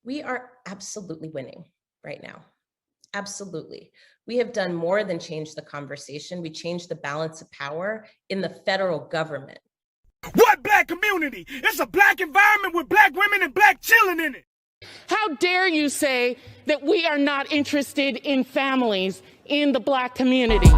We are absolutely winning right now. Absolutely. We have done more than change the conversation. We changed the balance of power in the federal government. What Black community? It's a Black environment with Black women and Black children in it. How dare you say that we are not interested in families in the Black community?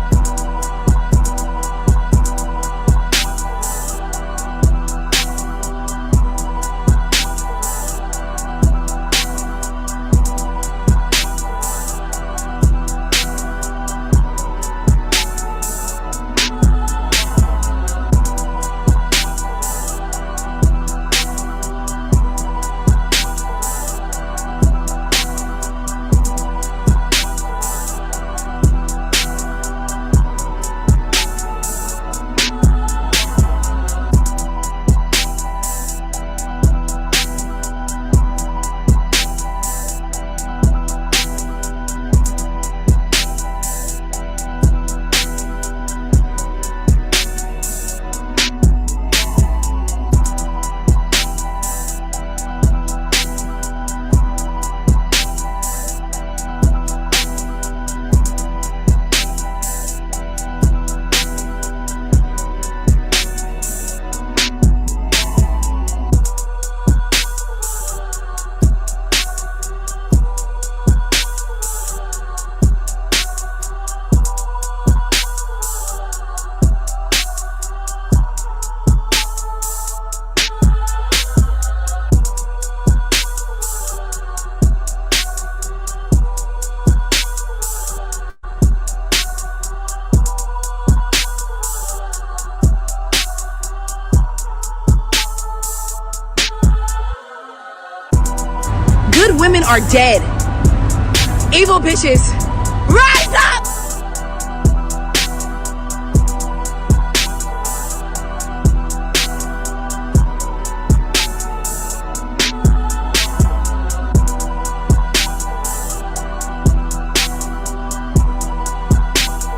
Good women are dead. Evil bitches, rise up!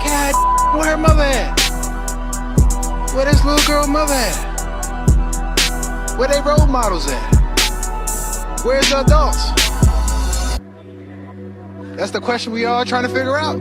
God, where her mother at? Where this little girl mother at? Where they role models at? Where's the adults? That's the question we all trying to figure out.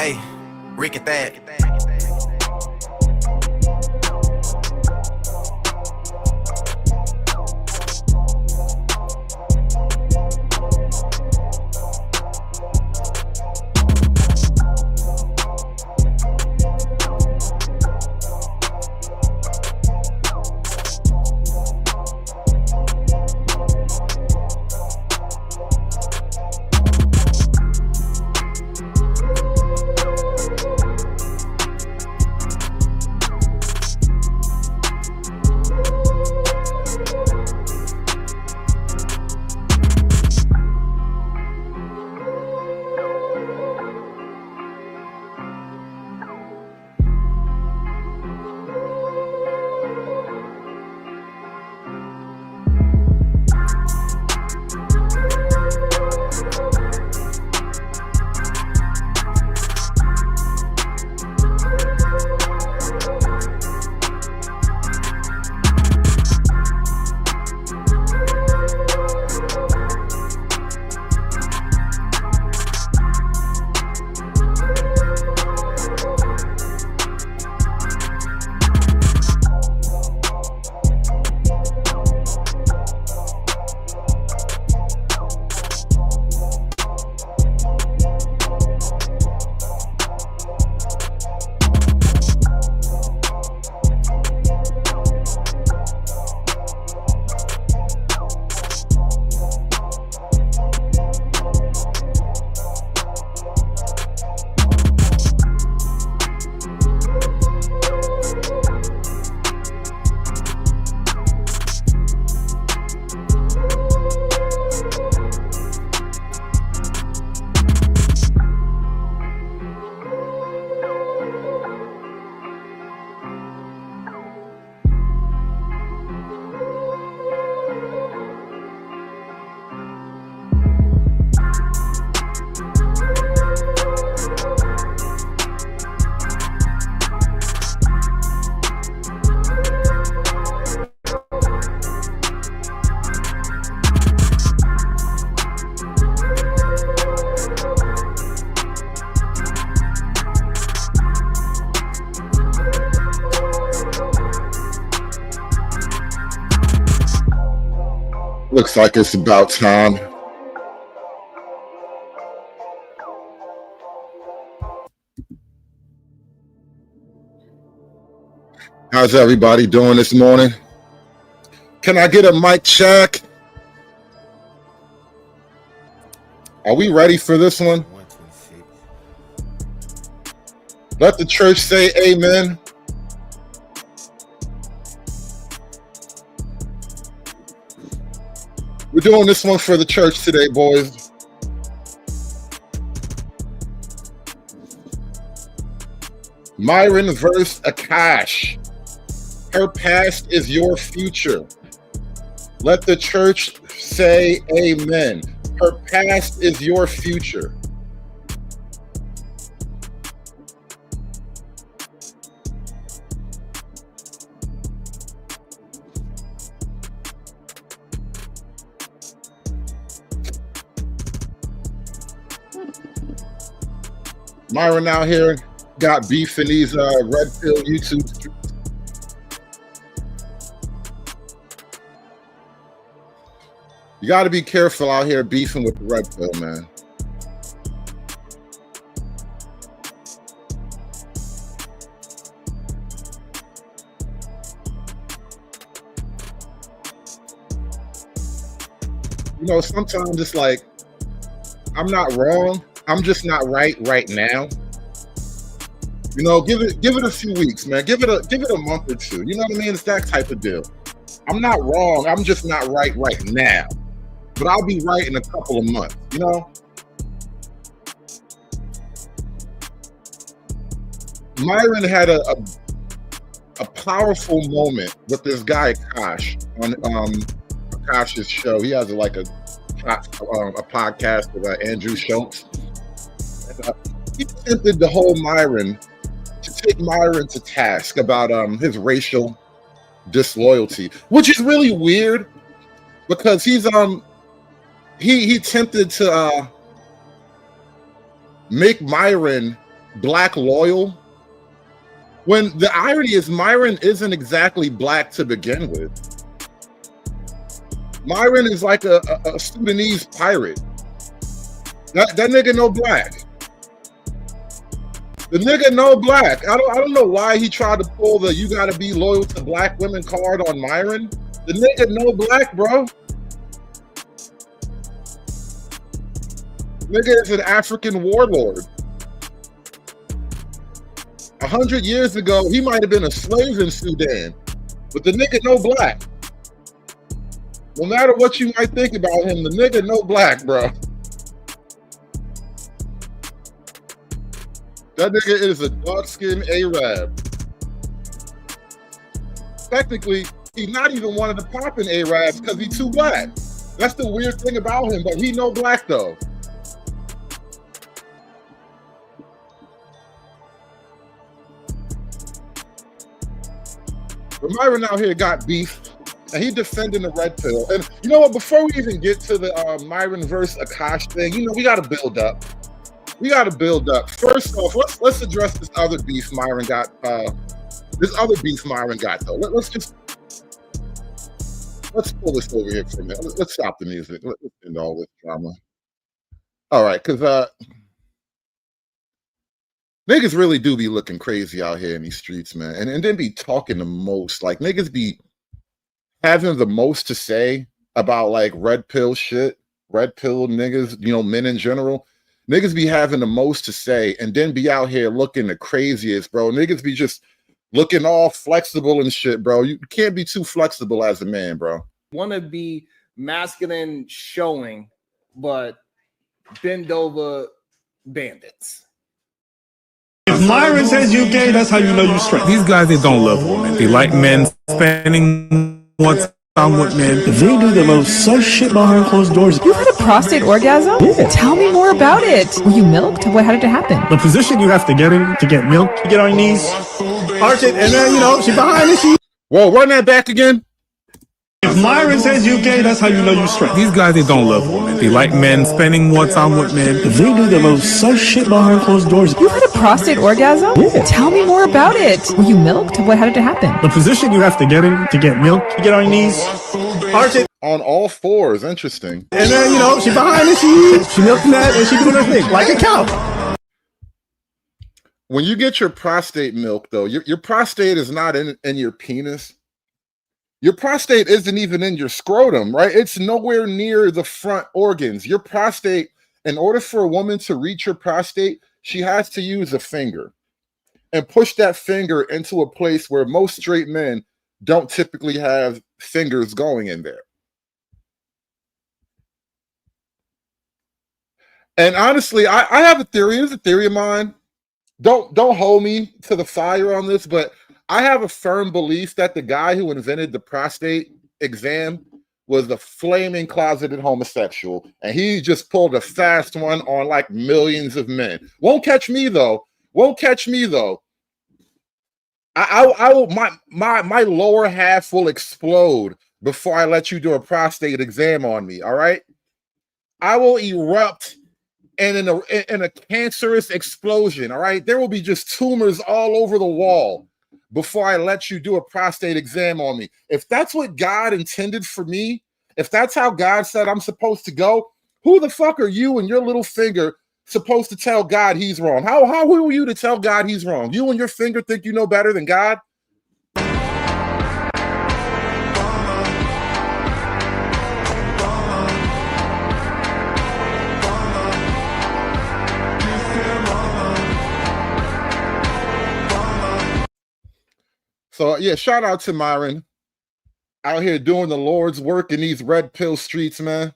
Hey, Rick at that. Looks like it's about time. How's everybody doing this morning? Can I get a mic check? Are we ready for this one? Let the church say amen. We're doing this one for the church today, boys. Myron versus Akaash. Her past is your future. Let the church say amen. Her past is your future. Myron out here got beef in these red pill YouTube streets. You got to be careful out here beefing with the red pill, man. You know, sometimes it's like, I'm not wrong. I'm just not right now. You know, give it a few weeks, man. Give it a month or two. You know what I mean? It's that type of deal. I'm not wrong. I'm just not right now. But I'll be right in a couple of months, you know? Myron had a powerful moment with this guy Akaash on Akaash's show. He has like a podcast with Andrew Schultz. And, he attempted to hold Myron, to take Myron to task about his racial disloyalty, which is really weird because he's he attempted to make Myron black loyal, when the irony is Myron isn't exactly black to begin with. Myron is like a Sudanese pirate. That nigga no black. The nigga no black. I don't know why he tried to pull the "you gotta be loyal to black women" card on Myron. The nigga no black, bro. Nigga is an African warlord. 100 years ago, he might have been a slave in Sudan, but the nigga no black. No matter what you might think about him, the nigga no black, bro. That nigga is a dark-skinned Arab. Technically, he's not even one of the popping Arabs because he's too black. That's the weird thing about him, but he no black though. But Myron out here got beef, and he defending the red pill. And you know what? Before we even get to the Myron versus Akaash thing, you know, we got to build up. We got to build up. First off, let's address this other beef Myron got. This other beef Myron got though. Let's pull this over here for a minute. Let's stop the music. Let's end all this drama. All right, because niggas really do be looking crazy out here in these streets, man. And then be talking the most. Like, niggas be having the most to say about, like, red pill shit. Red pill niggas, you know, men in general. Niggas be having the most to say and then be out here looking the craziest, bro. Niggas be just looking all flexible and shit, bro. You can't be too flexible as a man, bro. Want to be masculine showing, but bend over bandits. If Myron says you gay, that's how you know you straight. These guys, they don't love women. They like men spending more time with men. They do the most sus shit behind closed doors. You had a prostate orgasm? Yeah. Tell me more about it. Were you milked? How did it happen? The position you have to get in to get milk, you get on your knees, arch it, and then, you know, she behind it. She... Whoa, run that back again. If Myron says you gay, that's how you know you straight. These guys, they don't love women. They like men spending more time with men. They do the most sus shit behind closed doors. You had a prostate orgasm? Yeah. Tell me more about it. Were you milked? How did it happen? The position you have to get in to get milk, you get on your knees, arch it. On all fours. Interesting. And then, she behind and she milking that and she doing her thing like a cow. When you get your prostate milk, though, your prostate is not in your penis. Your prostate isn't even in your scrotum, right? It's nowhere near the front organs. Your prostate, in order for a woman to reach her prostate, she has to use a finger and push that finger into a place where most straight men don't typically have fingers going in there. And honestly, I have a theory. It's a theory of mine. Don't hold me to the fire on this, but I have a firm belief that the guy who invented the prostate exam was a flaming closeted homosexual, and he just pulled a fast one on like millions of men. Won't catch me though. Won't catch me though. I will, my lower half will explode before I let you do a prostate exam on me. All right, I will erupt in a cancerous explosion. All right, there will be just tumors all over the wall before I let you do a prostate exam on me. If that's what God intended for me, if that's how God said I'm supposed to go, who the fuck are you and your little finger supposed to tell God he's wrong? How who are you to tell God he's wrong? You and your finger think you know better than God? So yeah, shout out to Myron out here doing the Lord's work in these red pill streets, man.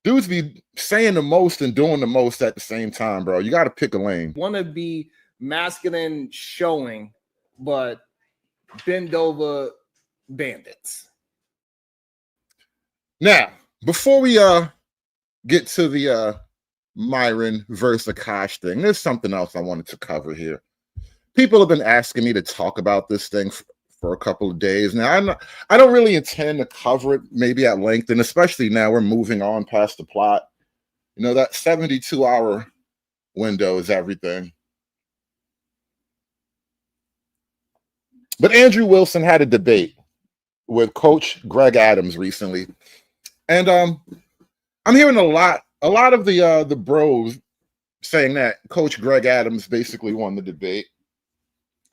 Dudes be saying the most and doing the most at the same time, bro. You got to pick a lane. Want to be masculine showing, but bend over bandits. Now, before we get to the Myron versus Akaash thing, there's something else I wanted to cover here. People have been asking me to talk about this thing for a couple of days now. I don't really intend to cover it maybe at length, and especially now we're moving on past the plot. You know, that 72-hour window is everything. But Andrew Wilson had a debate with Coach Greg Adams recently, and I'm hearing a lot of the bros saying that Coach Greg Adams basically won the debate.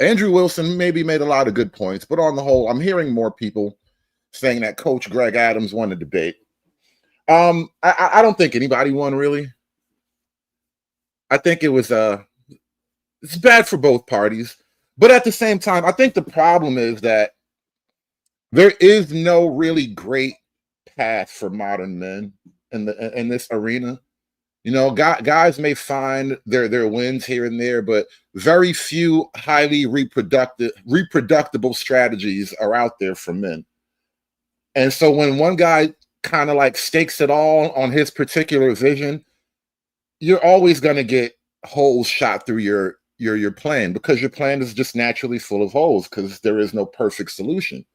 Andrew Wilson maybe made a lot of good points, but on the whole, I'm hearing more people saying that Coach Greg Adams won the debate. I don't think anybody won, really. I think it was it's bad for both parties, but at the same time, I think the problem is that there is no really great path for modern men in this arena. You know, guys may find their wins here and there, but very few highly reproducible strategies are out there for men. And so when one guy kind of like stakes it all on his particular vision, you're always going to get holes shot through your plan, because your plan is just naturally full of holes because there is no perfect solution.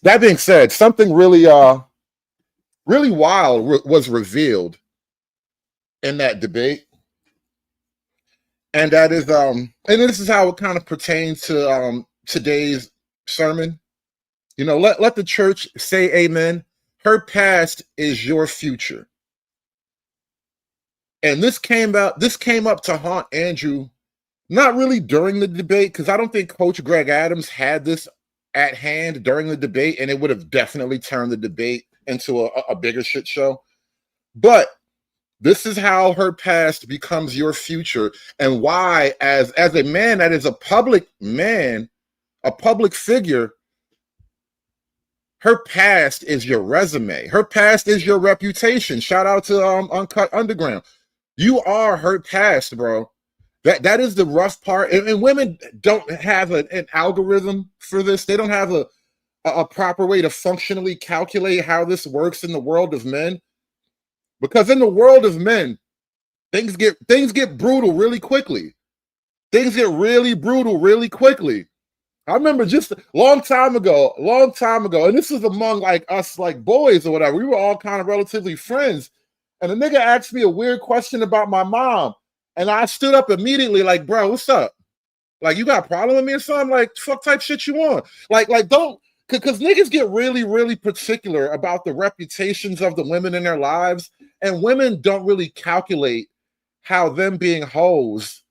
That being said, something really wild was revealed in that debate, and that is and this is how it kind of pertains to today's sermon. You know, let the church say amen. Her past is your future. And this came up to haunt Andrew, not really during the debate, because I don't think Coach Greg Adams had this at hand during the debate, and it would have definitely turned the debate into a bigger shit show. But this is how her past becomes your future, and why, as a man that is a public man, a public figure, her past is your resume. Her past is your reputation. Shout out to Uncut Underground. You are her past, bro. That is the rough part. And women don't have an algorithm for this. They don't have a proper way to functionally calculate how this works in the world of men. Because in the world of men, things get brutal really quickly. Things get really brutal really quickly. I remember just a long time ago, and this is among like us, like boys or whatever. We were all kind of relatively friends. And a nigga asked me a weird question about my mom. And I stood up immediately like, bro, what's up? Like, you got a problem with me or something? Like, fuck type shit you want? Like don't, because niggas get really, really particular about the reputations of the women in their lives, and women don't really calculate how them being hoes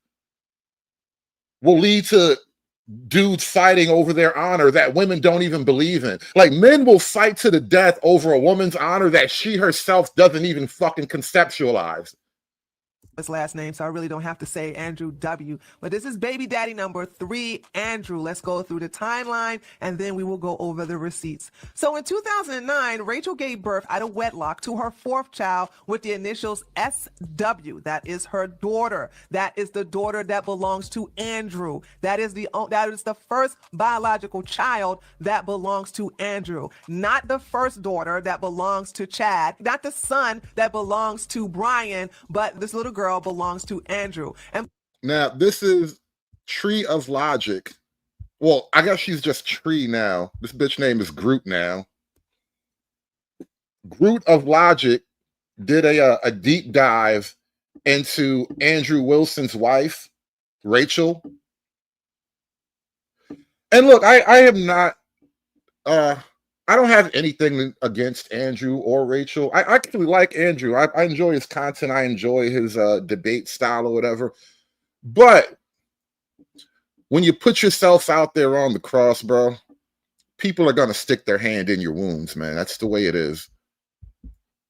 will lead to dudes fighting over their honor that women don't even believe in. Like, men will fight to the death over a woman's honor that she herself doesn't even fucking conceptualize. His last name, so I really don't have to say Andrew W. But this is baby daddy number 3, Andrew. Let's go through the timeline, and then we will go over the receipts. So in 2009, Rachel gave birth out of wedlock to her 4th child with the initials SW. That is her daughter. That is the daughter that belongs to Andrew. That is the first biological child that belongs to Andrew, not the first daughter that belongs to Chad, not the son that belongs to Brian, but this little girl belongs to Andrew. And now this is Tree of Logic. Well, I guess she's just Tree now. This bitch name is Groot now. Groot of Logic did a deep dive into Andrew Wilson's wife, Rachel. And look, I am not I don't have anything against Andrew or Rachel. I actually like Andrew. I enjoy his content. I enjoy his debate style or whatever. But when you put yourself out there on the cross, bro, people are going to stick their hand in your wounds, man. That's the way it is.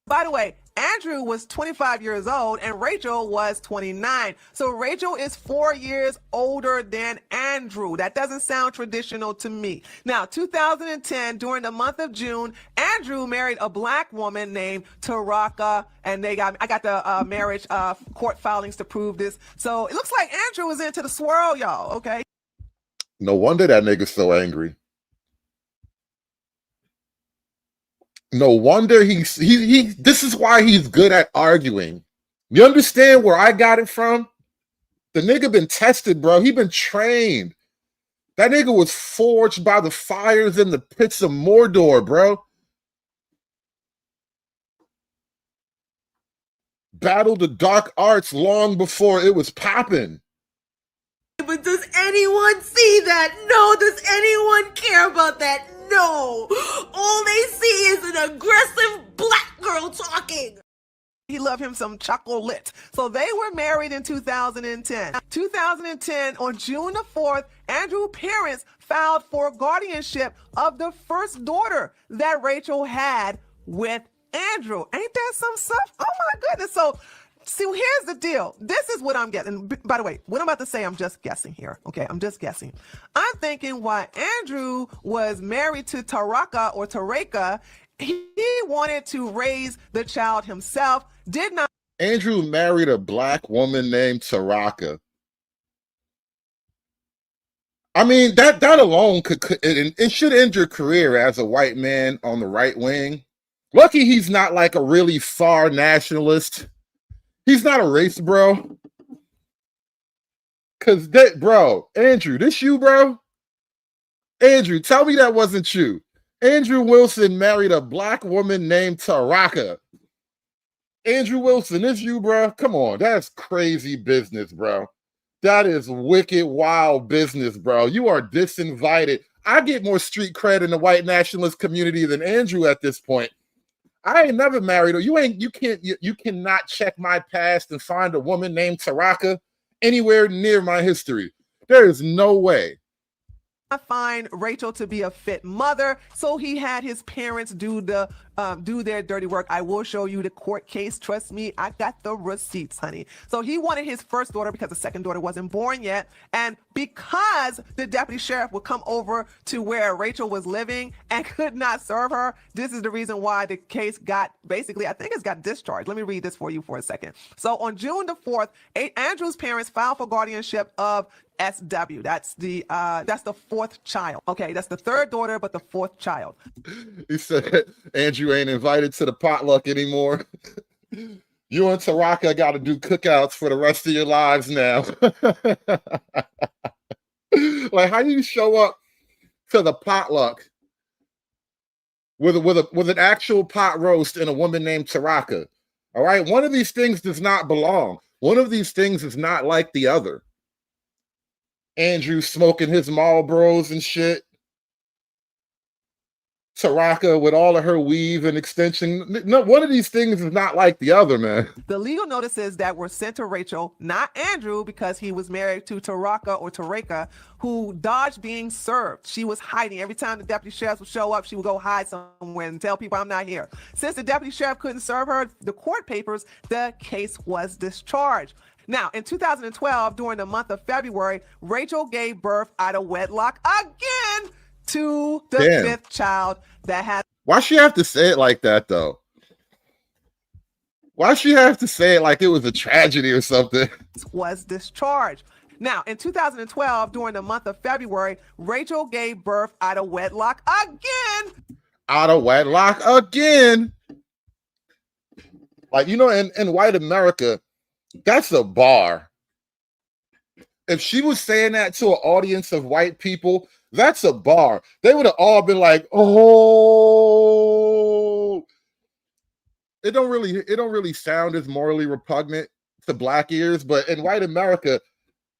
by the way, Andrew was 25 years old and Rachel was 29. So Rachel is 4 years older than Andrew. That doesn't sound traditional to me. Now, 2010, during the month of June, Andrew married a black woman named Taraka, and I got the marriage court filings to prove this. So it looks like Andrew was into the swirl, y'all, okay? No wonder that nigga's so angry. No wonder he this is why he's good at arguing. You understand where I got it from? The nigga been tested, bro. He been trained. That nigga was forged by the fires in the pits of Mordor, bro. Battled the dark arts long before it was popping. But does anyone see that? No. Does anyone care about that? No. All they see is an aggressive black girl talking. He loved him some chocolate. So they were married in 2010. 2010, on June the 4th, Andrew's parents filed for guardianship of the first daughter that Rachel had with Andrew. Ain't that some stuff? Oh my goodness. So see, here's the deal. This is what I'm getting. By the way, what I'm about to say, I'm just guessing here. Okay, I'm just guessing. I'm thinking why Andrew was married to Taraka or Tareka, he wanted to raise the child himself, did not. Andrew married a black woman named Taraka. I mean, that alone it should end your career as a white man on the right wing. Lucky he's not like a really far nationalist. He's not a race, bro. Cause that, bro, Andrew, this you, bro? Andrew, tell me that wasn't you. Andrew Wilson married a black woman named Taraka. Andrew Wilson, this you, bro? Come on, that's crazy business, bro. That is wicked, wild business, bro. You are disinvited. I get more street cred in the white nationalist community than Andrew at this point. I ain't never married her. You cannot check my past and find a woman named Taraka anywhere near my history. There is no way. I find Rachel to be a fit mother, so he had his parents do their dirty work. I will show you the court case. Trust me, I got the receipts, honey. So he wanted his first daughter because the second daughter wasn't born yet, and because the deputy sheriff would come over to where Rachel was living and could not serve her, this is the reason why the case got, basically, I think it's got discharged. Let me read this for you for a second. So on June the 4th, Andrew's parents filed for guardianship of SW. That's the fourth child. Okay, that's the third daughter, but the fourth child. He said, Andrew ain't invited to the potluck anymore. You and Taraka got to do cookouts for the rest of your lives now. Like, how do you show up to the potluck with an actual pot roast and a woman named Taraka? All right, one of these things does not belong. One of these things is not like the other. Andrew smoking his Marlboros and shit. Taraka with all of her weave and extension. No, one of these things is not like the other, man. The legal notices that were sent to Rachel, not Andrew, because he was married to Taraka, who dodged being served. She was hiding. Every time the deputy sheriff would show up, she would go hide somewhere and tell people, I'm not here. Since the deputy sheriff couldn't serve her the court papers, the case was discharged. Now, in 2012, during the month of February, Rachel gave birth out of wedlock again to the fifth child that had. Why she have to say it like that, though? Why she have to say it like it was a tragedy or something? Was discharged. Now, in 2012, during the month of February, Rachel gave birth out of wedlock again. Out of wedlock again. Like, you know, in white America, that's a bar. If she was saying that to an audience of white people, that's a bar. They would have all been like, oh. It don't really sound as morally repugnant to black ears, but in white America,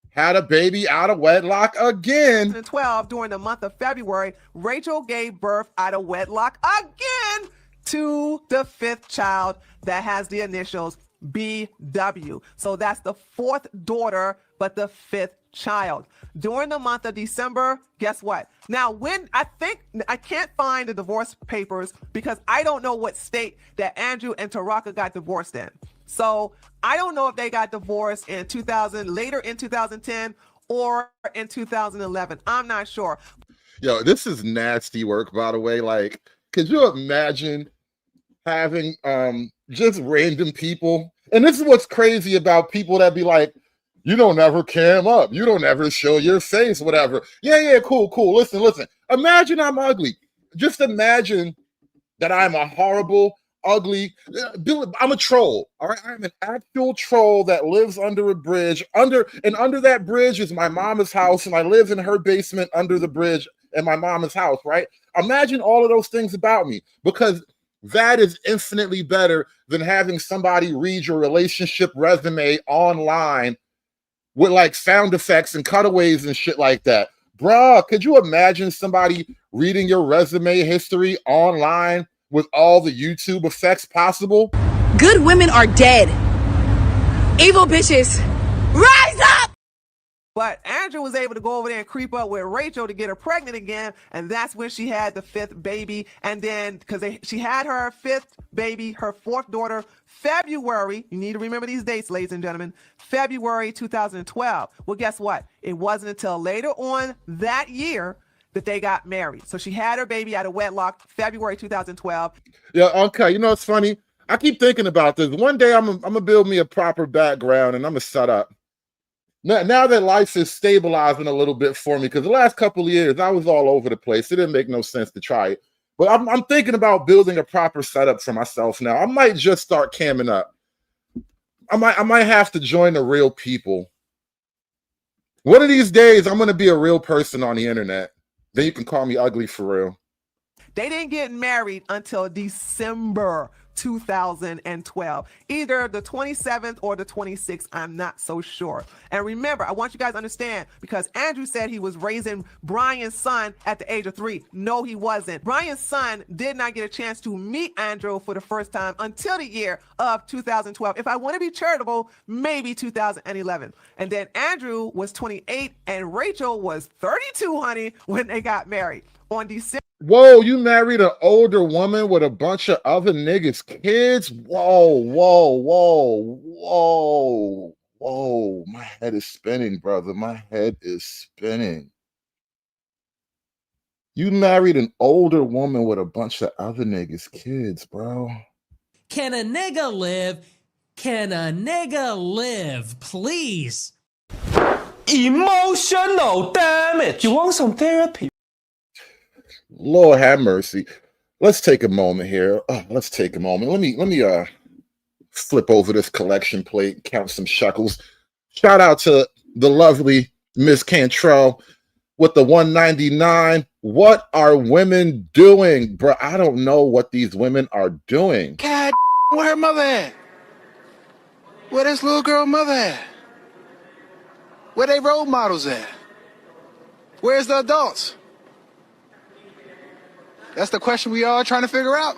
had a baby out of wedlock again. 2012, during the month of February, Rachel gave birth out of wedlock again to the fifth child that has the initials BW. So that's the fourth daughter, but the fifth child. During the month of December, guess what? Now, when I can't find the divorce papers because I don't know what state that Andrew and Taraka got divorced in. So I don't know if they got divorced in later in 2010 or in 2011. I'm not sure. Yo, this is nasty work, by the way. Like, could you imagine having just random people? And this is what's crazy about people that be like, you don't ever cam up. You don't ever show your face, whatever. Yeah, cool. Listen. Imagine I'm ugly. Just imagine that I'm a horrible, ugly, I'm a troll. All right. I'm an actual troll that lives under a bridge. Under that bridge is my mama's house, and I live in her basement under the bridge in my mama's house, right? Imagine all of those things about me, because that is infinitely better than having somebody read your relationship resume online with like sound effects and cutaways and shit like that. Bruh, could you imagine somebody reading your resume history online with all the YouTube effects possible? Good women are dead. Evil bitches, rise up! But Andrew was able to go over there and creep up with Rachel to get her pregnant again, and that's when she had the fifth baby. And then, because she had her fifth baby, her fourth daughter, February, you need to remember these dates, ladies and gentlemen, February 2012. Well, guess what? It wasn't until later on that year that they got married. So she had her baby out of wedlock, February 2012. Yeah, okay, you know what's funny? I keep thinking about this. One day I'm gonna build me a proper background, and I'm gonna set up. Now that life is stabilizing a little bit for me, because the last couple of years I was all over the place. It didn't make no sense to try it. But I'm thinking about building a proper setup for myself now. I might just start camming up. I might have to join the real people. One of these days, I'm going to be a real person on the internet. Then you can call me ugly for real. They didn't get married until December 2012, either the 27th or the 26th. I'm not so sure. And remember, I want you guys to understand, because Andrew said he was raising Brian's son at the age of 3. No, he wasn't. Brian's son did not get a chance to meet Andrew for the first time until the year of 2012. If I want to be charitable, maybe 2011. And then Andrew was 28 and Rachel was 32, honey, when they got married on December. Whoa, you married an older woman with a bunch of other niggas' kids? Whoa. My head is spinning, brother. My head is spinning. You married an older woman with a bunch of other niggas' kids, bro. Can a nigga live? Can a nigga live? Please. Emotional damage. You want some therapy? Lord have mercy. Let's take a moment here. Let's take a moment. Let me flip over this collection plate, count some shekels. Shout out to the lovely Miss Cantrell with the 199. What are women doing, bro? I don't know what these women are doing. God, where her mother at? Where this little girl mother at? Where they role models at? Where's the adults? That's the question we all trying to figure out.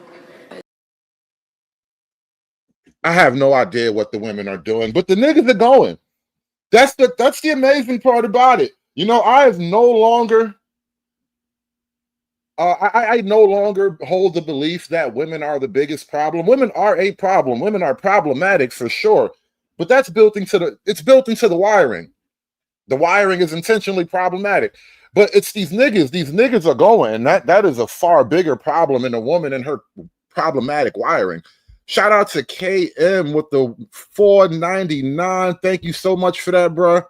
I have no idea what the women are doing, but the niggas are going. That's the amazing part about it. You know, I have no longer I no longer hold the belief that women are the biggest problem. Women are a problem. Women are problematic for sure, but that's built into the wiring. The wiring is intentionally problematic. But it's these niggas. These niggas are going, and that is a far bigger problem in a woman and her problematic wiring. Shout out to KM with the $4.99. Thank you so much for that, bro.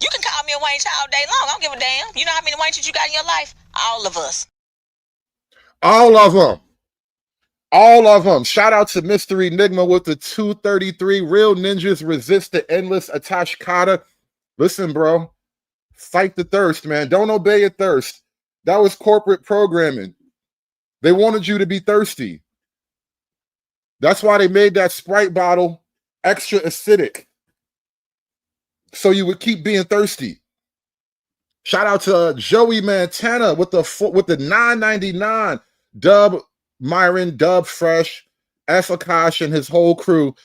You can call me a Wayne child all day long. I don't give a damn. You know how many Wayne you got in your life? All of us. All of them. All of them. Shout out to Mystery Enigma with the 233. Real ninjas resist the endless Atashkata. Listen, bro. Fight the thirst, man. Don't obey your thirst. That was corporate programming. They wanted you to be thirsty. That's why they made that Sprite bottle extra acidic, so you would keep being thirsty. Shout out to Joey Montana with the $9.99. Dub Myron, Dub Fresh, Akaash, and his whole crew.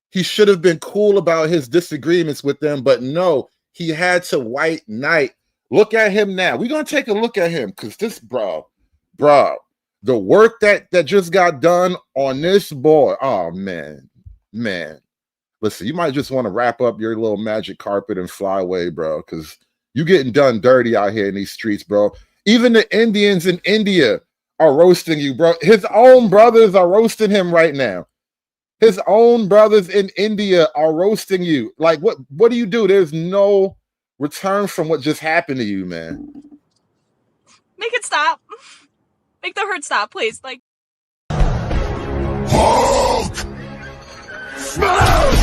He should have been cool about his disagreements with them, but no, he had to white knight. Look at him now. We're gonna take a look at him because this bro, the work that just got done on this boy. Oh man. Listen, you might just want to wrap up your little magic carpet and fly away, bro, because you getting done dirty out here in these streets, bro. Even the Indians in India are roasting you, bro. His own brothers are roasting him right now. His own brothers in India are roasting you. Like, what do you do? There's no return from what just happened to you, man. Make it stop. Make the hurt stop, please. Like, Hulk! Smash!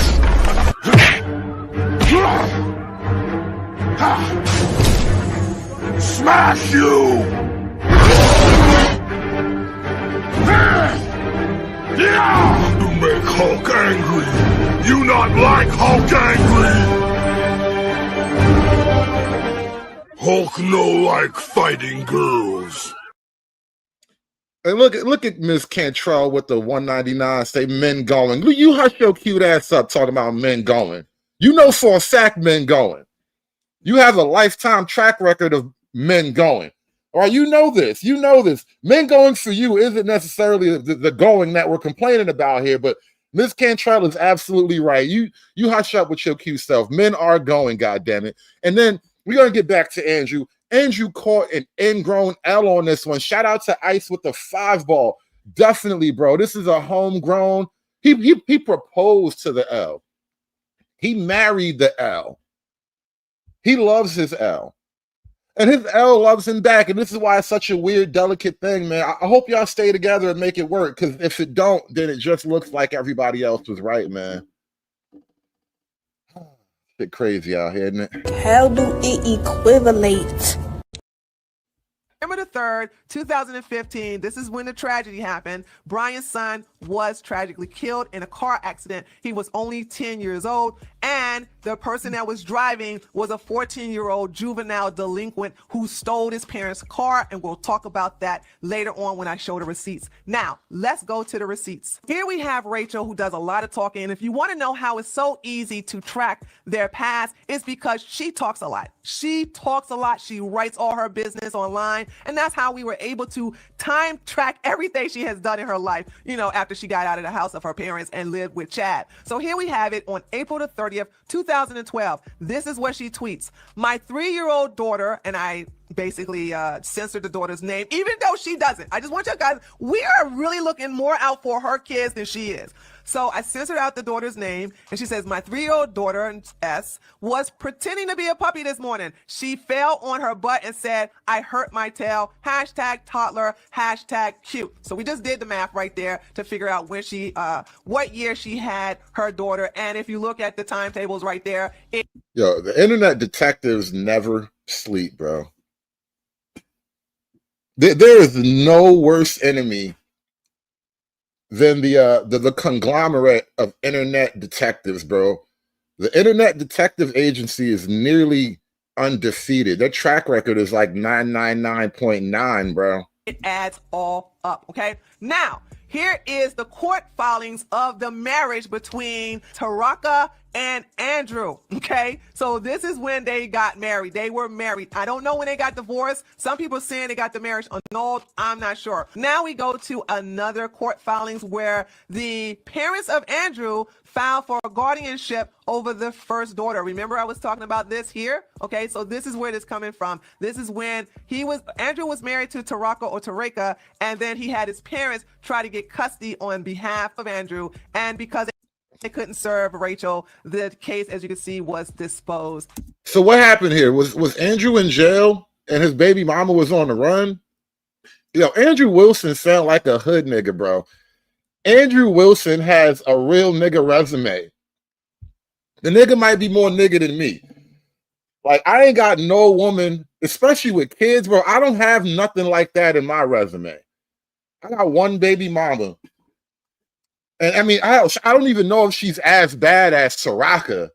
Smash you! You make Hulk angry. You not like Hulk angry. Hulk no like fighting girls. And look at Miss Cantrell with the $1.99. Say men going. You hush your cute ass up talking about men going. You know for a fact men going. You have a lifetime track record of men going. All right, you know this. You know this. Men going for you isn't necessarily the going that we're complaining about here, but Miss Cantrell is absolutely right. You hush up with your cute self. Men are going, goddammit. And then we're gonna get back to Andrew. Andrew caught an ingrown L on this one. Shout out to Ice with the 5-ball. Definitely, bro. This is a homegrown. He proposed to the L. He married the L. He loves his L. And his L loves him back. And this is why it's such a weird, delicate thing, man. I hope y'all stay together and make it work. Because if it don't, then it just looks like everybody else was right, man. Shit crazy out here, isn't it? How do it equivalate? September the 3rd, 2015, this is when the tragedy happened. Brian's son was tragically killed in a car accident. He was only 10 years old, and the person that was driving was a 14-year-old juvenile delinquent who stole his parents' car, and we'll talk about that later on when I show the receipts. Now, let's go to the receipts. Here we have Rachel, who does a lot of talking, and if you want to know how it's so easy to track their past, it's because she talks a lot. She talks a lot. She writes all her business online, and that's how we were able to time track everything she has done in her life, you know, after she got out of the house of her parents and lived with Chad. So here we have it on April the 30th, 2012. This is what she tweets. My 3-year-old daughter, and I basically censored the daughter's name, even though she doesn't. I just want you guys, we are really looking more out for her kids than she is. So I censored out the daughter's name, and she says, my 3-year-old daughter, S, was pretending to be a puppy this morning. She fell on her butt and said, I hurt my tail, hashtag toddler, hashtag cute. So we just did the math right there to figure out when she, what year she had her daughter. And if you look at the timetables right there. Yo, the internet detectives never sleep, bro. There is no worse enemy than the conglomerate of internet detectives, bro. The Internet Detective Agency is nearly undefeated. Their track record is like 999.9, bro. It adds all up, okay? Now, here is the court filings of the marriage between Taraka and Andrew, okay? So this is when they got married. They were married. I don't know when they got divorced. Some people saying they got the marriage annulled. I'm not sure. Now we go to another court filings where the parents of Andrew filed for a guardianship over the first daughter. Remember I was talking about this here? Okay, so this is where it's coming from. This is when Andrew was married to Taraka or Tareka, and then he had his parents try to get custody on behalf of Andrew, and because they couldn't serve Rachel, the case, as you can see, was disposed. So what happened here? Was Andrew in jail and his baby mama was on the run? Yo, Andrew Wilson sound like a hood nigga, bro. Andrew Wilson has a real nigga resume. The nigga might be more nigga than me. Like, I ain't got no woman, especially with kids, bro. I don't have nothing like that in my resume. I got one baby mama. And I mean, I don't even know if she's as bad as Taraka.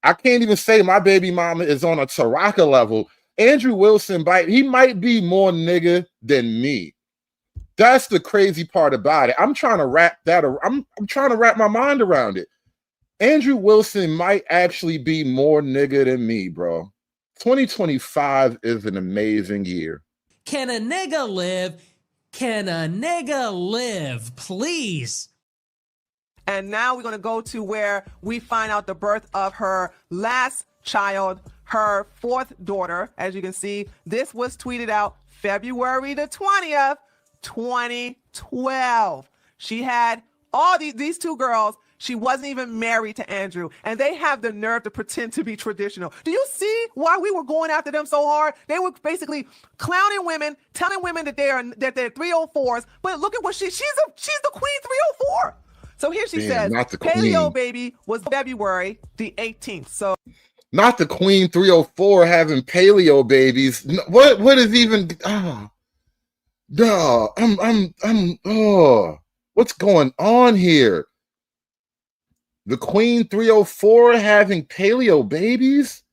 I can't even say my baby mama is on a Taraka level. Andrew Wilson, he might be more nigga than me. That's the crazy part about it. I'm trying to wrap that. I'm trying to wrap my mind around it. Andrew Wilson might actually be more nigga than me, bro. 2025 is an amazing year. Can a nigga live? Can a nigga live? Please. And now we're going to go to where we find out the birth of her last child, her fourth daughter. As you can see, this was tweeted out February the 20th, 2012. She had all these two girls. She wasn't even married to Andrew, and they have the nerve to pretend to be traditional. Do you see why we were going after them so hard? They were basically clowning women, telling women that they're 304s. But look at what she's the queen 304. So here she says, paleo baby was February the 18th. So not the queen 304 having paleo babies. What is even? What's going on here? The queen 304 having paleo babies?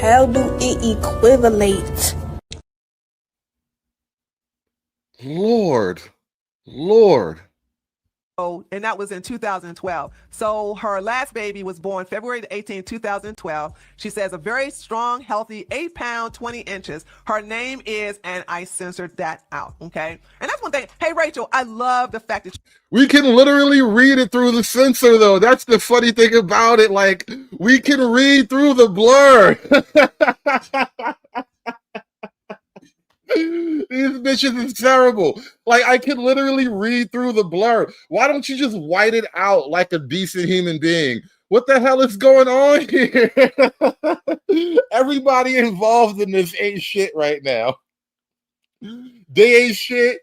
How do it equivalent? Lord. And that was in 2012. So her last baby was born February the 18th, 2012. She says a very strong, healthy 8 pounds, 20 inches. Her name is, and I censored that out. Okay. And that's one thing. Hey, Rachel, I love the fact that we can literally read it through the censor, though. That's the funny thing about it. Like, we can read through the blur. These bitches is terrible. Like, I can literally read through the blur. Why don't you just white it out like a decent human being? What the hell is going on here? Everybody involved in this ain't shit right now. They ain't shit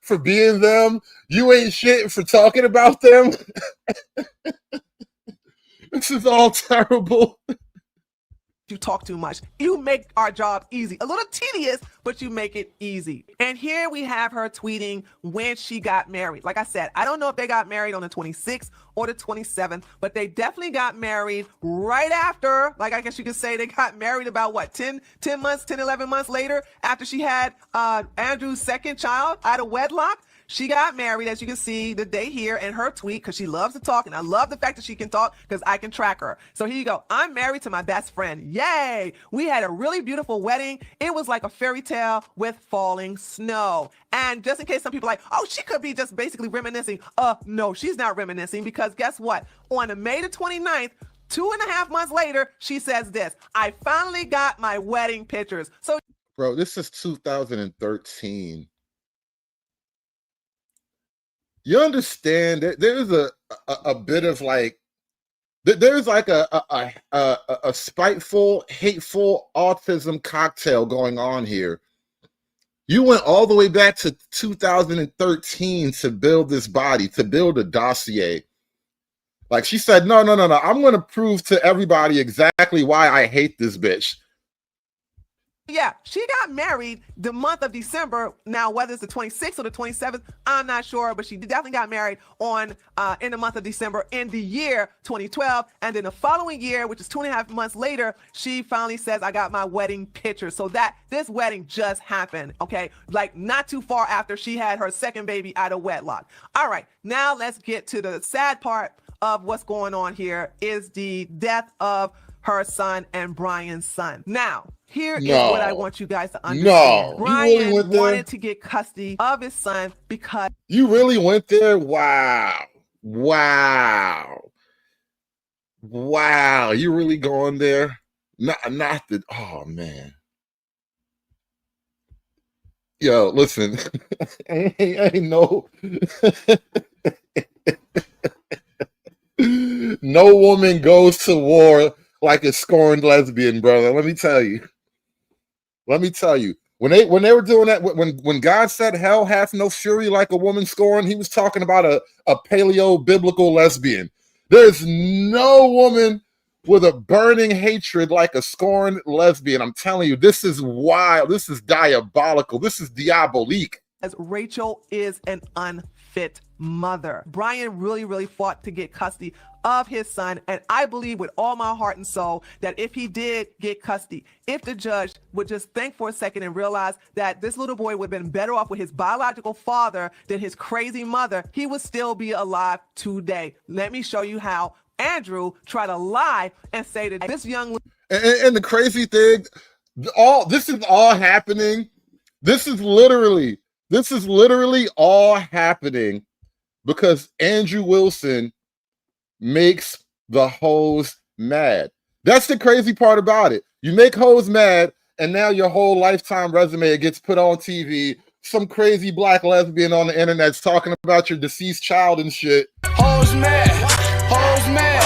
for being them. You ain't shit for talking about them. This is all terrible. You talk too much. You make our job easy. A little tedious, but you make it easy. And here we have her tweeting when she got married. Like I said, I don't know if they got married on the 26th or the 27th, but they definitely got married right after. Like, I guess you could say they got married about what, 10 months, 10, 11 months later, after she had Andrew's second child out of wedlock. She got married, as you can see, the day here in her tweet, because she loves to talk, and I love the fact that she can talk because I can track her. So here you go. I'm married to my best friend. Yay! We had a really beautiful wedding. It was like a fairy tale with falling snow. And just in case some people are like, oh, she could be just basically reminiscing. No, she's not reminiscing, because guess what? On May the 29th, 2.5 months later, she says this: I finally got my wedding pictures. So, bro, this is 2013. You understand that there's a bit of like, there's like a spiteful, hateful autism cocktail going on here. You went all the way back to 2013 to build this body, to build a dossier. Like, she said, no, I'm going to prove to everybody exactly why I hate this bitch. Yeah, she got married the month of December. Now, whether it's the 26th or the 27th, I'm not sure, but she definitely got married on in the month of December in the year 2012. And then the following year, which is 2.5 months later, she finally says, I got my wedding picture. So that this wedding just happened, okay? Like not too far after she had her second baby out of wedlock. All right, now let's get to the sad part of what's going on here is the death of her son and Brian's son. Now, here is what I want you guys to understand. Brian wanted to get custody of his son because... You really went there? Wow. Wow. Wow. You really going there? Not the... Oh, man. Yo, listen. ain't no... No woman goes to war like a scorned lesbian, brother. Let me tell you. When they were doing that, when God said hell hath no fury like a woman scorned, he was talking about a paleo biblical lesbian. There's no woman with a burning hatred like a scorned lesbian. I'm telling you, this is wild. This is diabolical. This is diabolique. As Rachel is an unfit mother. Brian really fought to get custody of his son, and I believe with all my heart and soul that if he did get custody, if the judge would just think for a second and realize that this little boy would have been better off with his biological father than his crazy mother, he would still be alive today. Let me show you how Andrew tried to lie and say that this young... And the crazy thing, this is all happening. This is literally all happening because Andrew Wilson makes the hoes mad. That's the crazy part about it. You make hoes mad, and now your whole lifetime resume gets put on TV. Some crazy black lesbian on the internet's talking about your deceased child and shit. Hoes mad, hoes mad,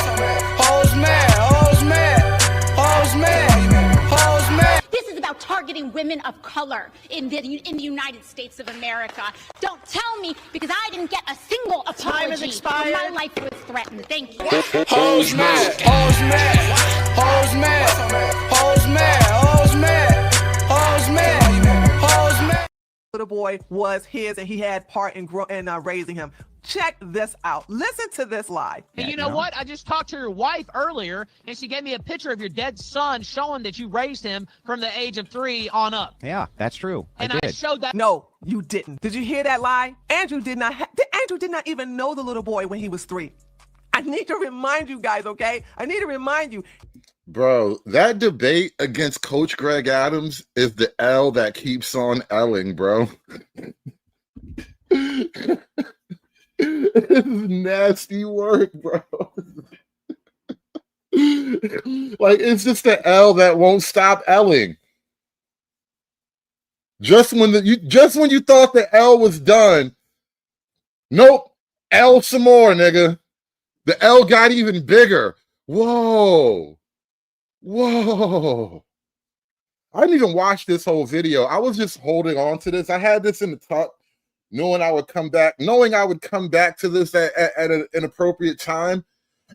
hoes mad, hoes mad, hoes mad, hoes mad. This is about targeting women of color in the United States of America. Don't tell me because I didn't get a single apology when my life was threatened. Thank you. Hoes mad, hoes mad, hoes mad, hoes mad, hoes mad, hoes mad, hoes mad. Little boy was his, and he had part in raising him. Check this out. Listen to this lie. And you know what? I just talked to your wife earlier, and she gave me a picture of your dead son showing that you raised him from the age of 3 on up. Yeah, that's true. And I showed that. No, you didn't. Did you hear that lie? Andrew did not even know the little boy when he was 3. I need to remind you guys, okay? I need to remind you. Bro, that debate against Coach Greg Adams is the L that keeps on L'ing, bro. It's nasty work, bro. Like, it's just the L that won't stop L'ing. Just when you thought the L was done, nope, L some more, nigga. The L got even bigger. Whoa. I didn't even watch this whole video. I was just holding on to this. I had this in the tuck, knowing I would come back to this at an appropriate time.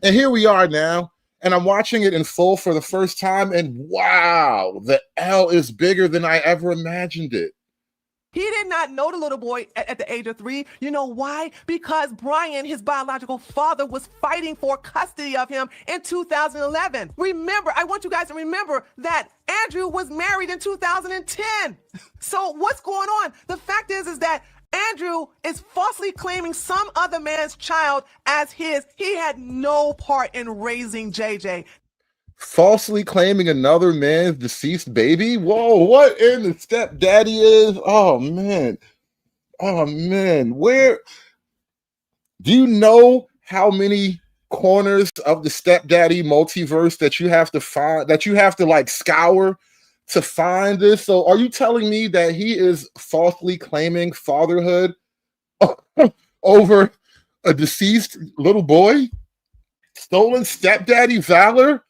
And here we are now. And I'm watching it in full for the first time. And wow, the L is bigger than I ever imagined it. He did not know the little boy at the age of 3. You know why? Because Brian, his biological father, was fighting for custody of him in 2011. Remember, I want you guys to remember that Andrew was married in 2010. So what's going on? The fact is that Andrew is falsely claiming some other man's child as his. He had no part in raising JJ. Falsely claiming another man's deceased baby? Whoa, what in the stepdaddy is? Oh man. Where do you know how many corners of the stepdaddy multiverse that you have to find, that you have to like scour to find this? So are you telling me that he is falsely claiming fatherhood over a deceased little boy? Stolen stepdaddy valor?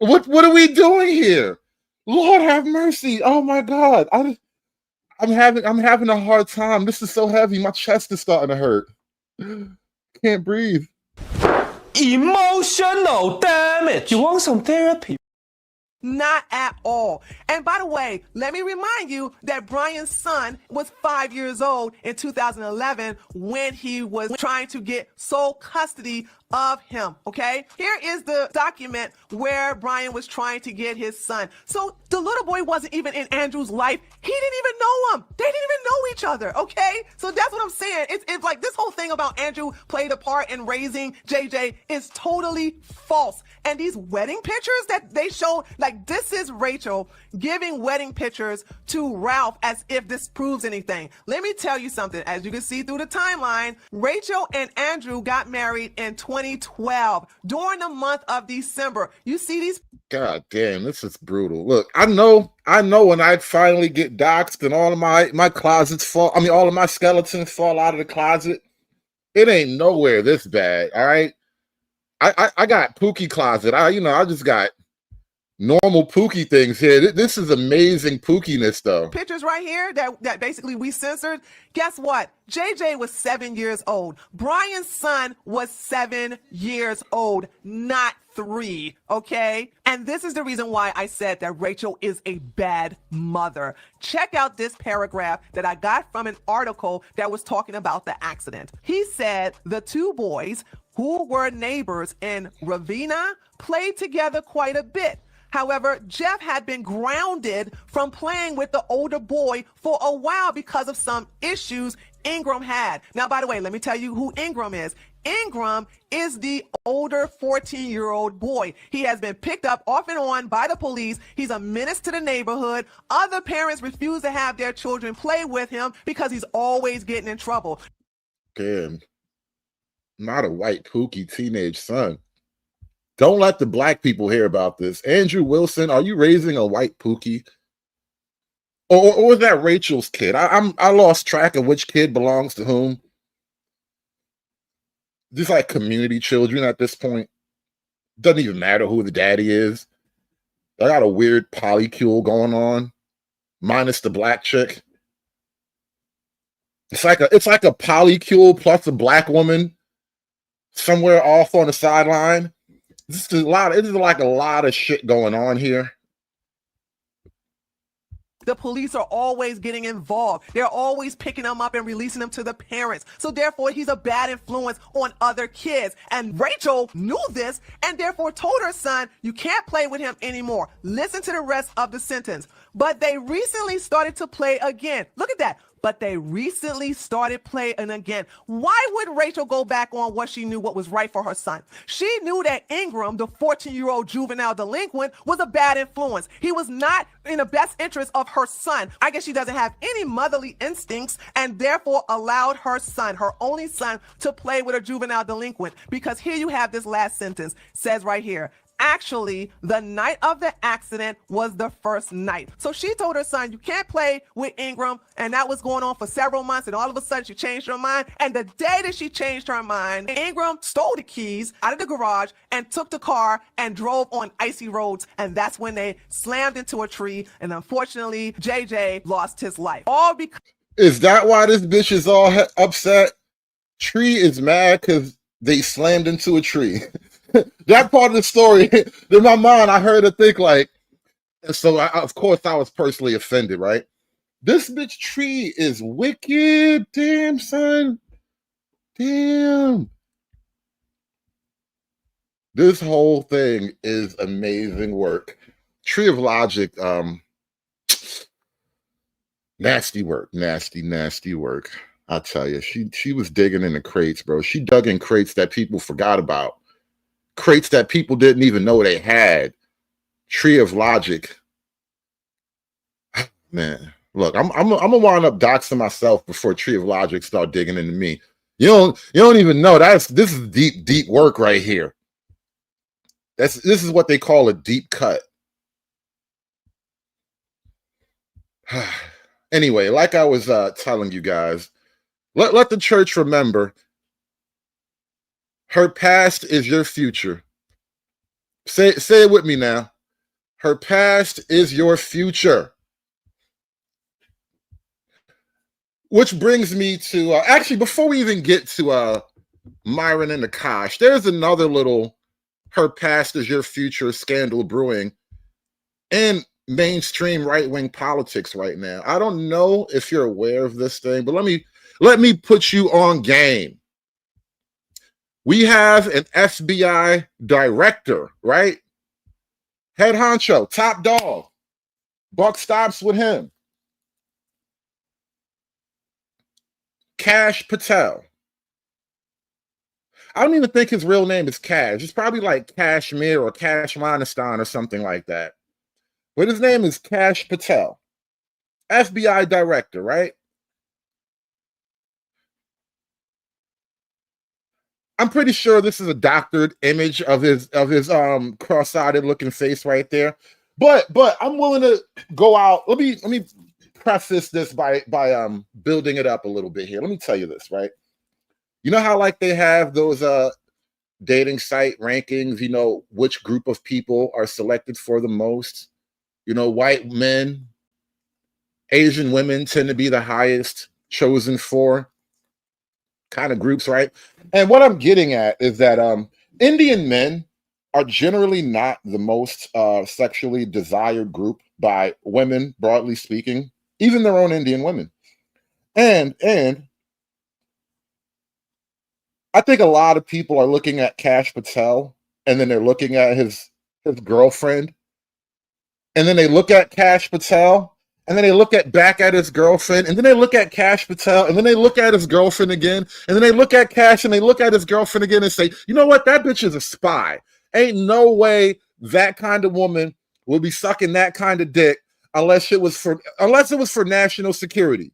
What are we doing here? Lord have mercy. Oh my God. I'm having a hard time. This is so heavy. My chest is starting to hurt. Can't breathe. Emotional damage. You want some therapy? Not at all. And by the way, let me remind you that Brian's son was 5 years old in 2011 when he was trying to get sole custody of him, okay? Here is the document where Brian was trying to get his son. So the little boy wasn't even in Andrew's life. He didn't even know him. They didn't even know each other, okay? So that's what I'm saying. It's like this whole thing about Andrew played a part in raising JJ is totally false. And these wedding pictures that they show, like this is Rachel giving wedding pictures to Ralph as if this proves anything. Let me tell you something. As you can see through the timeline, Rachel and Andrew got married in 2012 during the month of December. You see these? God damn, this is brutal. Look, I know when I finally get doxxed and all of my closets fall, all of my skeletons fall out of the closet, it ain't nowhere this bad, all right? I got Pookie closet. I just got normal Pookie things here. This is amazing Pookiness, though. Pictures right here that basically we censored. Guess what? JJ was 7 years old. Brian's son was 7 years old, not 3, okay? And this is the reason why I said that Rachel is a bad mother. Check out this paragraph that I got from an article that was talking about the accident. He said the two boys who were neighbors in Ravenna played together quite a bit. However, Jeff had been grounded from playing with the older boy for a while because of some issues Ingram had. Now, by the way, let me tell you who Ingram is. Ingram is the older 14-year-old boy. He has been picked up off and on by the police. He's a menace to the neighborhood. Other parents refuse to have their children play with him because he's always getting in trouble. Damn. Not a white Pookie teenage son. Don't let the black people hear about this. Andrew Wilson, are you raising a white Pookie? Or was that Rachel's kid? I lost track of which kid belongs to whom. Just like community children at this point. Doesn't even matter who the daddy is. I got a weird polycule going on, minus the black chick. It's like a polycule plus a black woman somewhere off on the sideline. This is like a lot of shit going on here. The police are always getting involved. They're always picking him up and releasing him to the parents. So therefore, he's a bad influence on other kids. And Rachel knew this and therefore told her son, you can't play with him anymore. Listen to the rest of the sentence. But they recently started to play again. Look at that. But they recently started playing again. Why would Rachel go back on what she knew what was right for her son? She knew that Ingram, the 14-year-old juvenile delinquent, was a bad influence. He was not in the best interest of her son. I guess she doesn't have any motherly instincts and therefore allowed her son, her only son, to play with a juvenile delinquent. Because here you have this last sentence, says right here, actually, the night of the accident was the first night. So she told her son, you can't play with Ingram. And that was going on for several months. And all of a sudden she changed her mind. And the day that she changed her mind, Ingram stole the keys out of the garage and took the car and drove on icy roads. And that's when they slammed into a tree. And unfortunately, JJ lost his life. All because... Is that why this bitch is all upset? Tree is mad because they slammed into a tree. That part of the story, in my mind, I heard her think like, and so of course I was personally offended, right? This bitch Tree is wicked. Damn, son. Damn. This whole thing is amazing work. Tree of Logic, nasty work. Nasty work. I tell you, she was digging in the crates, bro. She dug in crates that people forgot about. Crates that people didn't even know they had. Tree of Logic. Man, look, I'm gonna wind up doxing myself before Tree of Logic start digging into me. You don't even know this is deep work right here. This is what they call a deep cut. Anyway, like I was telling you guys, let the church remember. Her past is your future. Say it with me now. Her past is your future. Which brings me to, actually, before we even get to Myron and Akaash, there's another little her past is your future scandal brewing. in mainstream right-wing politics right now. I don't know if you're aware of this thing, but let me put you on game. We have an FBI director, right? Head honcho, top dog. Buck stops with him. Kash Patel. I don't even think his real name is Cash. It's probably like Kashmir or Kashmanistan or something like that. But his name is Kash Patel. FBI director, right? I'm pretty sure this is a doctored image of his cross-eyed looking face right there. But I'm willing to go out. Let me preface this by building it up a little bit here. Let me tell you this, right? You know how like they have those dating site rankings, you know, which group of people are selected for the most? You know, white men, Asian women tend to be the highest chosen for kind of groups, right? And what I'm getting at is that Indian men are generally not the most sexually desired group by women, broadly speaking, even their own Indian women. And I think a lot of people are looking at Kash Patel and then they're looking at his girlfriend, and then they look at Kash Patel and then they look back at his girlfriend, and then they look at Kash Patel, and then they look at his girlfriend again, and then they look at Kash and they look at his girlfriend again and say, you know what, that bitch is a spy. Ain't no way that kind of woman will be sucking that kind of dick unless it was for national security.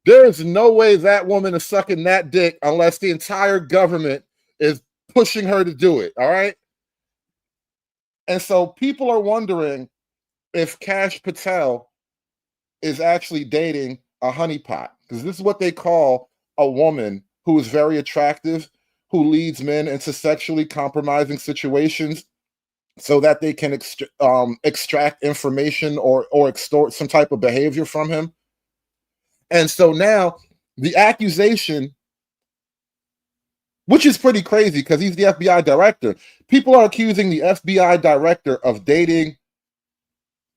There is no way that woman is sucking that dick unless the entire government is pushing her to do it, all right? And so people are wondering if Kash Patel is actually dating a honeypot, because this is what they call a woman who is very attractive, who leads men into sexually compromising situations so that they can extract information or extort some type of behavior from him. And so now the accusation, which is pretty crazy because he's the FBI director, people are accusing the FBI director of dating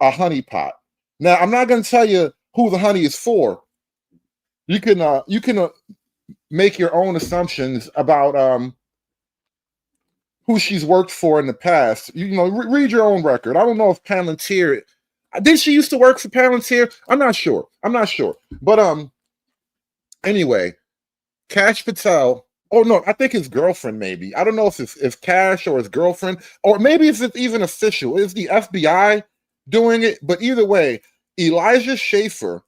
a honeypot. Now, I'm not going to tell you who the honey is for. You can make your own assumptions about who she's worked for in the past. You know, read your own record. I don't know if Palantir, did she used to work for Palantir? I'm not sure. But anyway, Kash Patel. Oh no, I think his girlfriend maybe. I don't know if Kash or his girlfriend, or maybe if it's even official. Is the FBI doing it? But either way, Elijah Schaefer,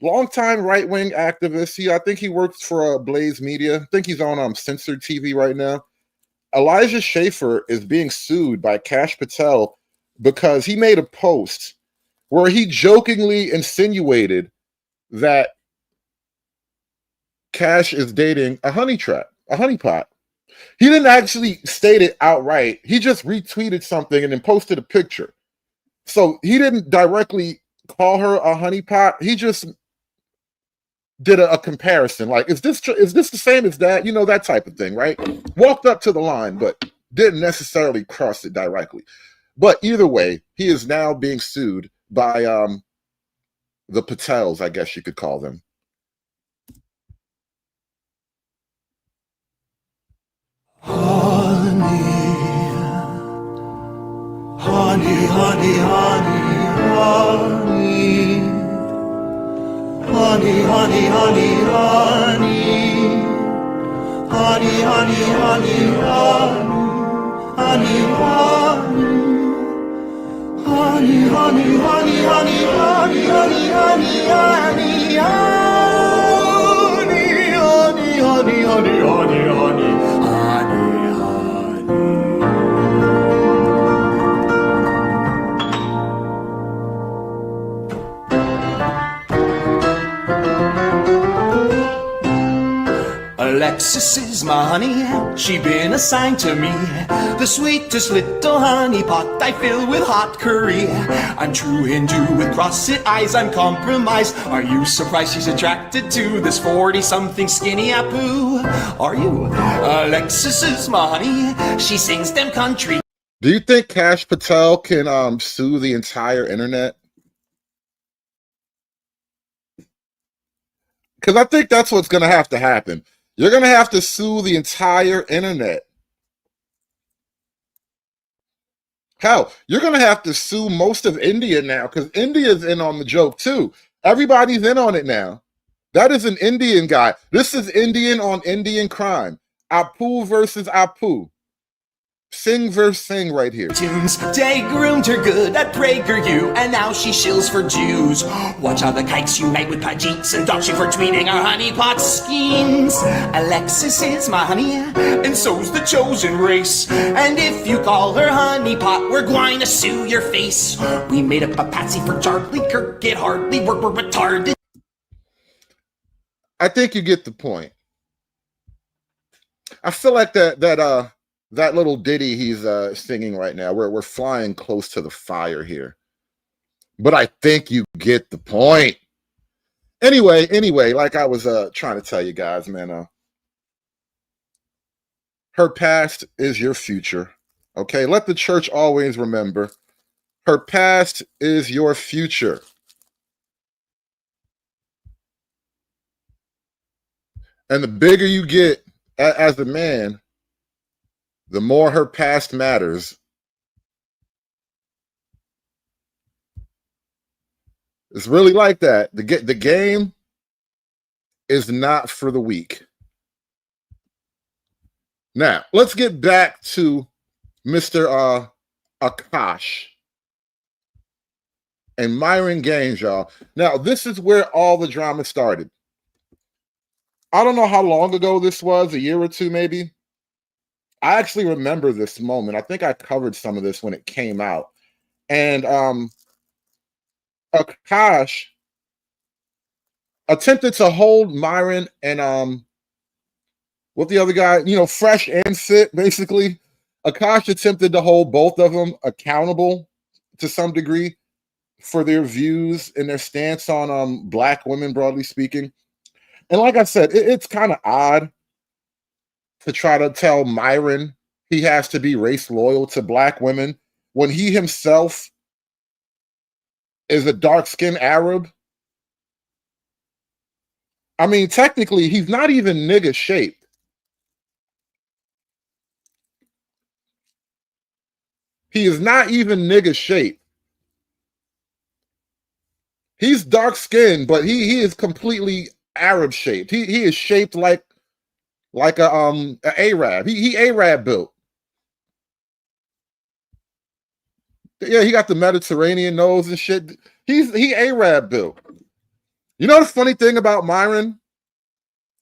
longtime right-wing activist. I think he works for Blaze Media. I think he's on Censored TV right now. Elijah Schaefer is being sued by Kash Patel because he made a post where he jokingly insinuated that Kash is dating a honeypot. He didn't actually state it outright. He just retweeted something and then posted a picture. So he didn't directly call her a honeypot. He just did a comparison. Like, is this the same as that? You know, that type of thing, right? Walked up to the line, but didn't necessarily cross it directly. But either way, he is now being sued by the Patels, I guess you could call them. Honey, honey, honey, honey. Honey, honey, honey, honey. Honey, honey, honey, honey. Honey, honey, honey. Honey, honey, honey, honey, honey, honey, honey, honey, honey, honey, honey, honey, honey. Alexis is my honey, she been assigned to me. The sweetest little honey pot I fill with hot curry. I'm true Hindu with cross-it eyes, I'm compromised. Are you surprised she's attracted to this 40-something skinny apoo? Are you? Alexis is my honey, she sings them country. Do you think Kash Patel can sue the entire internet? Because I think that's what's going to have to happen. You're going to have to sue the entire internet. Hell, you're going to have to sue most of India now because India's in on the joke too. Everybody's in on it now. That is an Indian guy. This is Indian on Indian crime. Apu versus Apu. Sing versus Sing right here. Tunes. They groomed her good at PragerU, and now she shills for Jews. Watch how the kikes unite with Pajeets and dox you for tweeting our honeypot schemes. Alexis is my honey, and so's the chosen race. And if you call her honeypot, we're going to sue your face. We made up a patsy for Charlie Kirk. It hardly worked. We're retarded. I think you get the point. I feel like that little ditty he's singing right now, we're flying close to the fire here. But I think you get the point. Anyway, like I was trying to tell you guys, man, her past is your future. Okay, let the church always remember, her past is your future. And the bigger you get as a man, the more her past matters. It's really like that. The game is not for the weak. Now, let's get back to Mr. Akaash and Myron Gaines, y'all. Now, this is where all the drama started. I don't know how long ago this was, a year or two maybe. I actually remember this moment. I think I covered some of this when it came out. And Akaash attempted to hold Myron and what the other guy, Fresh and Fit, basically. Akaash attempted to hold both of them accountable to some degree for their views and their stance on Black women, broadly speaking. And like I said, it's kind of odd to try to tell Myron he has to be race loyal to Black women when he himself is a dark-skinned Arab. I mean, technically, he's not even nigga shaped. He is not even nigga shaped. He's dark-skinned, but he is completely Arab shaped. He is shaped like a Arab. He Arab built. Yeah, he got the Mediterranean nose and shit. He Arab built. You know the funny thing about Myron,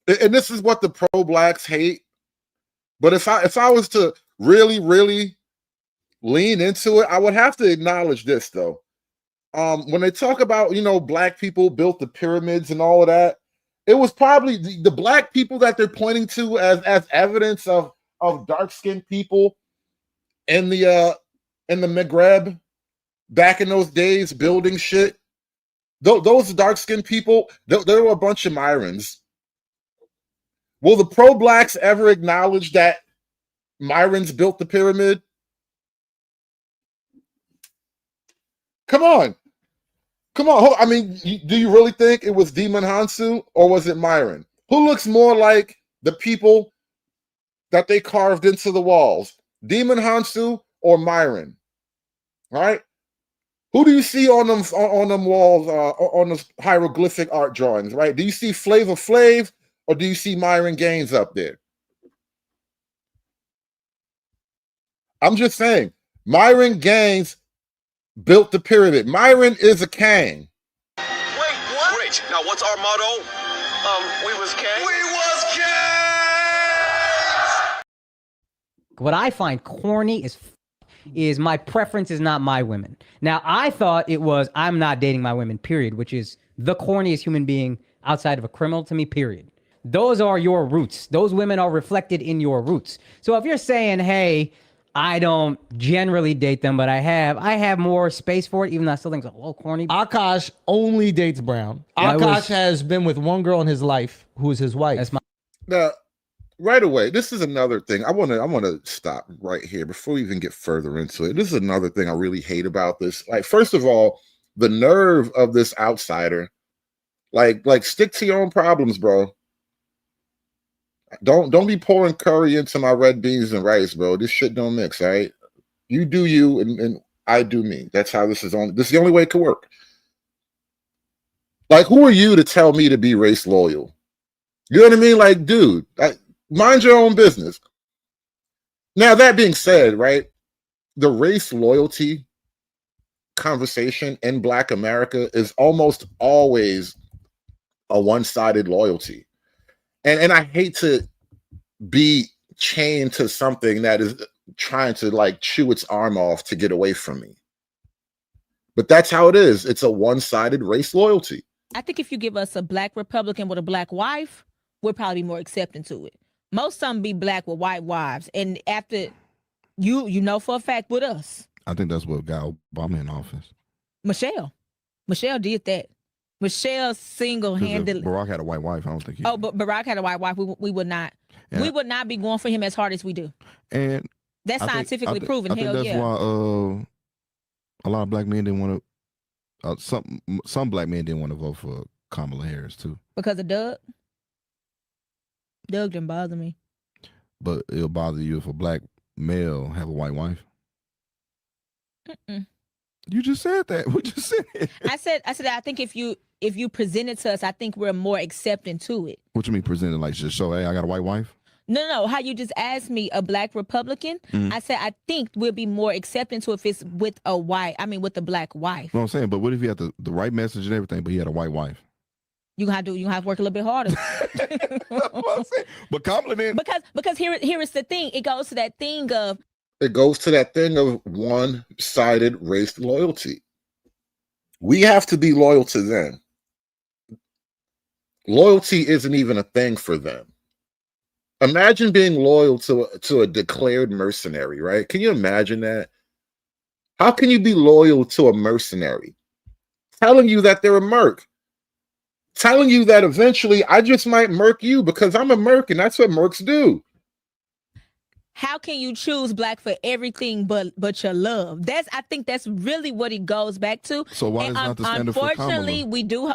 and this is what the pro-blacks hate, but if I was to really lean into it, I would have to acknowledge this though. When they talk about Black people built the pyramids and all of that, it was probably the Black people that they're pointing to as evidence of dark-skinned people in the Maghreb back in those days building shit. Those dark-skinned people, there were a bunch of Myrons. Will the pro-blacks ever acknowledge that Myrons built the pyramid? Come on. I mean, do you really think it was Demon Hansu or was it Myron? Who looks more like the people that they carved into the walls? Demon Hansu or Myron? All right. Who do you see on them walls, on those hieroglyphic art drawings, right? Do you see Flavor Flav or do you see Myron Gaines up there? I'm just saying, Myron Gaines built the pyramid. Myron is a Kang. Wait, what? Great. Now, what's our motto? We was Kang. We was Kang. What I find corny is my preference is not my women. Now, I thought it was I'm not dating my women, period, which is the corniest human being outside of a criminal to me, period. Those are your roots. Those women are reflected in your roots. So if you're saying, hey, I don't generally date them, but I have more space for it, even though I still think it's a little corny. Akaash only dates brown. Yeah, Akaash has been with one girl in his life who is his wife. Now, right away, this is another thing. I wanna stop right here before we even get further into it. This is another thing I really hate about this. Like, first of all, the nerve of this outsider. Like stick to your own problems, bro. Don't be pouring curry into my red beans and rice, bro. This shit don't mix, all right? You do you, and I do me. That's how this is the only way it could work. Like, who are you to tell me to be race loyal? You know what I mean? Like, dude, mind your own business. Now, that being said, right, the race loyalty conversation in Black America is almost always a one-sided loyalty. And I hate to be chained to something that is trying to like chew its arm off to get away from me. But that's how it is. It's a one-sided race loyalty. I think if you give us a Black Republican with a Black wife, we'll probably be more accepting to it. Most of them be Black with white wives. And after you know for a fact with us. I think that's what got Obama in office. Michelle did that. Michelle single-handedly. Barack had a white wife. I don't think he. Oh, but Barack had a white wife. We would not. And we would not be going for him as hard as we do. And that's scientifically proven. I think that's why a lot of Black men didn't want to. Some Black men didn't want to vote for Kamala Harris too. Because of Doug. Doug didn't bother me. But it'll bother you if a Black male have a white wife. Mm-mm. You just said that. What you said? I said I think if you present it to us, I think we're more accepting to it. What you mean presenting, like just show, hey, I got a white wife? No. How you just asked me a Black Republican? Mm-hmm. I said I think we'll be more accepting to if it's with a with a Black wife. You know what I'm saying? But what if he had the right message and everything, but he had a white wife? You have to work a little bit harder. But compliment. Because here is the thing. It goes to that thing of one-sided race loyalty. We have to be loyal to them. Loyalty isn't even a thing for them. Imagine being loyal to a declared mercenary, right? Can you imagine that? How can you be loyal to a mercenary? Telling you that they're a merc. Telling you that eventually I just might merc you because I'm a merc and that's what mercs do. How can you choose Black for everything but your love? I think that's really what it goes back to. So why is not the standard for Kamala? Unfortunately,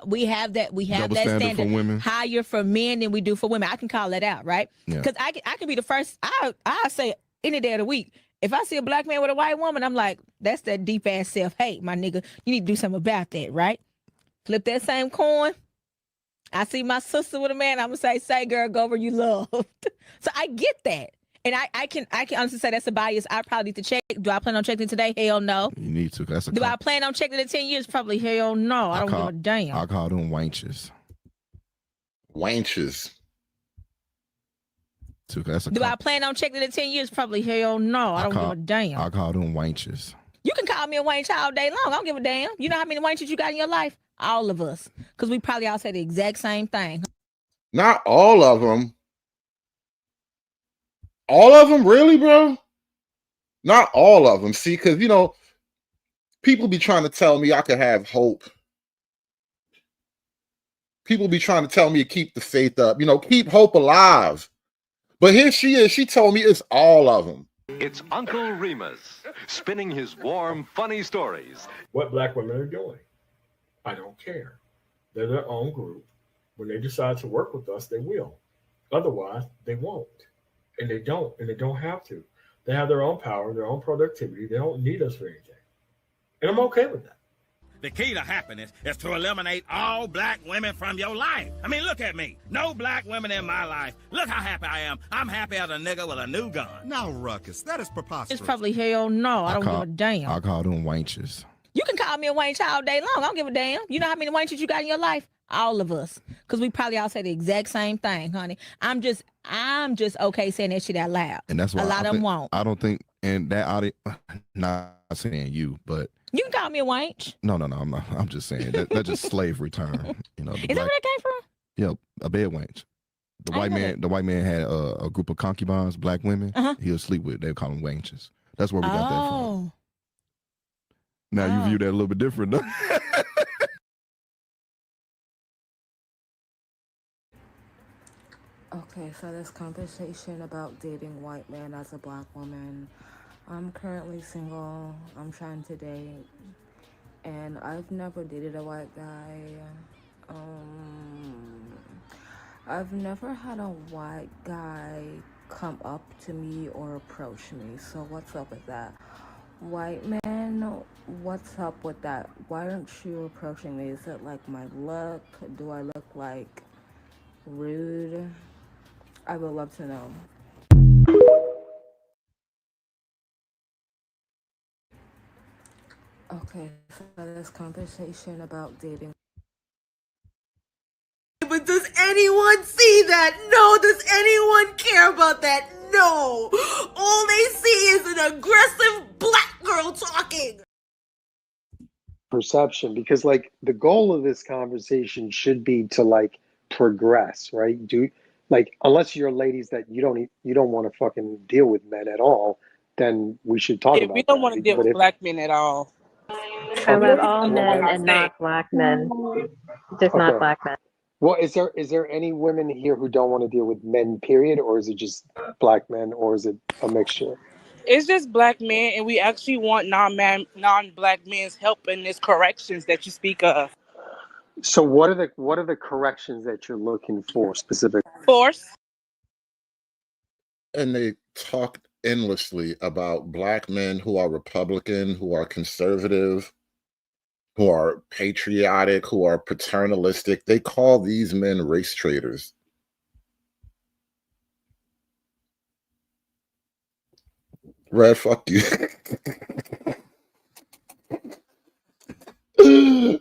we have that standard for women higher for men than we do for women. I can call that out, right? Because I can be the first. I say any day of the week. If I see a Black man with a white woman, I'm like, that's that deep ass self-hate, my nigga. You need to do something about that, right? Flip that same coin. I see my sister with a man, I'm gonna say girl, go where you loved. So I get that. And I can honestly say that's a bias. I probably need to check. Do I plan on checking it today? Hell no. You need to. Do I plan on checking it in 10 years? Probably hell no. I don't give a damn. I call them wenches. Wenches. Do I plan on checking it in 10 years? Probably hell no. I don't give a damn. I call them wenches. You can call me a wench all day long. I don't give a damn. You know how many wenches you got in your life? All of us. Because we probably all say the exact same thing. Not all of them. All of them? Really, bro? Not all of them. See, because, people be trying to tell me I could have hope. People be trying to tell me to keep the faith up. Keep hope alive. But here she is. She told me it's all of them. It's Uncle Remus, spinning his warm, funny stories. What Black women are doing, I don't care. They're their own group. When they decide to work with us, they will. Otherwise, they won't. And they don't have to. They have their own power, their own productivity. They don't need us for anything. And I'm okay with that. The key to happiness is to eliminate all Black women from your life. I mean, look at me. No Black women in my life. Look how happy I am. I'm happy as a nigga with a new gun. Now, Ruckus, that is preposterous. It's probably hell no. I don't give a damn. I call them wenches. You can call me a wench all day long. I don't give a damn. You know how many wenches you got in your life? All of us. Because we probably all say the exact same thing, honey. I'm just okay saying that shit out loud. And that's why a lot of them won't. I don't think, and that audience, not saying you, but you can call me a wench. No, I'm not. I'm just saying that's just slavery term. Is that where that came from? Yeah, a bed wench. The white man had a group of concubines, Black women. He would sleep with. They call them wenches. That's where we got that from. Now you view that a little bit different, though. Okay, so this conversation about dating white men as a black woman. I'm currently single. I'm trying to date, and I've never dated a white guy. Um, I've never had a white guy come up to me or approach me. So what's up with that? White man, what's up with that? Why aren't you approaching me? Is it like my look? Do I look like rude? I would love to know. Okay, so this conversation about dating. But does anyone see that? No. Does anyone care about that? No. All they see is an aggressive black girl talking. Perception, because like the goal of this conversation should be to like progress, right? Like unless you're ladies that you don't want to fucking deal with men at all, then we should talk Yeah, we about don't that. want to deal But with if black men at all. I okay, love all well men then and not black men, just not okay. black men. Well, is there any women here who don't want to deal with men, period, or is it just black men, or is it a mixture? It's just black men, and we actually want non-black men's help in this corrections that you speak of. So what are the corrections that you're looking for specifically? Force. And they talk endlessly about black men who are Republican, who are conservative, who are patriotic, who are paternalistic. They call these men race traitors. Red, fuck you.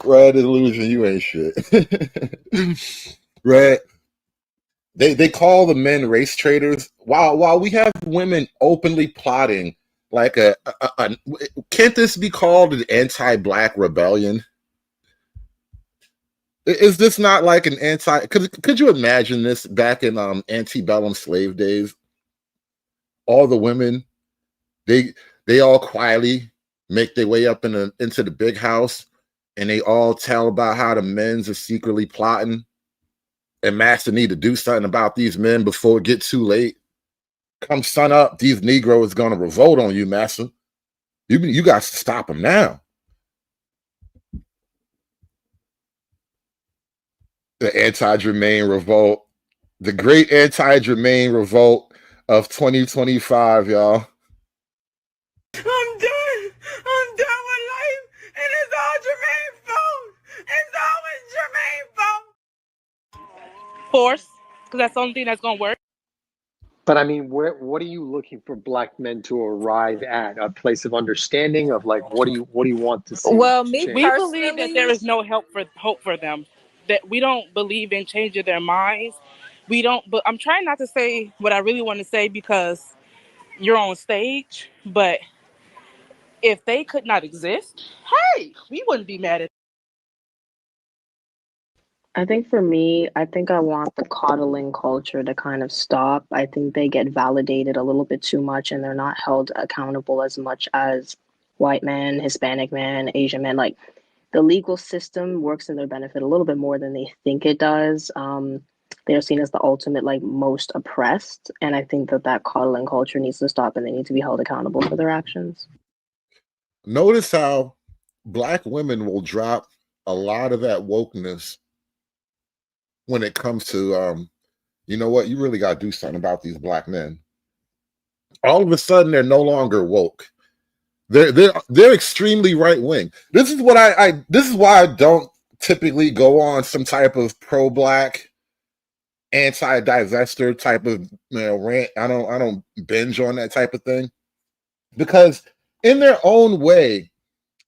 Red illusion, you ain't shit. Red, they call the men race traitors while we have women openly plotting like a can't this be called an anti-black rebellion? Is this not like an anti? Could you imagine this back in antebellum slave days? All the women, they all quietly make their way up into the big house, and they all tell about how the men's are secretly plotting, and master need to do something about these men before it gets too late. Come sun up, these Negroes gonna revolt on you, master. You got to stop them now. The anti-Jermaine revolt, the great anti-Jermaine revolt of 2025, y'all. I'm done. I'm done with life, and it's all Jermaine's fault. It's always Jermaine's fault. Force, because that's the only thing that's gonna work. But I mean, what are you looking for black men to arrive at? A place of understanding of like what do you want to see Well, change? we believe that there is no hope for them. That we don't believe in changing their minds. We don't. But I'm trying not to say what I really want to say because you're on stage. But if they could not exist, hey, we wouldn't be mad at. I think for me, I think I want the coddling culture to kind of stop. I think they get validated a little bit too much and they're not held accountable as much as white men, Hispanic men, Asian men. Like the legal system works in their benefit a little bit more than they think it does. They're seen as the ultimate, like most oppressed. And I think that coddling culture needs to stop and they need to be held accountable for their actions. Notice how black women will drop a lot of that wokeness when it comes to, you know what, you really got to do something about these black men. All of a sudden, they're no longer woke. They're extremely right wing. This is what this is why I don't typically go on some type of pro-black, anti-divester type of rant. I don't binge on that type of thing because in their own way,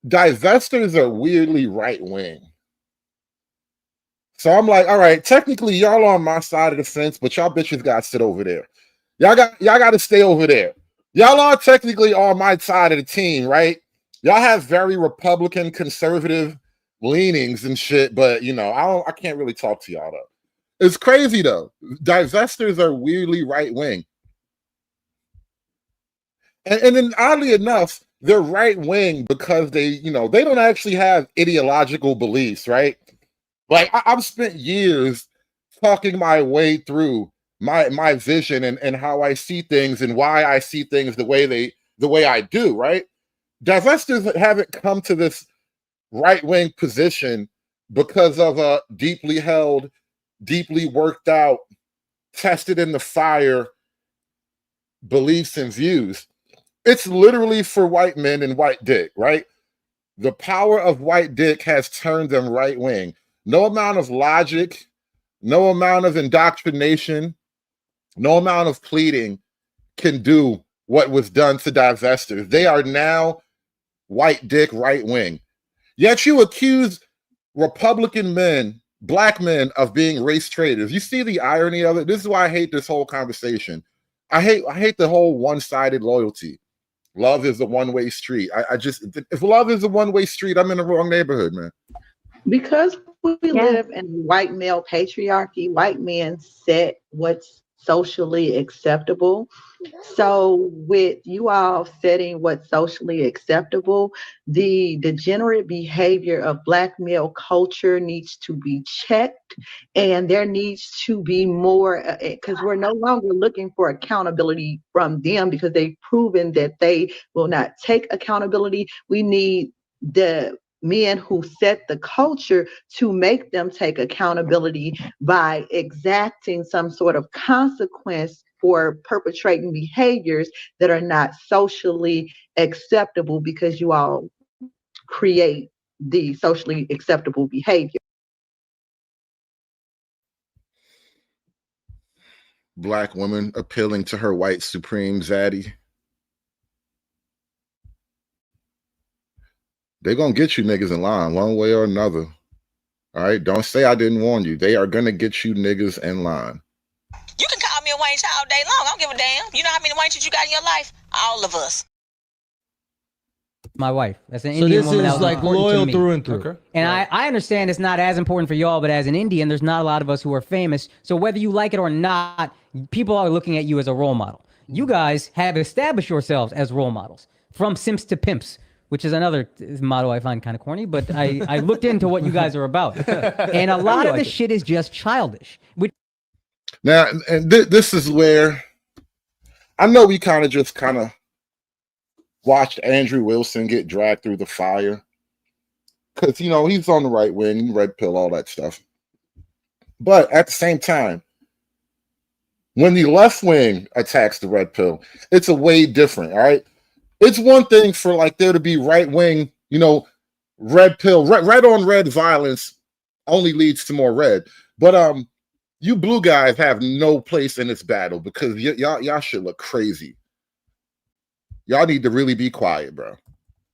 divestors are weirdly right wing. So I'm like, all right, technically y'all on my side of the fence, but y'all bitches got to sit over there. Y'all got to stay over there. Y'all are technically on my side of the team, right? Y'all have very Republican, conservative leanings and shit, but I can't really talk to y'all though. It's crazy though. Divestors are weirdly right wing, and then oddly enough, they're right wing because they don't actually have ideological beliefs, right? Like I've spent years talking my way through my vision and how I see things and why I see things the way I do, right? Divestors haven't come to this right-wing position because of a deeply held, deeply worked out, tested in the fire beliefs and views. It's literally for white men and white dick, right? The power of white dick has turned them right-wing. No amount of logic, no amount of indoctrination, no amount of pleading can do what was done to divestors. They are now white dick right-wing. Yet you accuse Republican men, black men, of being race traitors. You see the irony of it? This is why I hate this whole conversation. I hate the whole one-sided loyalty. Love is a one-way street. I just, if love is a one-way street, I'm in the wrong neighborhood, man. Because we live in white male patriarchy, white men set what's socially acceptable. So with you all setting what's socially acceptable, the degenerate behavior of black male culture needs to be checked, and there needs to be more, because we're no longer looking for accountability from them because they've proven that they will not take accountability. We need the men who set the culture to make them take accountability by exacting some sort of consequence for perpetrating behaviors that are not socially acceptable, because you all create the socially acceptable behavior. Black woman appealing to her white supreme zaddy. They're going to get you niggas in line one way or another. All right? Don't say I didn't warn you. They are going to get you niggas in line. You can call me a wench all day long. I don't give a damn. You know how many wenches you got in your life? All of us. My wife. That's an So Indian this woman. is that was like important loyal to me. through and through. Okay. And I understand it's not as important for y'all, but as an Indian, there's not a lot of us who are famous. So whether you like it or not, people are looking at you as a role model. You guys have established yourselves as role models. From simps to pimps, which is another motto I find kind of corny, but I looked into what you guys are about. And a lot of this shit is just childish. Now, and this is where I know we kind of watched Andrew Wilson get dragged through the fire because, you know, he's on the right wing, red pill, all that stuff. But at the same time, when the left wing attacks the red pill, it's a way different, all right? It's one thing for like there to be right wing, you know, red pill, red on red violence only leads to more red. But you blue guys have no place in this battle because y'all should look crazy. Y'all need to really be quiet, bro.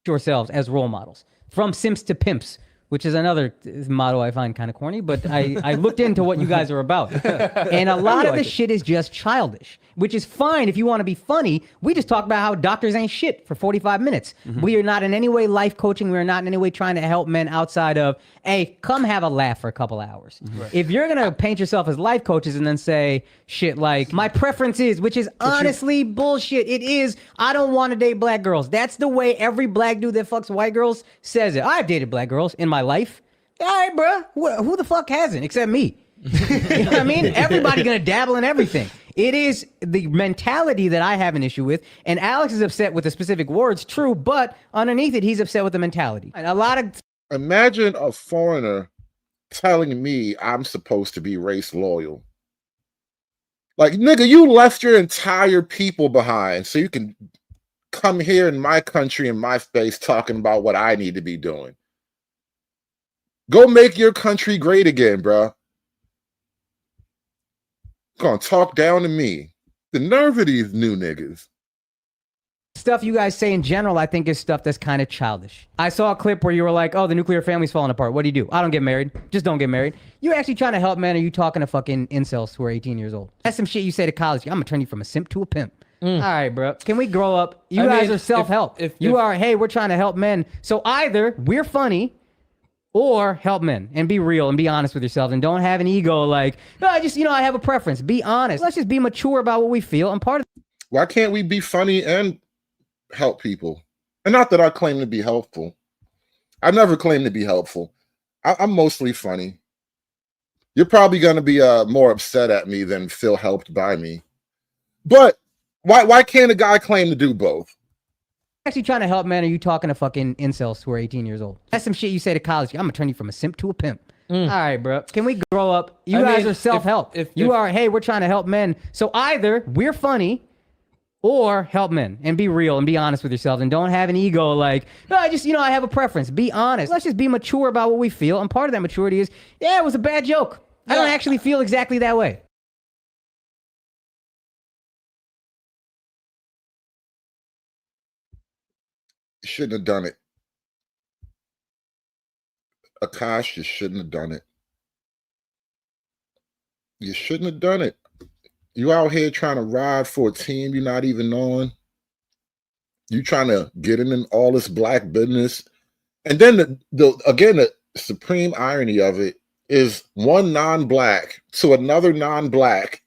Yourselves as role models. From simps to pimps, which is another motto I find kind of corny, but I looked into what you guys are about. And a lot of this shit is just childish, which is fine if you want to be funny. We just talk about how doctors ain't shit for 45 minutes. We are not in any way life coaching. We are not in any way trying to help men outside of, hey, come have a laugh for a couple hours. If you're going to paint yourself as life coaches and then say shit like, my preference is, which is honestly bullshit. It is, I don't want to date black girls. That's the way every black dude that fucks white girls says it. I've dated black girls in my life. All right, bro. Who the fuck hasn't except me? You know what I mean? Everybody gonna dabble in everything. It is the mentality that I have an issue with, and Alex is upset with the specific words, true, but underneath it, he's upset with the mentality. And a lot of... Imagine a foreigner telling me I'm supposed to be race loyal. Like, nigga, you left your entire people behind so you can come here in my country, in my space, talking about what I need to be doing. Go make your country great again, bro. Gonna talk down to me. The nerve of these new niggas. Stuff you guys say in general, I think is stuff that's kind of childish. I saw a clip where you were like, oh, the nuclear family's falling apart. What do? I don't get married. Just don't get married. You actually trying to help men, or are you talking to fucking incels who are 18 years old? That's some shit you say to college. I'm gonna turn you from a simp to a pimp. All right, bro. Can we grow up? You guys are self-help. Hey, we're trying to help men. So either we're funny or help men and be real and be honest with yourself and don't have an ego like, no, I have a preference. Be honest. Let's just be mature about what we feel. And part of... Why can't we be funny and help people? And not that I claim to be helpful. I never claim to be helpful. I'm mostly funny. You're probably going to be more upset at me than feel helped by me. But why can't a guy claim to do both? Actually trying to help, man. Are you talking to fucking incels who are 18 years old? That's some shit you say to college. I'm gonna turn you from a simp to a pimp. All right, bro. Can we grow up? You guys are self-help. Hey, we're trying to help men. So either we're funny or help men and be real and be honest with yourselves and don't have an ego like, no, I have a preference. Be honest. Let's just be mature about what we feel. And part of that maturity is, it was a bad joke. I don't actually feel exactly that way. You shouldn't have done it. Akaash, you shouldn't have done it. You shouldn't have done it. You out here trying to ride for a team you're not even on. You trying to get in all this black business. And then the supreme irony of it is one non-black to another non-black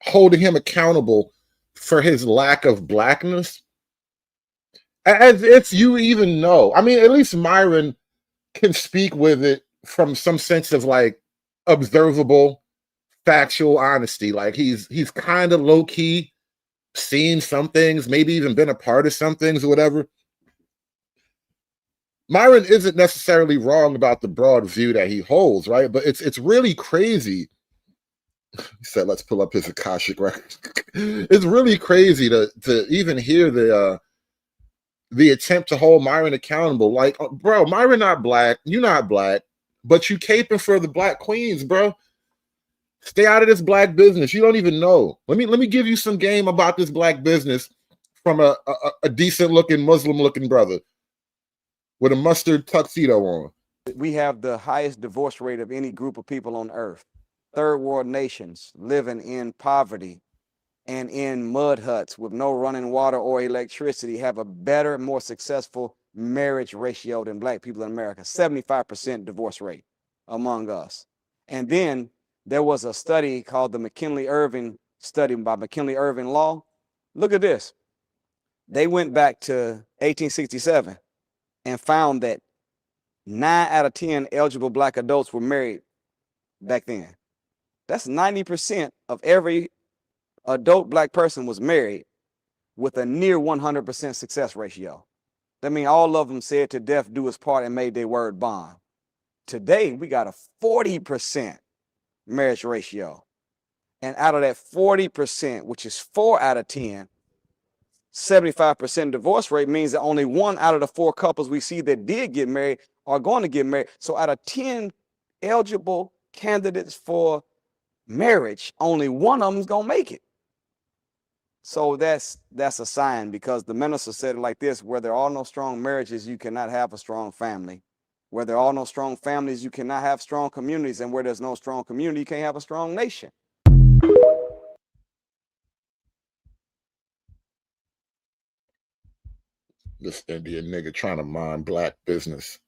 holding him accountable for his lack of blackness. As if you even know. I mean, at least Myron can speak with it from some sense of like observable, factual honesty. Like he's kind of low key seen some things, maybe even been a part of some things or whatever. Myron isn't necessarily wrong about the broad view that he holds, right? But it's really crazy. He said, "Let's pull up his Akashic records." It's really crazy to even hear the attempt to hold Myron accountable. Like, bro, Myron not black, you not black, but you caping for the black queens, bro. Stay out of this black business. You don't even know. Let me give you some game about this black business from a decent looking Muslim looking brother with a mustard tuxedo on. We have the highest divorce rate of any group of people on earth. Third world nations living in poverty and in mud huts with no running water or electricity have a better, more successful marriage ratio than black people in America. 75% divorce rate among us. And then there was a study called the McKinley-Irving study by McKinley-Irving Law. Look at this. They went back to 1867 and found that 9 out of 10 eligible black adults were married back then. That's 90% of every adult black person was married with a near 100% success ratio. That means all of them said to death do his part and made their word bond. Today, we got a 40% marriage ratio. And out of that 40%, which is 4 out of 10, 75% divorce rate means that only 1 out of the 4 couples we see that did get married are going to get married. So out of 10 eligible candidates for marriage, only 1 of them is going to make it. So that's a sign, because the minister said it like this: where there are no strong marriages, you cannot have a strong family. Where there are no strong families, you cannot have strong communities. And where there's no strong community, you can't have a strong nation. This Indian nigga trying to mind black business.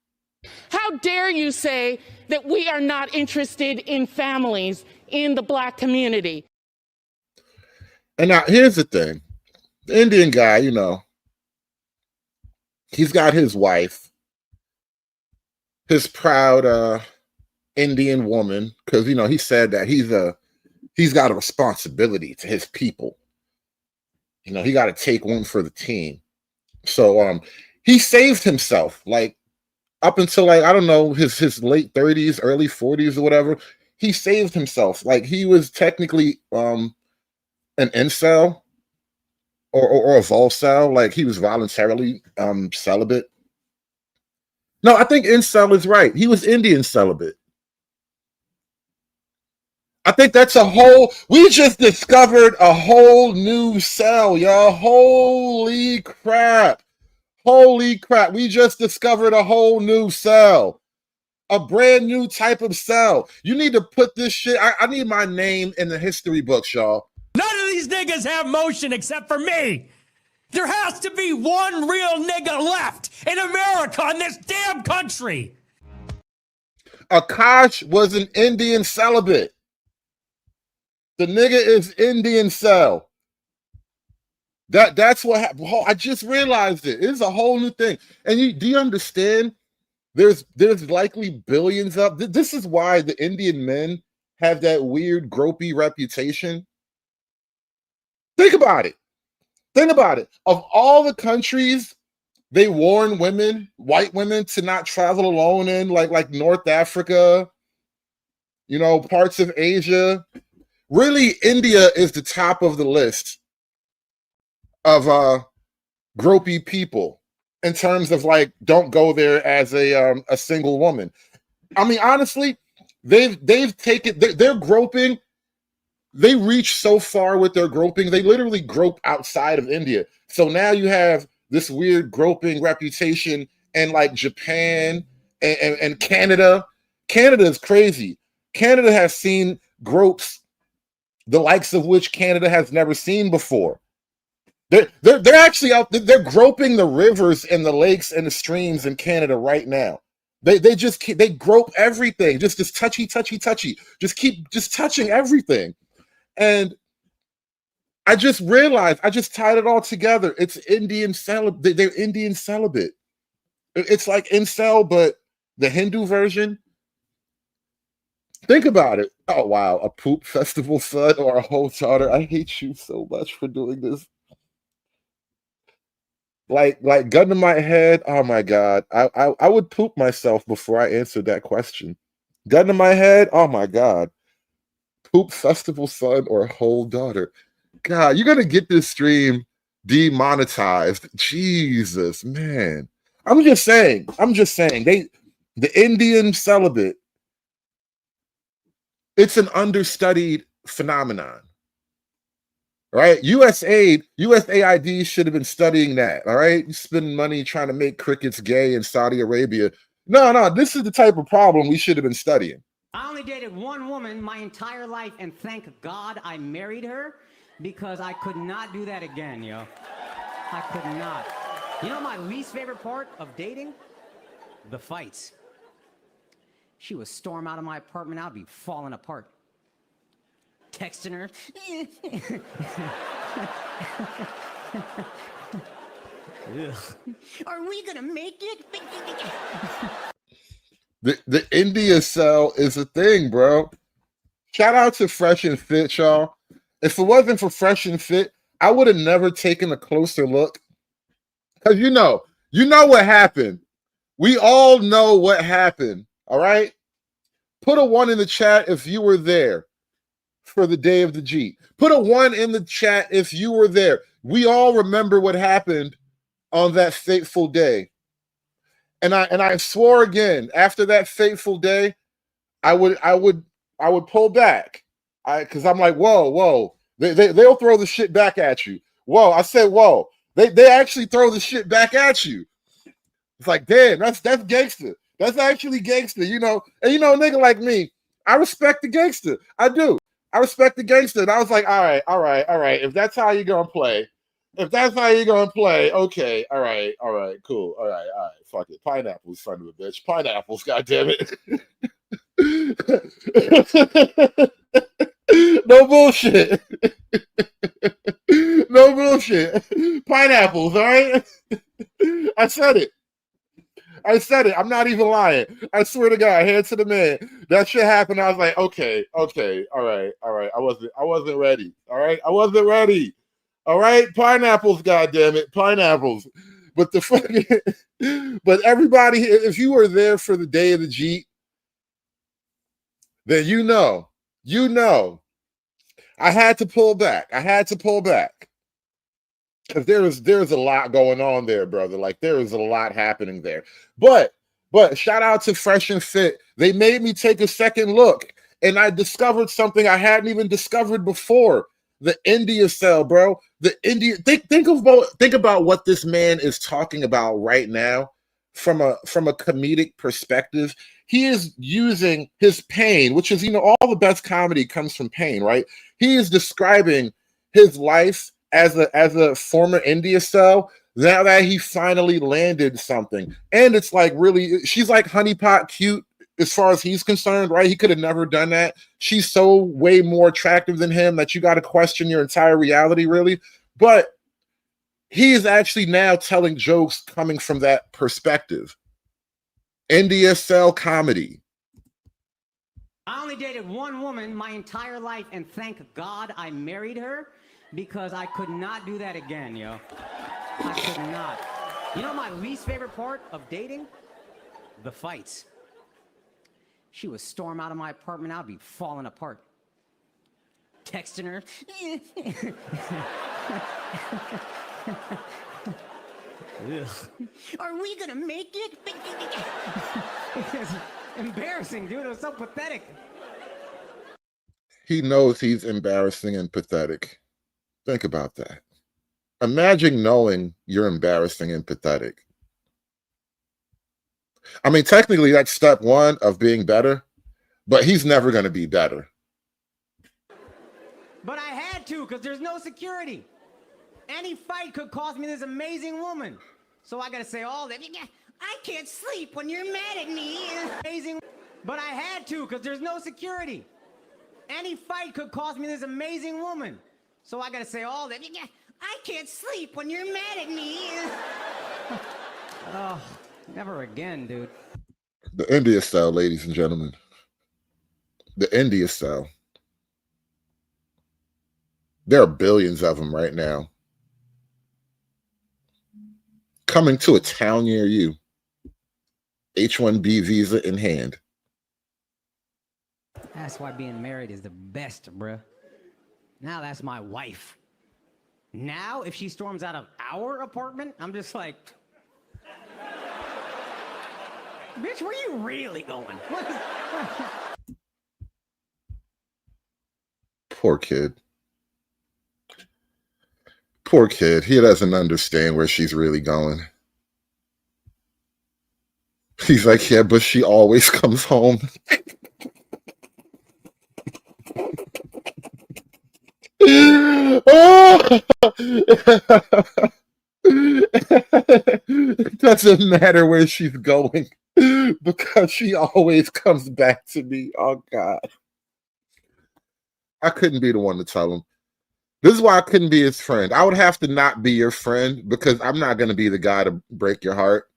How dare you say that we are not interested in families in the black community? And now here's the thing. The Indian guy, you know, he's got his wife, his proud Indian woman, because, you know, he said that he's got a responsibility to his people. You know, he got to take one for the team. So he saved himself, like up until, like, I don't know, his late 30s, early 40s or whatever. He saved himself. Like, he was technically an incel or a volcel. Like, he was voluntarily celibate. No, I think incel is right. He was Indian celibate. I think that's we just discovered a whole new cell, y'all. Holy crap. Holy crap. We just discovered a whole new cell. A brand new type of cell. You need to put this shit, I need my name in the history books, y'all. None of these niggas have motion except for me. There has to be one real nigga left in America, in this damn country. Akaash was an Indian celibate. The nigga is Indian cell. That's what happened. I just realized it. It's a whole new thing. And do you understand? There's likely billions of. This is why the Indian men have that weird gropey reputation. Think about it. Think about it. Of all the countries they warn women, white women, to not travel alone in, like North Africa, parts of Asia. Really, India is the top of the list of gropey people in terms of like, don't go there as a single woman. I mean, honestly, they've taken their groping. They reach so far with their groping. They literally grope outside of India. So now you have this weird groping reputation in like Japan and Canada. Canada is crazy. Canada has seen gropes, the likes of which Canada has never seen before. They're actually out. They're groping the rivers and the lakes and the streams in Canada right now. They grope everything. Just touchy. Just keep touching everything. And I just realized, I just tied it all together. It's Indian celibate. They're Indian celibate. It's like incel, but the Hindu version. Think about it. Oh, wow. A poop festival son or a whole daughter. I hate you so much for doing this. Like gun to my head. Oh, my God. I would poop myself before I answered that question. Gun to my head. Oh, my God. Poop festival son or whole daughter. God, you're gonna get this stream demonetized. Jesus, man. I'm just saying. The Indian celibate, it's an understudied phenomenon. Right? USAID should have been studying that. All right. You spending money trying to make crickets gay in Saudi Arabia. No, this is the type of problem we should have been studying. I only dated one woman my entire life, and thank God I married her, because I could not do that again, yo. I could not. You know my least favorite part of dating? The fights. She would storm out of my apartment, I'd be falling apart. Texting her. Are we gonna make it? The India cell is a thing, bro. Shout out to Fresh and Fit, y'all. If it wasn't for Fresh and Fit, I would have never taken a closer look. Because you know what happened. We all know what happened, all right? Put a 1 in the chat if you were there for the day of the Jeep. Put a 1 in the chat if you were there. We all remember what happened on that fateful day. And I swore again, after that fateful day, I would pull back. Because I'm like, whoa. They'll throw the shit back at you. Whoa, I said, whoa. They actually throw the shit back at you. It's like, damn, that's gangster. That's actually gangster, And a nigga like me, I respect the gangster. I do. I respect the gangster. And I was like, all right. If that's how you're gonna play, okay, all right, cool, all right, fuck it. Pineapples, son of a bitch. Pineapples, goddammit. No bullshit. No bullshit. Pineapples, all right? I said it. I'm not even lying. I swear to God, hand to the man. That shit happened. I was like, okay, all right. I wasn't ready. All right, I wasn't ready. All right, pineapples, goddammit, pineapples. But but everybody, if you were there for the day of the Jeep, then you know, I had to pull back. Because there's a lot going on there, brother. Like there is a lot happening there. But shout out to Fresh and Fit. They made me take a second look, and I discovered something I hadn't even discovered before. The India cell, bro. The India. Think about what this man is talking about right now from a comedic perspective. He is using his pain, which is, all the best comedy comes from pain, right? He is describing his life as a former India cell, now that he finally landed something. And it's like, really, she's like honeypot cute as far as he's concerned, right? He could have never done that. She's so way more attractive than him that you got to question your entire reality, really. But he is actually now telling jokes coming from that perspective. India Cell comedy. I only dated one woman my entire life, and thank God I married her because I could not do that again, yo. I could not. You know my least favorite part of dating? The fights. She would storm out of my apartment, I'd be falling apart. Texting her. Are we gonna make it? It's embarrassing, dude. It was so pathetic. He knows he's embarrassing and pathetic. Think about that. Imagine knowing you're embarrassing and pathetic. I mean, technically, that's step one of being better, but he's never going to be better. But I had to, because there's no security. Any fight could cost me this amazing woman. So I gotta say all that. I can't sleep when you're mad at me. Amazing. But I had to, because there's no security. Any fight could cost me this amazing woman. So I gotta say all that. I can't sleep when you're mad at me. Oh, never again, dude. The India Cell, ladies and gentlemen. The India Cell. There are billions of them right now. Coming to a town near you. H-1B visa in hand. That's why being married is the best, bruh. Now that's my wife. Now, if she storms out of our apartment, I'm just like, bitch, where you really going? Poor kid. Poor kid. He doesn't understand where she's really going. He's like, yeah, but she always comes home. Oh! It doesn't matter where she's going because she always comes back to me. Oh, God. I couldn't be the one to tell him. This is why I couldn't be his friend. I would have to not be your friend because I'm not going to be the guy to break your heart.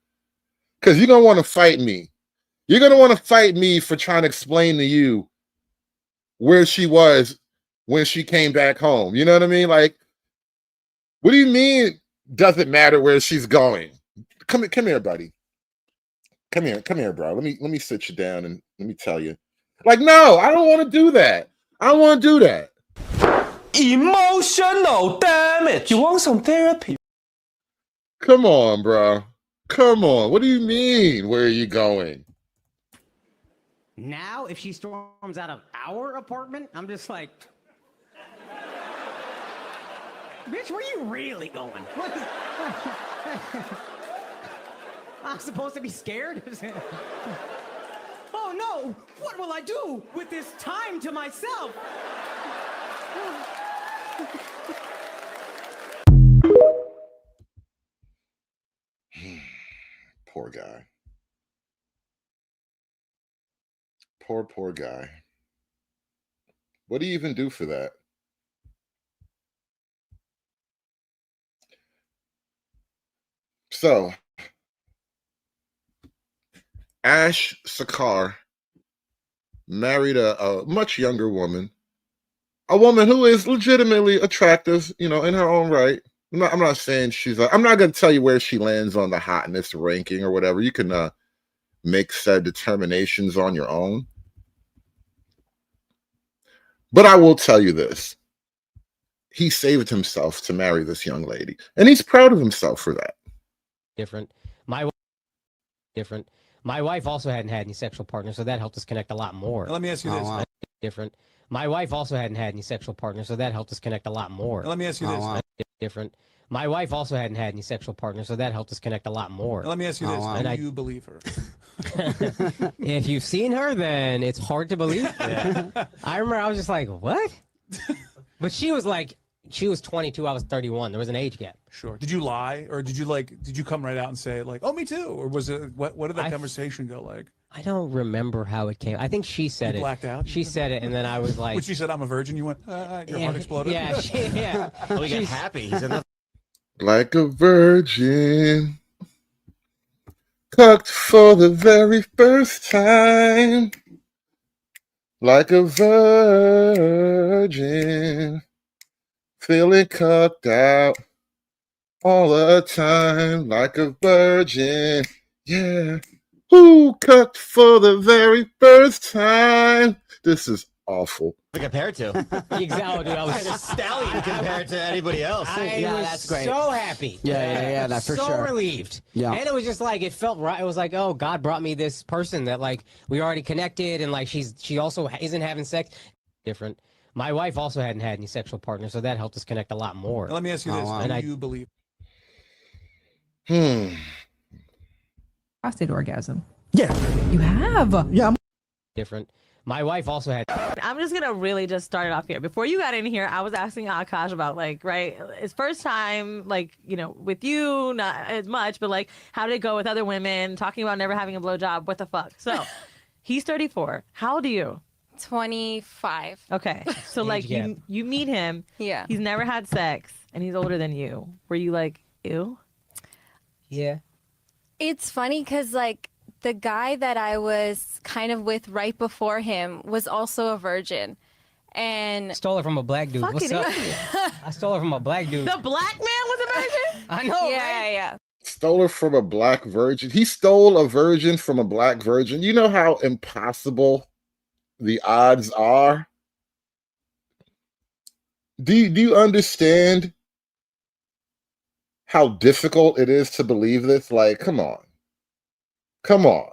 Because you're going to want to fight me. You're going to want to fight me for trying to explain to you where she was when she came back home. You know what I mean? Like, what do you mean doesn't matter where she's going? Come here, buddy. Come here, bro. Let me sit you down and let me tell you. Like, no, I don't want to do that. I don't want to do that. Emotional damage. You want some therapy? Come on, bro. Come on. What do you mean? Where are you going? Now, if she storms out of our apartment, I'm just like, bitch, where you really going? I'm supposed to be scared? Oh no, what will I do with this time to myself? Poor guy. Poor guy. What do you even do for that? So, Ash Sakar married a much younger woman, a woman who is legitimately attractive, you know, in her own right. I'm not saying I'm not going to tell you where she lands on the hotness ranking or whatever. You can make said determinations on your own. But I will tell you this. He saved himself to marry this young lady, and he's proud of himself for that. Different. My wife also hadn't had any sexual partners, so that helped us connect a lot more. Let me ask you this. Different. My wife also hadn't had any sexual partners, so that helped us connect a lot more. Let me ask you this. Different. My wife also hadn't had any sexual partners, so that helped us connect a lot more. Let me ask you this. Do you believe her? If you've seen her, then it's hard to believe. Yeah. I remember I was just like, what? But she was 22, I was 31. There was an age gap. Sure. Did you lie, or did you come right out and say like, oh, me too? Or was it, what did that conversation go like? I don't remember how it came. I think she said it. Blacked out? She said it, and then I was like... When she said, I'm a virgin, you went, your heart exploded? Yeah, yeah. Oh, you got happy. He's enough. Like a virgin. cucked for the very first time, like a virgin, feeling cucked out all the time, like a virgin. Yeah. Who cucked for the very first time? This is awful. Compared to Exactly, dude. I was a stallion compared to anybody else. I was that's great. so happy. That's for so sure. relieved. Yeah. And it was just like, it felt right. It was like, oh, God brought me this person that like we already connected, and like she also isn't having sex. Different. My wife also hadn't had any sexual partners, so that helped us connect a lot more. Now, let me ask you this: And do you believe? Prostate orgasm. Yeah. You have. Yeah. Different. My wife also had. I'm just gonna really just start it off here. Before you got in here, I was asking Akaash about like, right, his first time, like, you know, with you, not as much, but like, how did it go with other women? Talking about never having a blowjob. What the fuck? So, he's 34. How old are you? 25. Okay, so like you meet him. Yeah. He's never had sex, and he's older than you. Were you like, ew? Yeah. It's funny because like the guy that I was kind of with right before him was also a virgin. And Stole it from a black dude. What's up? I stole it from a black dude. The black man was a virgin? I know. Yeah, yeah. Stole her from a black virgin. He stole a virgin from a black virgin. You know how impossible the odds are? Do you understand how difficult it is to believe this? Like, come on. Come on.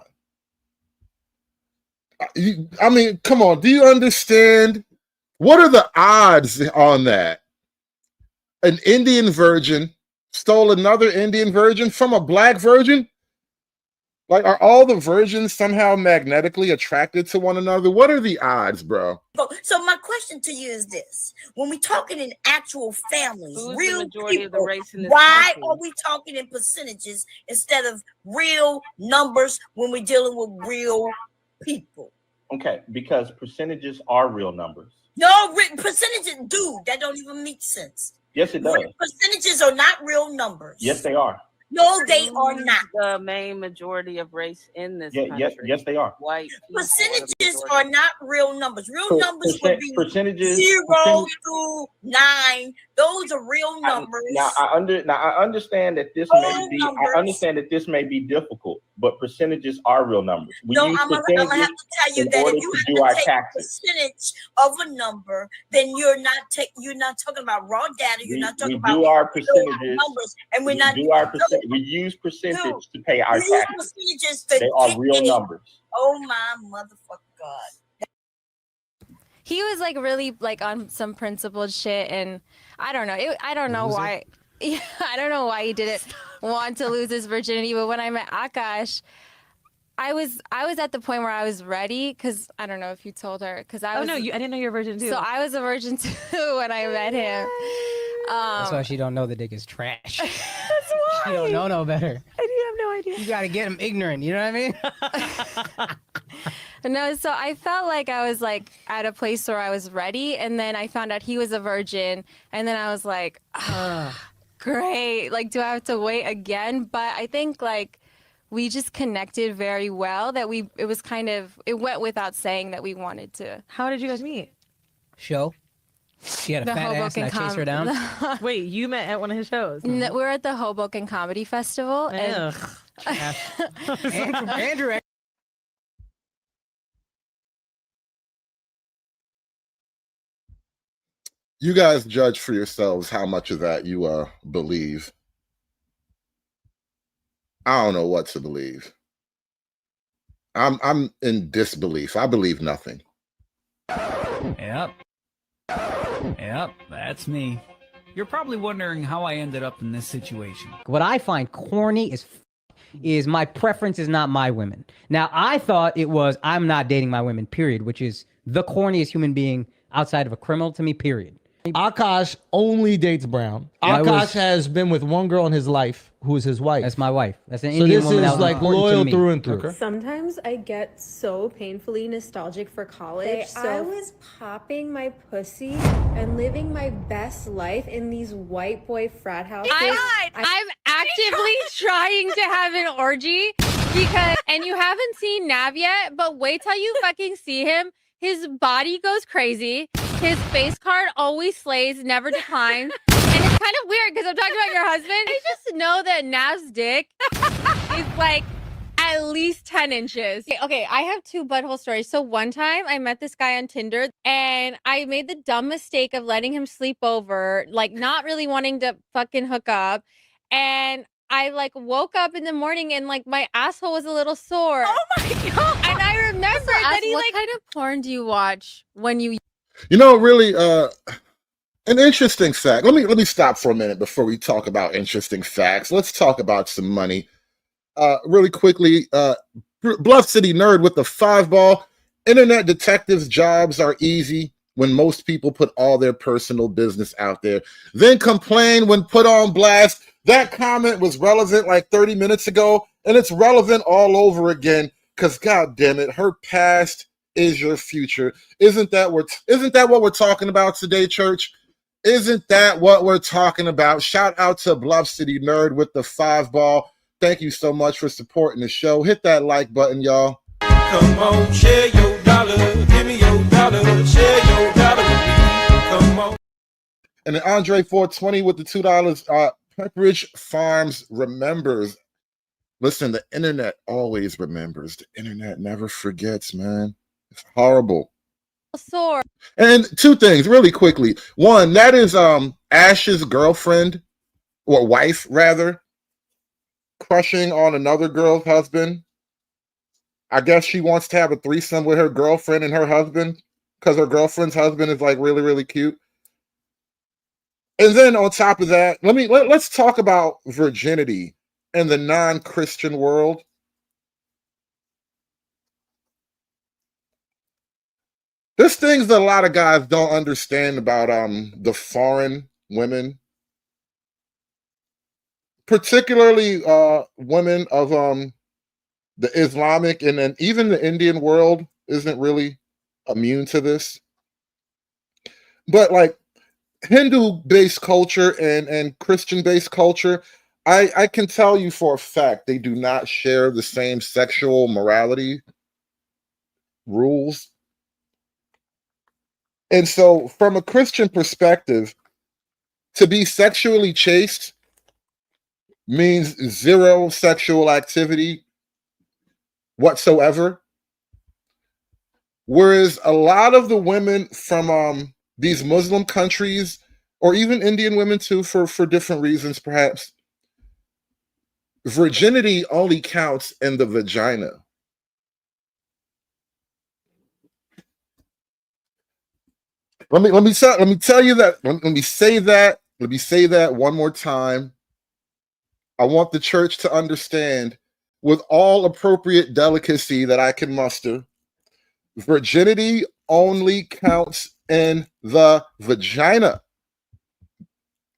I mean, come on. Do you understand? What are the odds on that? An Indian virgin stole another Indian virgin from a black virgin? Like, are all the virgins somehow magnetically attracted to one another? What are the odds, bro? So my question to you is this: when we talking in actual families, Who's real the majority people, of the race in this why country? are we talking in percentages instead of real numbers when we're dealing with real people? Okay, because percentages are real numbers. No, percentages, dude, that don't even make sense. Yes, it does. Percentages are not real numbers. Yes, they are. No, they are not. The main majority of race in this Yes, country. yes, they are. White people Percentages are not real numbers. Real numbers would be percentages 0 through 9. Those are real numbers. Now I understand that this may be. I understand that this may be difficult, but percentages are real numbers. We use I'm gonna have to tell you in that order if you to have do to our take taxes. a percentage of a number, then you're not talking about raw data. You're not talking We about do our real percentages. numbers, and we're We not. do our we use percentage to pay our We use taxes. percentages to They are get real it. numbers. Oh my motherfucking god! He was like really like on some principled shit, and I don't know. I don't know why. Yeah, I don't know why he didn't want to lose his virginity. But when I met Akaash, I was at the point where I was ready, because I don't know if you told her, because I was. I didn't know you were a virgin too. So I was a virgin too when I met him. That's why she don't know the dick is trash. That's why. She don't know no better. I have no idea. You gotta get him ignorant. You know what I mean? No, so I felt like I was like at a place where I was ready, and then I found out he was a virgin, and then I was like, great. Like, do I have to wait again? But I think like we just connected very well. That it went without saying that we wanted to. How did you guys meet? Show. She had a The fat ass and I chased her down. Wait, you met at one of his shows? No, we were at the Hoboken Comedy Festival. And Andrew. You guys judge for yourselves how much of that you believe. I don't know what to believe. I'm in disbelief. I believe nothing. Yep. Yep, that's me. You're probably wondering how I ended up in this situation. What I find corny is my preference is not my women. Now, I thought it was I'm not dating my women, period, which is the corniest human being outside of a criminal to me, period. Akaash only dates brown. Akaash has been with one girl in his life who is his wife. That's my wife. That's an so Indian this woman. is that was like important to loyal me. through and through. Sometimes I get so painfully nostalgic for college. I was popping my pussy and living my best life in these white boy frat houses. I'm actively trying to have an orgy Because and you haven't seen Nav yet, but wait till you fucking see him. His body goes crazy. His face card always slays, never declines. And it's kind of weird because I'm talking about your husband. I just know that Nav's dick is like at least 10 inches. Okay, I have two butthole stories. So one time I met this guy on Tinder and I made the dumb mistake of letting him sleep over, like not really wanting to fucking hook up. And I like woke up in the morning and like my asshole was a little sore. Oh my God. And I remember that he what kind of porn do you watch when you You know, really, an interesting fact. Let me stop for a minute before we talk about interesting facts. Let's talk about some money. Really quickly, Bluff City Nerd with the 5-ball. Internet detectives' jobs are easy when most people put all their personal business out there, then complain when put on blast. That comment was relevant like 30 minutes ago, and it's relevant all over again because, God damn it, her past is your future. Isn't that what we're talking about today, church? Isn't that what we're talking about? Shout out to Bluff City Nerd with the 5-ball. Thank you so much for supporting the show. Hit that like button, y'all. Come on, share your dollar. Give me your dollar. Share your dollar with me. Come on. And then Andre 420 with the $2. Pepperidge Farms remembers. Listen, the internet always remembers. The internet never forgets, man. It's horrible. sore? And two things really quickly. One, that is Ash's girlfriend, or wife rather, crushing on another girl's husband. I guess she wants to have a threesome with her girlfriend and her husband because her girlfriend's husband is like really, really cute. And then on top of that, let's talk about virginity in the non-Christian world. There's things that a lot of guys don't understand about the foreign women, particularly women of the Islamic and then even the Indian world isn't really immune to this. But like Hindu-based culture and Christian-based culture, I can tell you for a fact they do not share the same sexual morality rules. And so from a Christian perspective, to be sexually chaste means zero sexual activity whatsoever. Whereas a lot of the women from these Muslim countries, or even Indian women too, for different reasons perhaps, virginity only counts in the vagina. Let me tell you that. Let me say that one more time. I want the church to understand, with all appropriate delicacy that I can muster, virginity only counts in the vagina.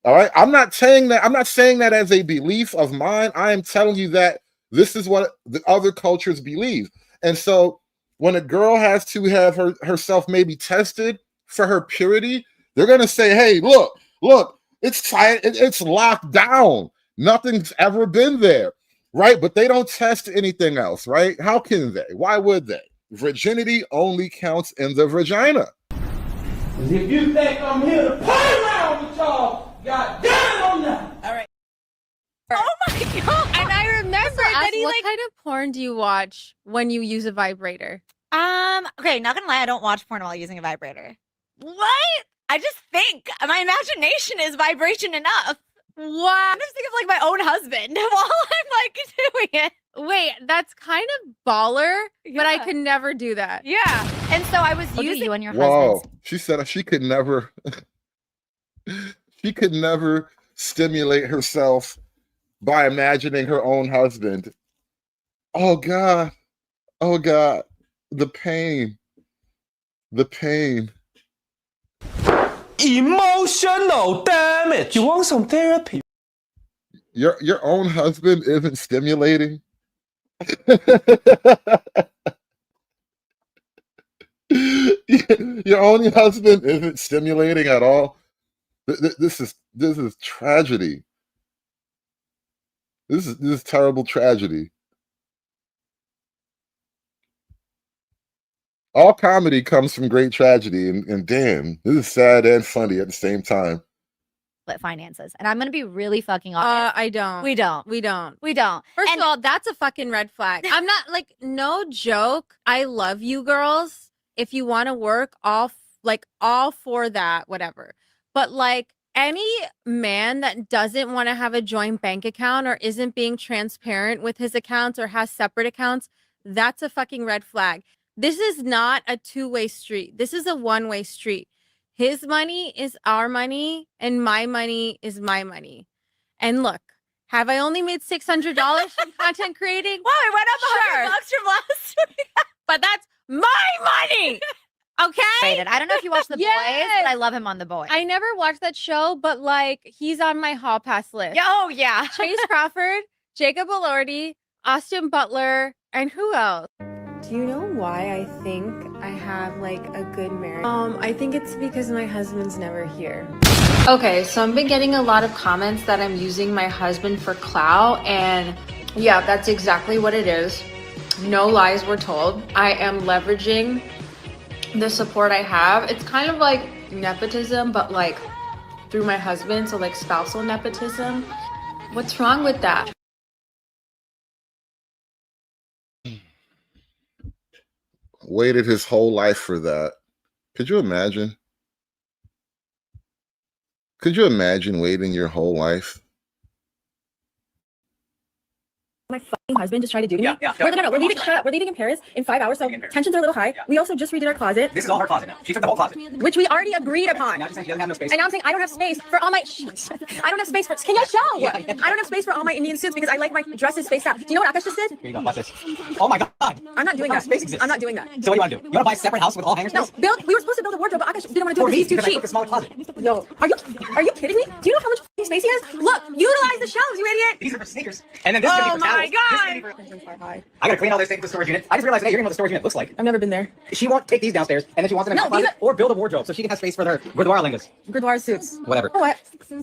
All right. I'm not saying that as a belief of mine. I am telling you that this is what the other cultures believe. And so when a girl has to have herself maybe tested for her purity, they're going to say, hey, look, it's tight. It's locked down. Nothing's ever been there. Right. But they don't test anything else. Right. How can they? Why would they? Virginity only counts in the vagina. If you think I'm here to play around with y'all, God damn, I'm not. All right. Oh my God. And I remember that he what kind of porn do you watch when you use a vibrator? Okay, not gonna lie, I don't watch porn while using a vibrator. What? I just think my imagination is vibration enough. Wow. I just think of like my own husband while I'm like doing it. Wait, that's kind of baller, but I could never do that. Yeah. And so I was using you and your Whoa. husband. She said she could never stimulate herself by imagining her own husband. Oh God. Oh God. The pain. The pain. Emotional damage. You want some therapy? Your own husband isn't stimulating. Your own husband isn't stimulating at all. This is tragedy. This is terrible tragedy. All comedy comes from great tragedy, and damn, this is sad and funny at the same time. Split finances. And I'm gonna be really fucking honest. I don't. We don't. We don't. We don't. First of all, that's a fucking red flag. I'm not like, no joke. I love you girls. If you want to work, all for that, whatever. But like any man that doesn't want to have a joint bank account or isn't being transparent with his accounts or has separate accounts, that's a fucking red flag. This is not a two-way street. This is a one-way street. His money is our money and my money is my money. And look, have I only made $600 from content creating? Wow, I went up $100 from last week. But that's my money. Okay? I don't know if you watched The Boys, but I love him on The Boys. I never watched that show, but like he's on my hall pass list. Oh yeah. Chase Crawford, Jacob Elordi, Austin Butler, and who else? Do you know why I think I have like a good marriage? I think it's because my husband's never here. Okay, so I've been getting a lot of comments that I'm using my husband for clout, and yeah, that's exactly what it is. No lies were told. I am leveraging the support I have. It's kind of like nepotism, but like through my husband, so like spousal nepotism. What's wrong with that? Waited his whole life for that. Could you imagine? Could you imagine waiting your whole life? My fucking husband just tried to do to me. We're leaving. Shut up. We're leaving in Paris in 5 hours, so tensions are a little high. We also just redid our closet. This is all her closet now. She took the whole closet. Which we already agreed upon. Now she's saying she doesn't have no space. And now I'm saying I don't have space for all my. I don't have space for. Can I show? I don't have space for all my Indian suits because I like my dresses spaced out. Do you know what Akaash just did? Here you go. Watch this. Oh my god. I'm not doing that. Space exists. I'm not doing that. So what do you want to do? You want to buy a separate house with all hanger space? No, we were supposed to build a wardrobe, but Akaash didn't want to do it because he's too cheap. A smaller closet. Yo, are you kidding me? Do you know how much space he has? Look, utilize the shelves, you idiot. These are for sneakers. And then this is going to be for towels. God. I gotta clean all this thing to the storage unit. I just realized today you're gonna know what the storage unit looks like. I've never been there. She won't take these downstairs, and then she wants them in a closet or build a wardrobe so she can have space for her boudoir lingas. Boudoir suits. Whatever. You know what?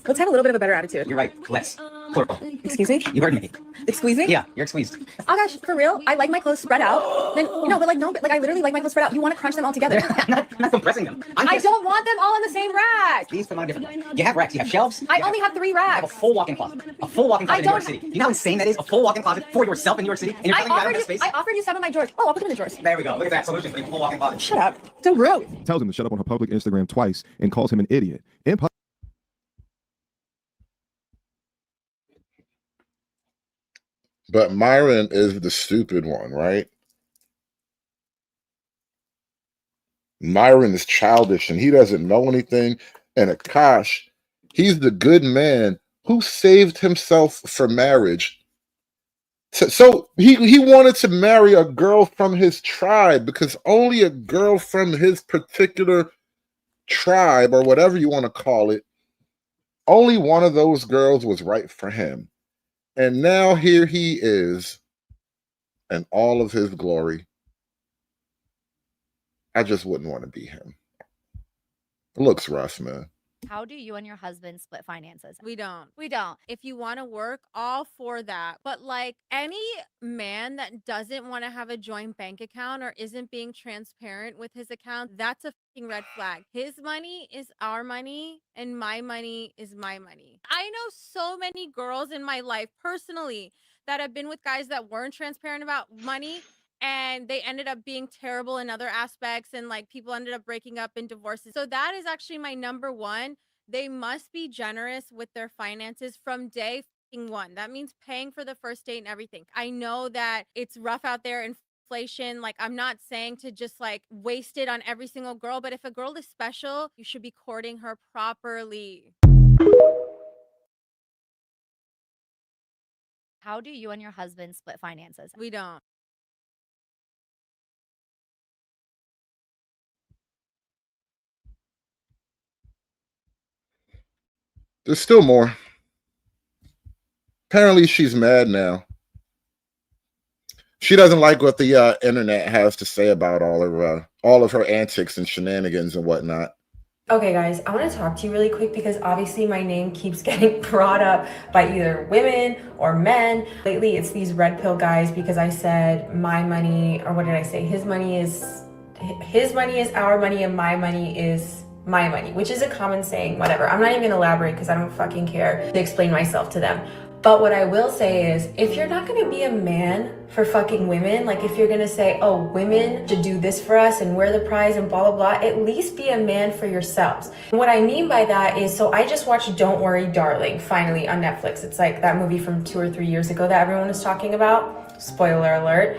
Let's have a little bit of a better attitude. You're right. Let's. Plural. Excuse me? You heard me. Excuse me? Yeah, you're squeezed. Oh gosh, for real? I like my clothes spread out. Then no, but I literally like my clothes spread out. You want to crunch them all together. I'm not compressing them. I don't want them all on the same rack. Please put them on differently. You have racks. You have shelves. I only have 3 I have racks. a full walk-in closet. A full walk-in closet in New York City. You know how insane that is? A full walk-in closet for yourself in New York City? And you're telling me I don't have space? I offered you some of my drawers. Oh, I'll put them in the drawers. There we go. Look at that solution for your full walk-in closet. Shut up. So rude. Tells him to shut up on her public Instagram twice and calls him an idiot. But Myron is the stupid one, right? Myron is childish and he doesn't know anything. And Akaash, he's the good man who saved himself for marriage. So he wanted to marry a girl from his tribe because only a girl from his particular tribe, or whatever you want to call it, only one of those girls was right for him. And now here he is in all of his glory. I just wouldn't want to be him. It looks rough, man. How do you and your husband split finances? We don't. We don't. If you want to work, all for that. But like any man that doesn't want to have a joint bank account or isn't being transparent with his account, that's a fucking red flag. His money is our money and my money is my money. I know so many girls in my life personally that have been with guys that weren't transparent about money, and they ended up being terrible in other aspects, and like people ended up breaking up in divorces. So that is actually my number one. They must be generous with their finances from day one. That means paying for the first date and everything. I know that it's rough out there, inflation. Like, I'm not saying to just like waste it on every single girl, but if a girl is special, you should be courting her properly. How do you and your husband split finances? We don't. There's still more. Apparently she's mad now. She doesn't like what the internet has to say about all of her antics and shenanigans and whatnot. Okay guys, I want to talk to you really quick because obviously my name keeps getting brought up by either women or men. Lately it's these red pill guys because I said my money, or what did I say? His money is his money is our money and my money is my money, which is a common saying, whatever. I'm not even gonna elaborate because I don't fucking care to explain myself to them. But what I will say is, if you're not gonna be a man for fucking women, like if you're gonna say, oh, women should do this for us and we're the prize and blah, blah, blah, at least be a man for yourselves. And what I mean by that is, so I just watched Don't Worry, Darling, finally on Netflix. It's like that movie from 2 or 3 years ago that everyone was talking about. Spoiler alert.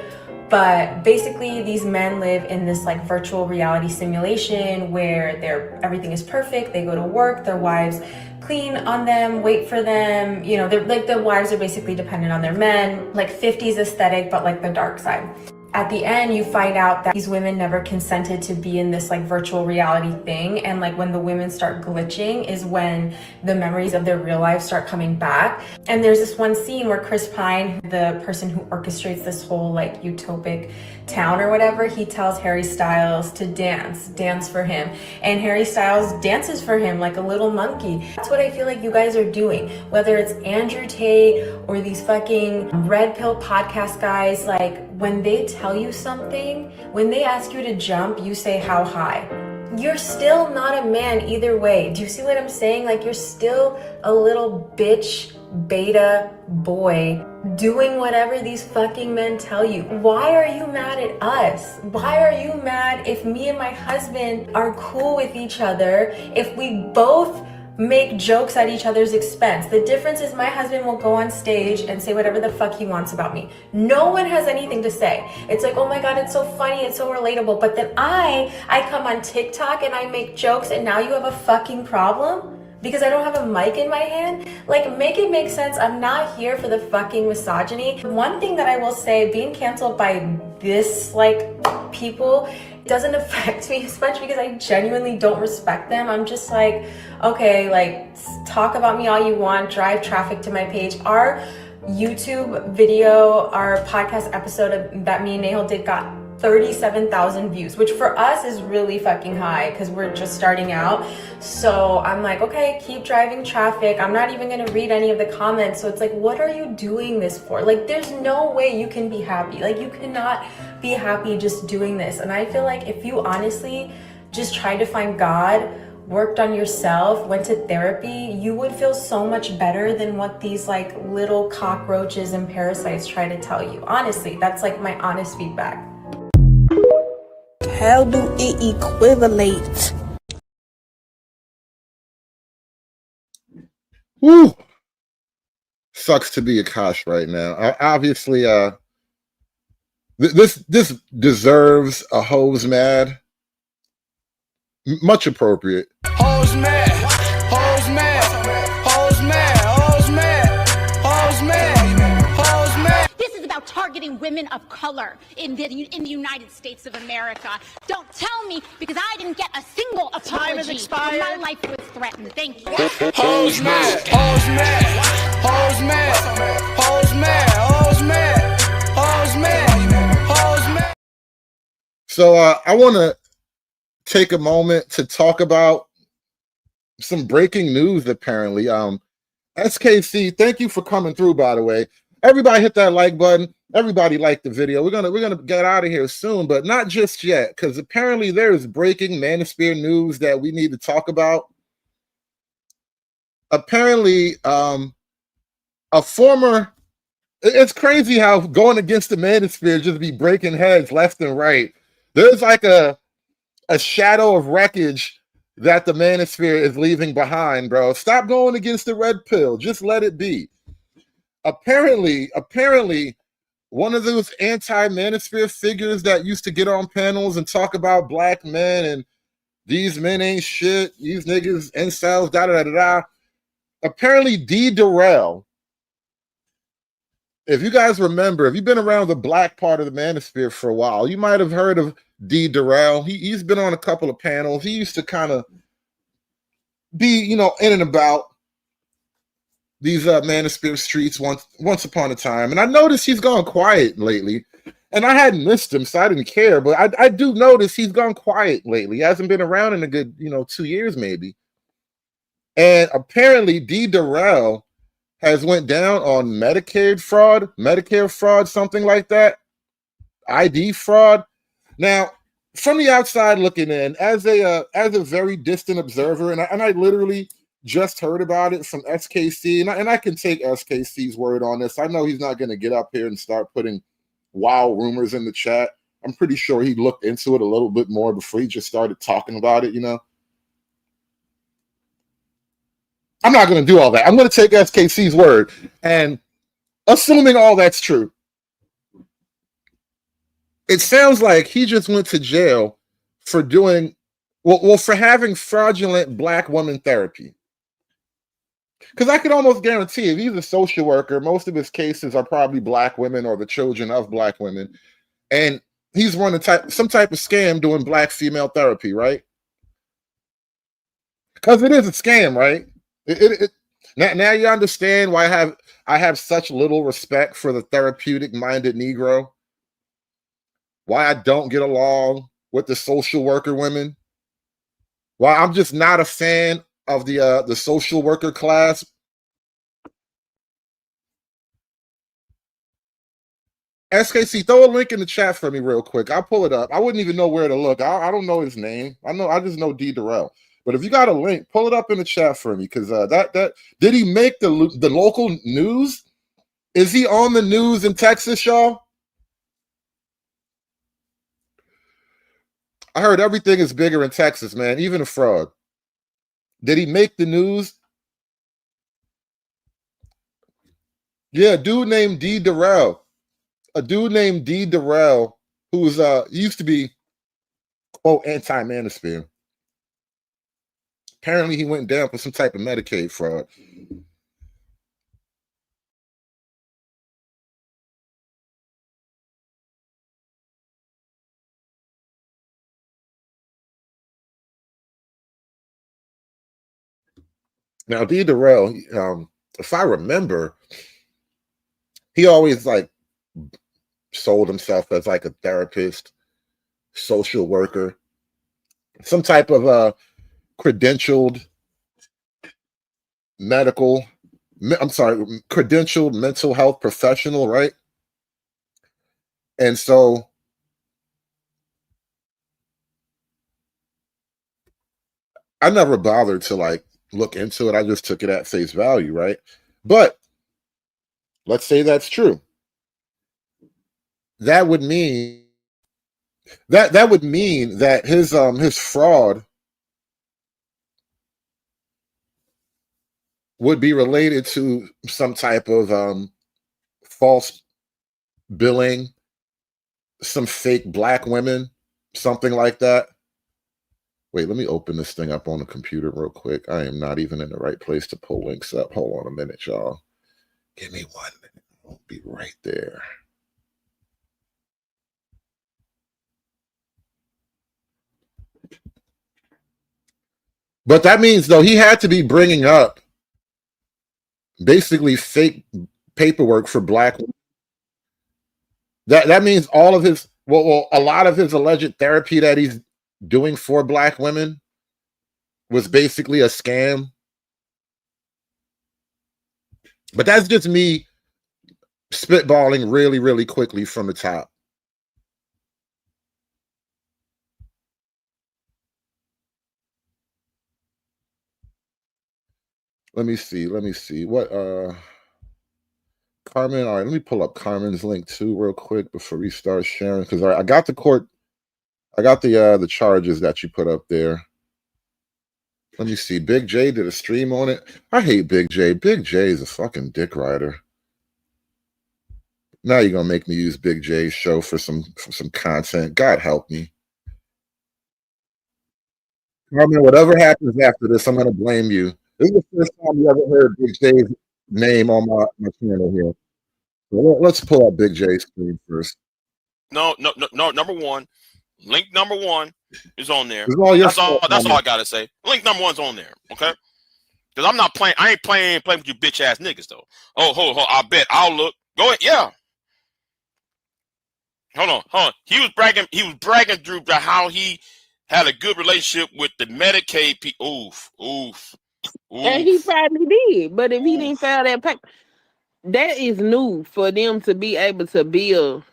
But basically these men live in this like virtual reality simulation where everything is perfect. They go to work, their wives clean on them, wait for them. You know, they're like, the wives are basically dependent on their men, like 50s aesthetic, but like the dark side. At the end, you find out that these women never consented to be in this like virtual reality thing. And like when the women start glitching is when the memories of their real life start coming back. And there's this one scene where Chris Pine, the person who orchestrates this whole like utopic town or whatever, he tells Harry Styles to dance for him. And Harry Styles dances for him like a little monkey. That's what I feel like you guys are doing. Whether it's Andrew Tate or these fucking Red Pill podcast guys, like when they tell you something, when they ask you to jump, you say how high. You're still not a man either way. Do you see what I'm saying? Like you're still a little bitch beta boy doing whatever these fucking men tell you. Why are you mad at us? Why are you mad if me and my husband are cool with each other, if we both make jokes at each other's expense? The difference is my husband will go on stage and say whatever the fuck he wants about me. No one has anything to say. It's like, oh my God, it's so funny, it's so relatable. But then I come on TikTok and I make jokes and now you have a fucking problem? Because I don't have a mic in my hand? Like, make it make sense. I'm not here for the fucking misogyny. One thing that I will say, being canceled by this, like, people doesn't affect me as much because I genuinely don't respect them. I'm just like, okay, like, talk about me all you want, drive traffic to my page. Our YouTube video, our podcast episode that me and Nahal did got 37,000 views, which for us is really fucking high because we're just starting out. So I'm like, okay, keep driving traffic. I'm not even gonna read any of the comments. So it's like, what are you doing this for? Like, there's no way you can be happy. Like, you cannot be happy just doing this. And I feel like if you honestly just tried to find God, worked on yourself, went to therapy, you would feel so much better than what these like little cockroaches and parasites try to tell you. Honestly, that's like my honest feedback. How do it equivalent? Woo! Sucks to be Akaash right now. Obviously, this deserves a hose mad. Much appropriate. Hose mad, hose mad, hose mad, hose mad, hose mad, hose mad. This is about targeting women of color in the United States of America. Don't tell me because I didn't get a single apology. Time has expired. My life was threatened. Thank you. Hose mad, hose mad, hose mad, hose mad, hose mad, hose mad, hose mad. So I want to take a moment to talk about some breaking news. Apparently, SKC, thank you for coming through. By the way, everybody hit that like button. Everybody liked the video. We're gonna get out of here soon, but not just yet, because apparently there is breaking manosphere news that we need to talk about. Apparently, a former. It's crazy how going against the manosphere just be breaking heads left and right. There's like a shadow of wreckage that the manosphere is leaving behind, bro. Stop going against the red pill. Just let it be. Apparently, one of those anti-manosphere figures that used to get on panels and talk about black men and these men ain't shit, these niggas, incels, da-da-da-da-da. Apparently, D. Durrell, if you guys remember, if you've been around the black part of the manosphere for a while, you might have heard of D. Durrell. He's been on a couple of panels. He used to kind of be, in and about these manosphere streets once upon a time. And I noticed he's gone quiet lately. And I hadn't missed him, so I didn't care. But I do notice he's gone quiet lately. He hasn't been around in a good, 2 years maybe. And apparently D. Durrell has went down on Medicare fraud, something like that. ID fraud. Now, from the outside looking in, as a very distant observer, and I literally just heard about it from SKC, and I can take SKC's word on this. I know he's not going to get up here and start putting wild rumors in the chat. I'm pretty sure he looked into it a little bit more before he just started talking about it, you know. I'm not going to do all that. I'm going to take SKC's word, and assuming all that's true, it sounds like he just went to jail for doing, well, for having fraudulent black woman therapy. Because I could almost guarantee if he's a social worker, most of his cases are probably black women or the children of black women. And he's running some type of scam doing black female therapy, right? Because it is a scam, right? Now you understand why I have such little respect for the therapeutic minded Negro. Why I don't get along with the social worker women. Why I'm just not a fan of the social worker class. SKC, throw a link in the chat for me real quick. I'll pull it up. I wouldn't even know where to look. I don't know his name. I just know D. Durrell. But if you got a link, pull it up in the chat for me, because that did he make the local news? Is he on the news in Texas, y'all? I heard everything is bigger in Texas, man. Even a fraud. Did he make the news? Yeah, a dude named D. Durrell. A dude named D. Durrell, who's used to be, quote, anti-manosphere. Apparently he went down for some type of Medicaid fraud. Now, D. Durrell, if I remember, he always like sold himself as like a therapist, social worker, some type of credentialed credentialed mental health professional, right? And so I never bothered to like look into it. I just took it at face value, right? But let's say that's true. That would mean that his fraud would be related to some type of false billing, some fake black women, something like that. Wait, let me open this thing up on the computer real quick. I am not even in the right place to pull links up. Hold on a minute, y'all. Give me 1 minute. I'll be right there. But that means, though, he had to be bringing up basically fake paperwork for black women. That means all of his, well, a lot of his alleged therapy that he's doing for black women was basically a scam. But that's just me spitballing really, really quickly from the top. Let me see. What Carmen, all right, let me pull up Carmen's link too real quick before we start sharing, because I got the charges that you put up there. Let me see. Big J did a stream on it. I hate Big J. Big J is a fucking dick rider. Now you're gonna make me use Big J's show for some content. God help me. Carmen, whatever happens after this, I'm gonna blame you. This is the first time you ever heard Big J's name on my channel here. So let's pull up Big J's screen first. No. Number one, link number one is on there. That's all I gotta say. Link number one's on there, okay? Because I'm not playing. I ain't playing with you bitch ass niggas though. Oh, hold. I bet I'll look. Go ahead. Yeah. Hold on. He was bragging, Drew, about how he had a good relationship with the Medicaid people. Oof. And he probably did. But if he didn't file that paper, that is new for them to be able to build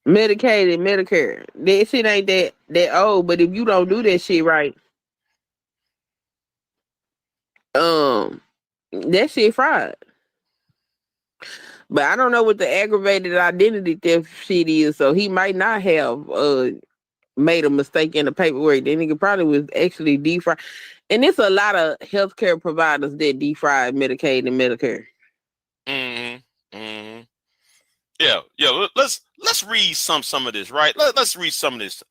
Medicaid and Medicare. That shit ain't that old, but if you don't do that shit right, that shit fraud. But I don't know what the aggravated identity theft shit is, so he might not have made a mistake in the paperwork. That nigga probably was actually defraud. And it's a lot of healthcare providers that defraud Medicaid and Medicare. Yeah. Let's read some of this, right? Let's read some of this.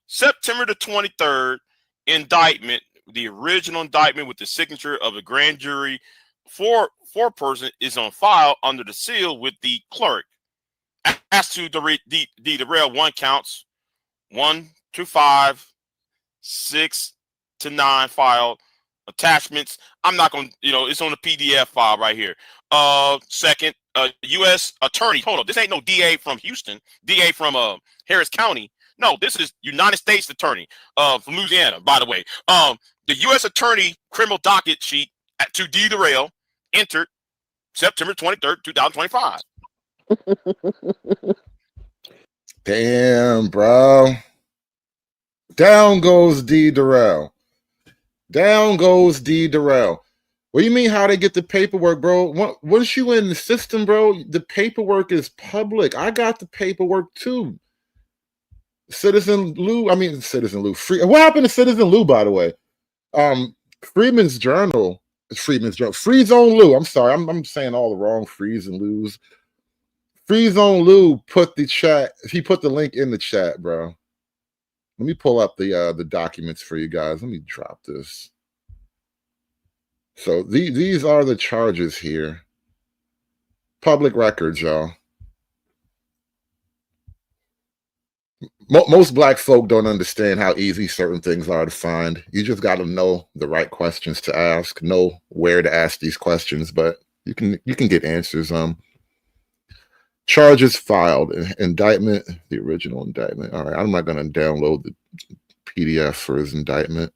September the 23rd indictment, the original indictment with the signature of the grand jury for person is on file under the seal with the clerk. As to the derail, 1 counts 1 to 5, 6 to 9 file attachments. I'm not going to, it's on the PDF file right here. Second, U.S. attorney. Hold up. This ain't no DA from Houston, DA from Harris County. No, this is United States attorney from Louisiana, by the way. The U.S. attorney criminal docket sheet to derail entered September 23rd, 2025. Damn, bro. Down goes D Darrell. Down goes D Darrell. What do you mean how they get the paperwork, bro? Once you in the system, bro, the paperwork is public. I got the paperwork too. Citizen Lou. What happened to Citizen Lou, by the way? Freeman's Journal. Free Zone Lou. I'm sorry. I'm saying all the wrong Freeze and Lou's. Free Zone Lou put the chat. He put the link in the chat, bro. Let me pull up the documents for you guys. Let me drop this. So these are the charges here. Public records, y'all. Most black folk don't understand how easy certain things are to find. You just got to know the right questions to ask, know where to ask these questions, but you can get answers. Charges filed, indictment, the original indictment. All right, I'm not going to download the PDF for his indictment.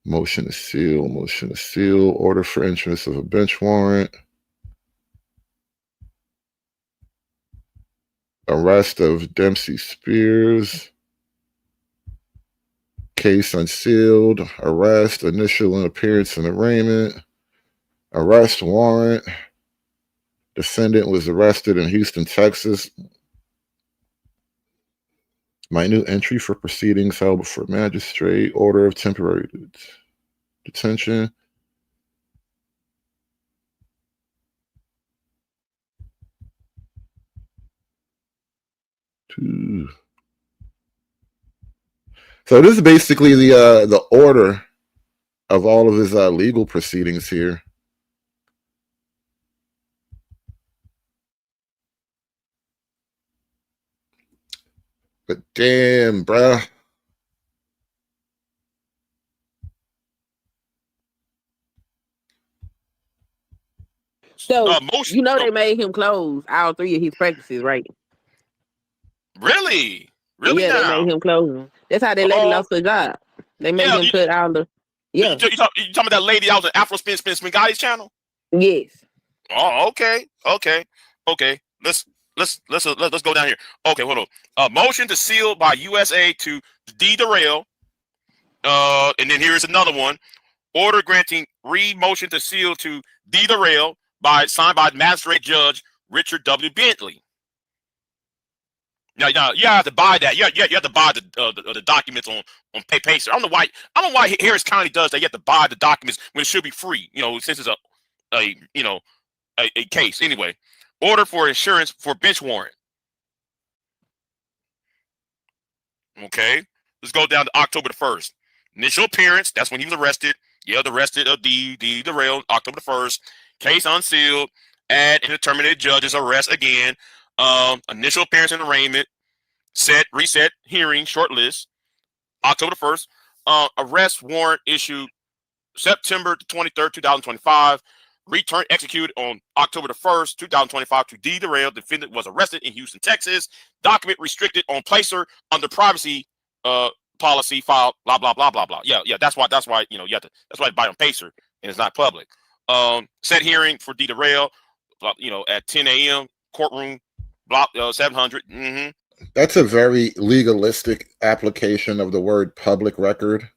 Motion to seal, order for interest of a bench warrant. Arrest of Dempsey Spears. Case unsealed. Arrest, initial and appearance and arraignment. Arrest warrant. Defendant was arrested in Houston, Texas. Minute entry for proceedings held before magistrate. Order of temporary detention. So this is basically the order of all of his legal proceedings here. But damn, bruh. So they made him close all 3 of his practices, right? Really? Yeah, now? they made him close them. That's how they lady lost her job. They made him cut all the. Yeah. You talking about that lady that was an Afro Spin Gotti's channel? Yes. Oh, okay. Let's go down here. Okay, hold on. Motion to seal by USA to derail. And then here is another one. Order granting motion to seal to derail signed by magistrate judge Richard W. Bentley. Now, you have to buy that. You have to buy the documents on Pacer. I don't know why Harris County does that. You have to buy the documents when it should be free. Since it's a case. Anyway, order for insurance for bench warrant. Okay, let's go down to October the 1st. Initial appearance. That's when he was arrested. Yeah, arrested of derail October the 1st. Case unsealed. Add and terminated judge's arrest again. Initial appearance and arraignment, reset, hearing, short list, October 1st. Arrest warrant issued September 23rd, 2025. Return executed on October the 1st, 2025 to derail. Defendant was arrested in Houston, Texas. Document restricted on placer under privacy policy file, blah, blah, blah, blah, blah. Yeah, that's why, that's why you buy on Pacer and it's not public. Set hearing for derail, at 10 a.m. courtroom block 700. Mm-hmm. That's a very legalistic application of the word public record.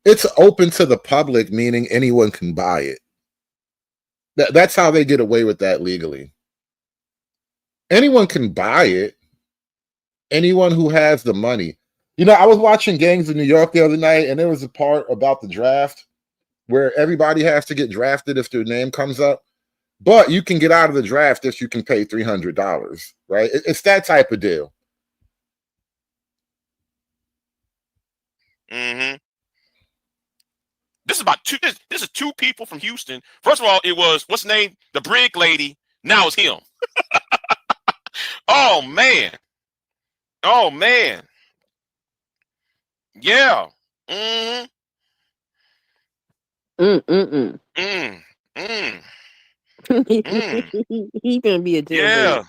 It's open to the public, meaning anyone can buy it. That's how they get away with that legally. Anyone can buy it. Anyone who has the money. You know, I was watching Gangs of New York the other night, and there was a part about the draft where everybody has to get drafted if their name comes up. But you can get out of the draft if you can pay $300, right? It's that type of deal. Mm-hmm. This is about two. This is two people from Houston. First of all, it was what's the name? The Brig lady. Now it's him. Oh man. Oh man. Yeah. Mm-hmm. Mm-mm-mm. Mm. Mm. He gonna be a jailbird. Yeah.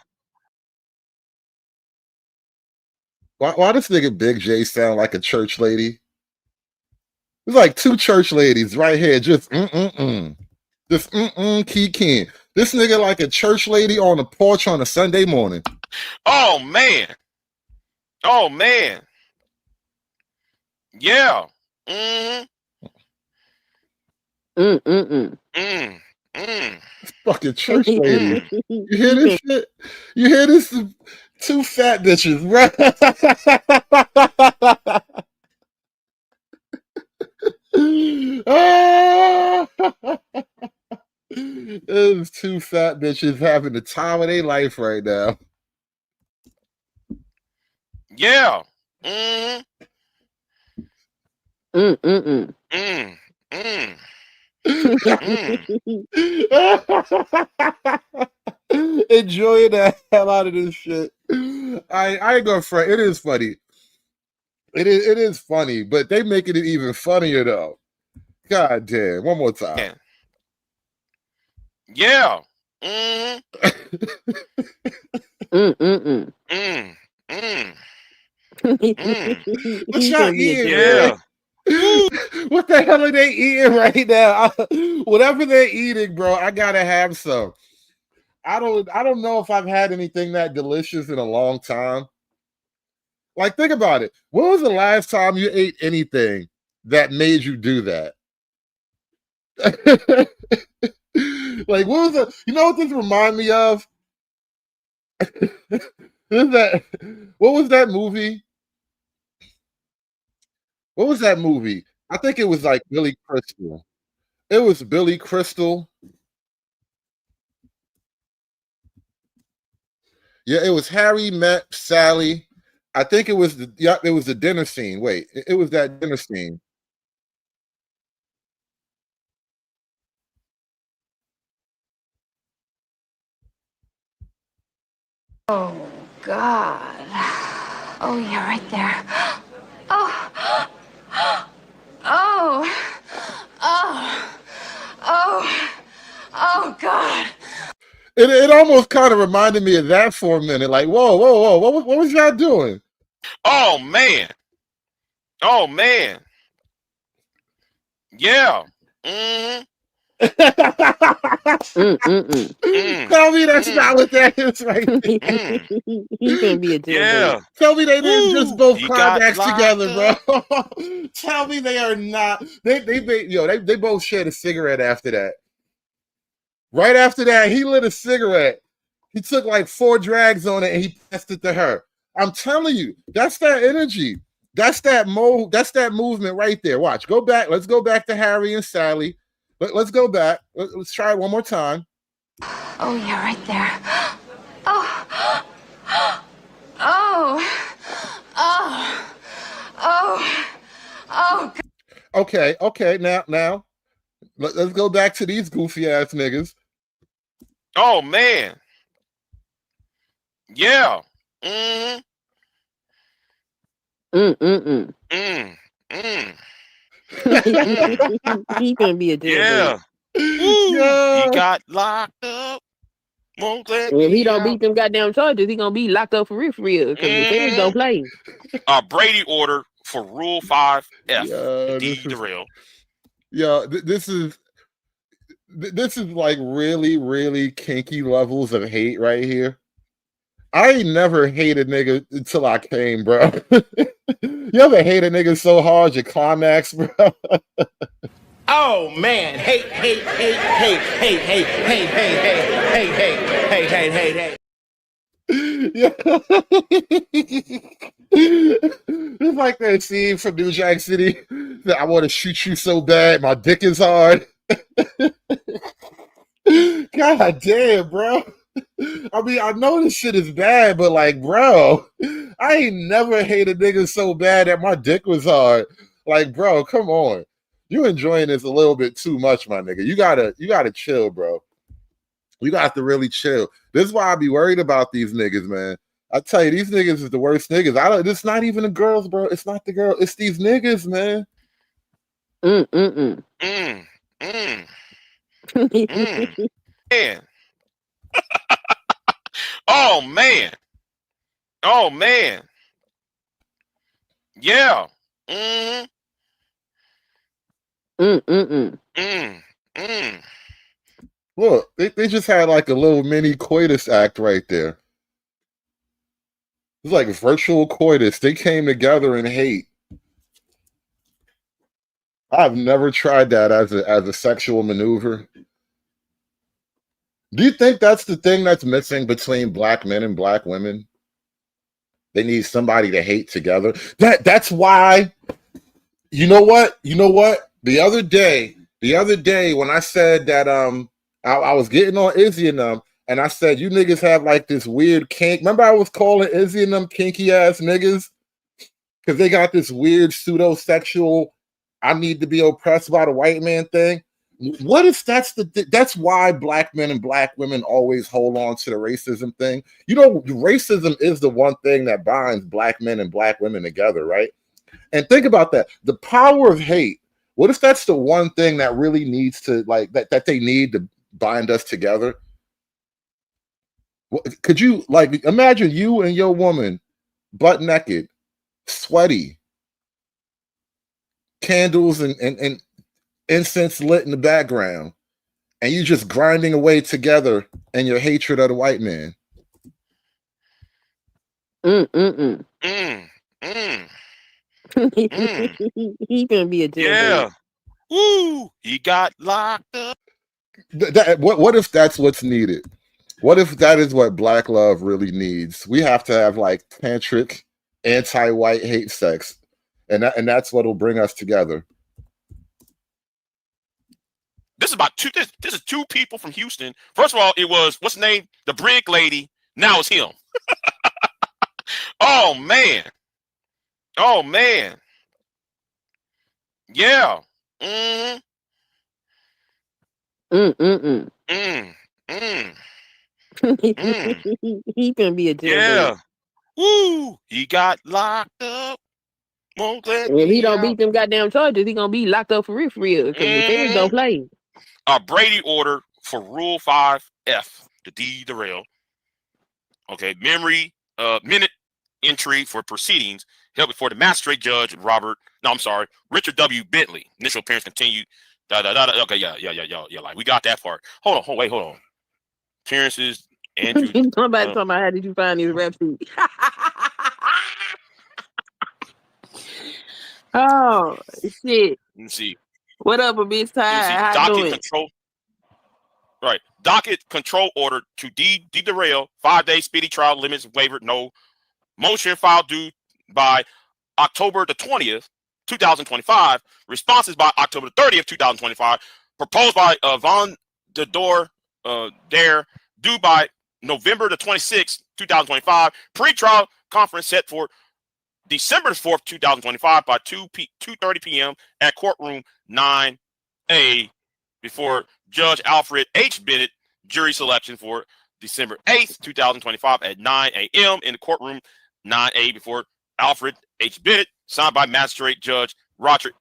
Why does nigga Big J sound like a church lady? It's like two church ladies right here, just just key. This nigga like a church lady on a porch on a Sunday morning. Oh man. Oh man. Yeah. Mm-hmm. Fucking church lady. You hear this shit? You hear this? Two fat bitches, right? There's two fat bitches having the time of their life right now. Yeah. Mm-hmm. Enjoying the hell out of this shit. I ain't gonna front. It is funny. It is funny, but they making it even funnier though. God damn! One more time. Yeah. Mm. What y'all eating? Yeah. What the hell are they eating right now? Whatever they're eating, bro, I gotta have some. I don't know if I've had anything that delicious in a long time. Like, think about it. When was the last time you ate anything that made you do that? Like, what was the? You know what this remind me of? What was that movie? What was that movie? I think it was like Billy Crystal. It was Billy Crystal. Yeah, it was Harry met Sally. I think it was the dinner scene. Wait, it was that dinner scene. Oh, God. Oh, yeah, right there. Oh. Oh. Oh. Oh. Oh, God. It almost kind of reminded me of that for a minute. Like, whoa, what was y'all doing? Oh man. Oh man. Yeah. Mm-hmm. Tell me that's not what that is right there. He can't be a jailbird. Yeah. Tell me they didn't just both He got climax locked together, bro. Tell me they are not. They both shared a cigarette after that. Right after that, he lit a cigarette. He took like 4 drags on it and he passed it to her. I'm telling you, that's that energy. That's that movement right there. Watch. Go back. Let's go back to Harry and Sally. Let's go back. Let's try it one more time. Oh, yeah, right there. Oh. Oh. Oh. Oh. Oh. Okay. Now, let's go back to these goofy ass niggas. Oh man. Yeah. Mm-hmm. He gonna be a jailbird. Yeah. He got locked up. Won't let If he me don't out. beat them goddamn charges, he gonna be locked up for real, because the feds don't play. Brady order for Rule 5F. Yeah, Derail. This is like really, really kinky levels of hate right here. I ain't never hated nigga until I came, bro. You ever hate a nigga so hard you climax, bro? Oh man, hey, hey, hey, hey, hey, hey, hey, hey, hey, hey, hey, hey, hey, hey. Yeah. It's like that scene from New Jack City that I want to shoot you so bad, my dick is hard. God damn, bro. I mean, I know this shit is bad, but like, bro, I ain't never hated niggas so bad that my dick was hard. Like, bro, come on. You enjoying this a little bit too much, my nigga. You gotta chill, bro. You got to really chill. This is why I be worried about these niggas, man. I tell you, these niggas is the worst niggas. It's not even the girls, bro. It's not the girl. It's these niggas, man. Man. Oh man. Oh man. Yeah. Look, they just had like a little mini coitus act right there. It's like virtual coitus. They came together in hate. I've never tried that as a sexual maneuver. Do you think that's the thing that's missing between black men and black women? They need somebody to hate together. That's why. You know what? The other day when I said that I was getting on Izzy and them, and I said you niggas have like this weird kink. Remember I was calling Izzy and them kinky ass niggas because they got this weird pseudo sexual. I need to be oppressed by the white man thing. What if that's why black men and black women always hold on to the racism thing? You know, racism is the one thing that binds black men and black women together, right? And think about that. The power of hate. What if that's the one thing that really needs to like that they need to bind us together? Could you like imagine you and your woman butt naked, sweaty, candles and incense lit in the background, and you just grinding away together in your hatred of the white man? He gonna be a jailbird. Yeah. Woo! He got locked up. What if that's what's needed? What if that is what black love really needs? We have to have like tantric, anti-white hate sex, and that's what'll bring us together. This is about two. This is two people from Houston. First of all, it was what's the name? The Brig lady. Now it's him. Oh man. Oh man. Yeah. He gonna be a jailbird. Yeah. Woo! He got locked up. Won't let If he me don't out. beat them goddamn charges, he gonna be locked up for real, because the feds don't play. A Brady order for Rule 5F, the D derail. Okay, minute entry for proceedings held before the magistrate judge Richard W. Bentley. Initial appearance continued. Okay, yeah. Like we got that part. Hold on. Appearances. Andrew. Somebody talking about how did you find these rap sheet? Oh shit! Let me see. What up, a bitch? How Docket doing? control. Right. Docket control order to derail 5-day speedy trial limits wavered. No motion filed due by October the 20th, 2025. Responses by October the 30th, 2025. Proposed by Von Dare due by November the 26th, 2025. Pre-trial conference set for December 4th, 2025 by 2:30 p.m. at courtroom 9A before Judge Alfred H. Bennett. Jury selection for December 8th, 2025 at 9 a.m. in the courtroom 9A before Alfred H. Bennett. Signed by Magistrate Judge Roger.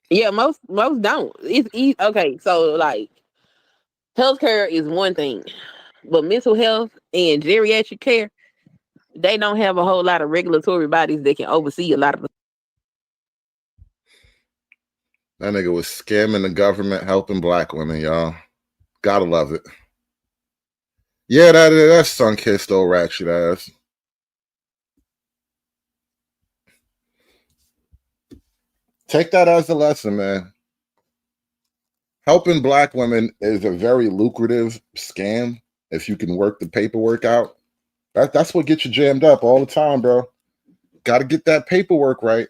Yeah, most don't. It's okay. So like, healthcare is one thing, but mental health and geriatric care, they don't have a whole lot of regulatory bodies that can oversee a lot of. That nigga was scamming the government, helping black women, y'all. Gotta love it. Yeah, that's sun-kissed old ratchet ass. Take that as a lesson, man. Helping black women is a very lucrative scam if you can work the paperwork out. That's what gets you jammed up all the time, bro. Got to get that paperwork right.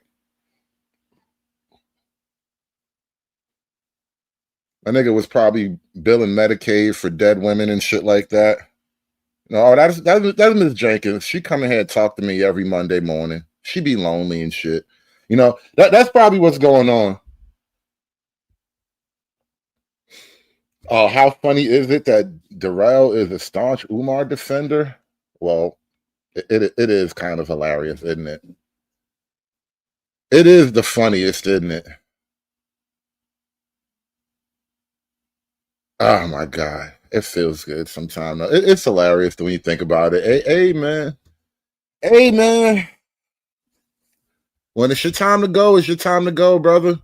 My nigga was probably billing Medicaid for dead women and shit like that. No, that's Miss Jenkins. She come in here and talk to me every Monday morning. She be lonely and shit. You know, that's probably what's going on. Oh, how funny is it that Darrell is a staunch Umar defender? Well, it is kind of hilarious, isn't it? It is the funniest, isn't it? Oh my God. It feels good sometimes. It's hilarious when you think about it. Hey, man. Hey, man. When it's your time to go, it's your time to go, brother.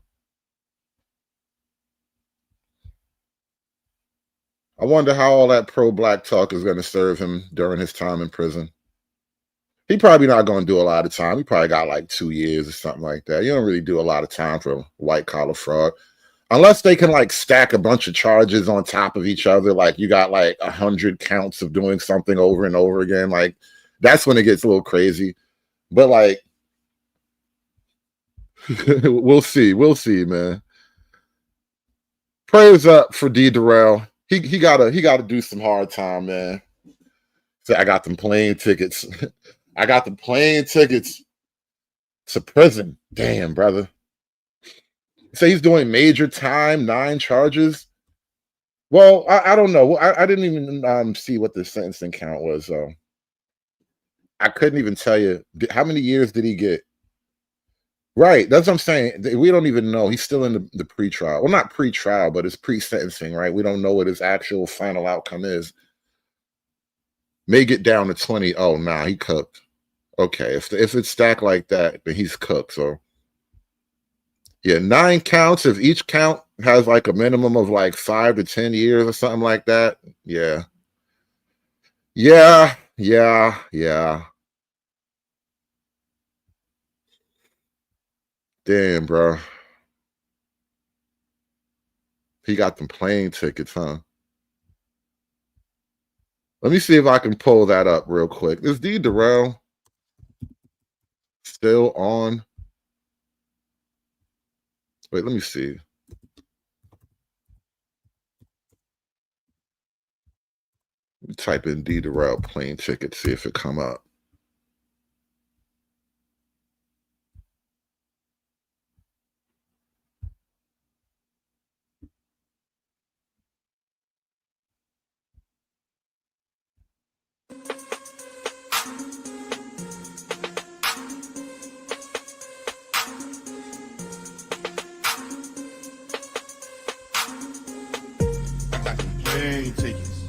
I wonder how all that pro-black talk is going to serve him during his time in prison. He probably not going to do a lot of time. He probably got like 2 years or something like that. You don't really do a lot of time for white-collar fraud. Unless they can like stack a bunch of charges on top of each other, like you got like 100 counts of doing something over and over again. Like that's when it gets a little crazy. But like, we'll see, man. Prayers up for D. Darrell. He gotta do some hard time, man. So I got them plane tickets. I got the plane tickets to prison. Damn, brother. Say he's doing major time, 9 charges. Well, I don't know. I didn't even see what the sentencing count was. I couldn't even tell you how many years did he get. Right, that's what I'm saying. We don't even know. He's still in the pre-trial. Well, not pre-trial, but it's pre-sentencing, right? We don't know what his actual final outcome is. May get down to 20. Oh, nah, he cooked. Okay, if it's stacked like that, then he's cooked. So yeah, 9 counts. If each count has like a minimum of like 5 to 10 years or something like that. Yeah. Damn, bro. He got them plane tickets, huh? Let me see if I can pull that up real quick. Is D. Darrell still on? Wait, let me see. Let me type in D. Darrell plane ticket, see if it come up. Plane tickets.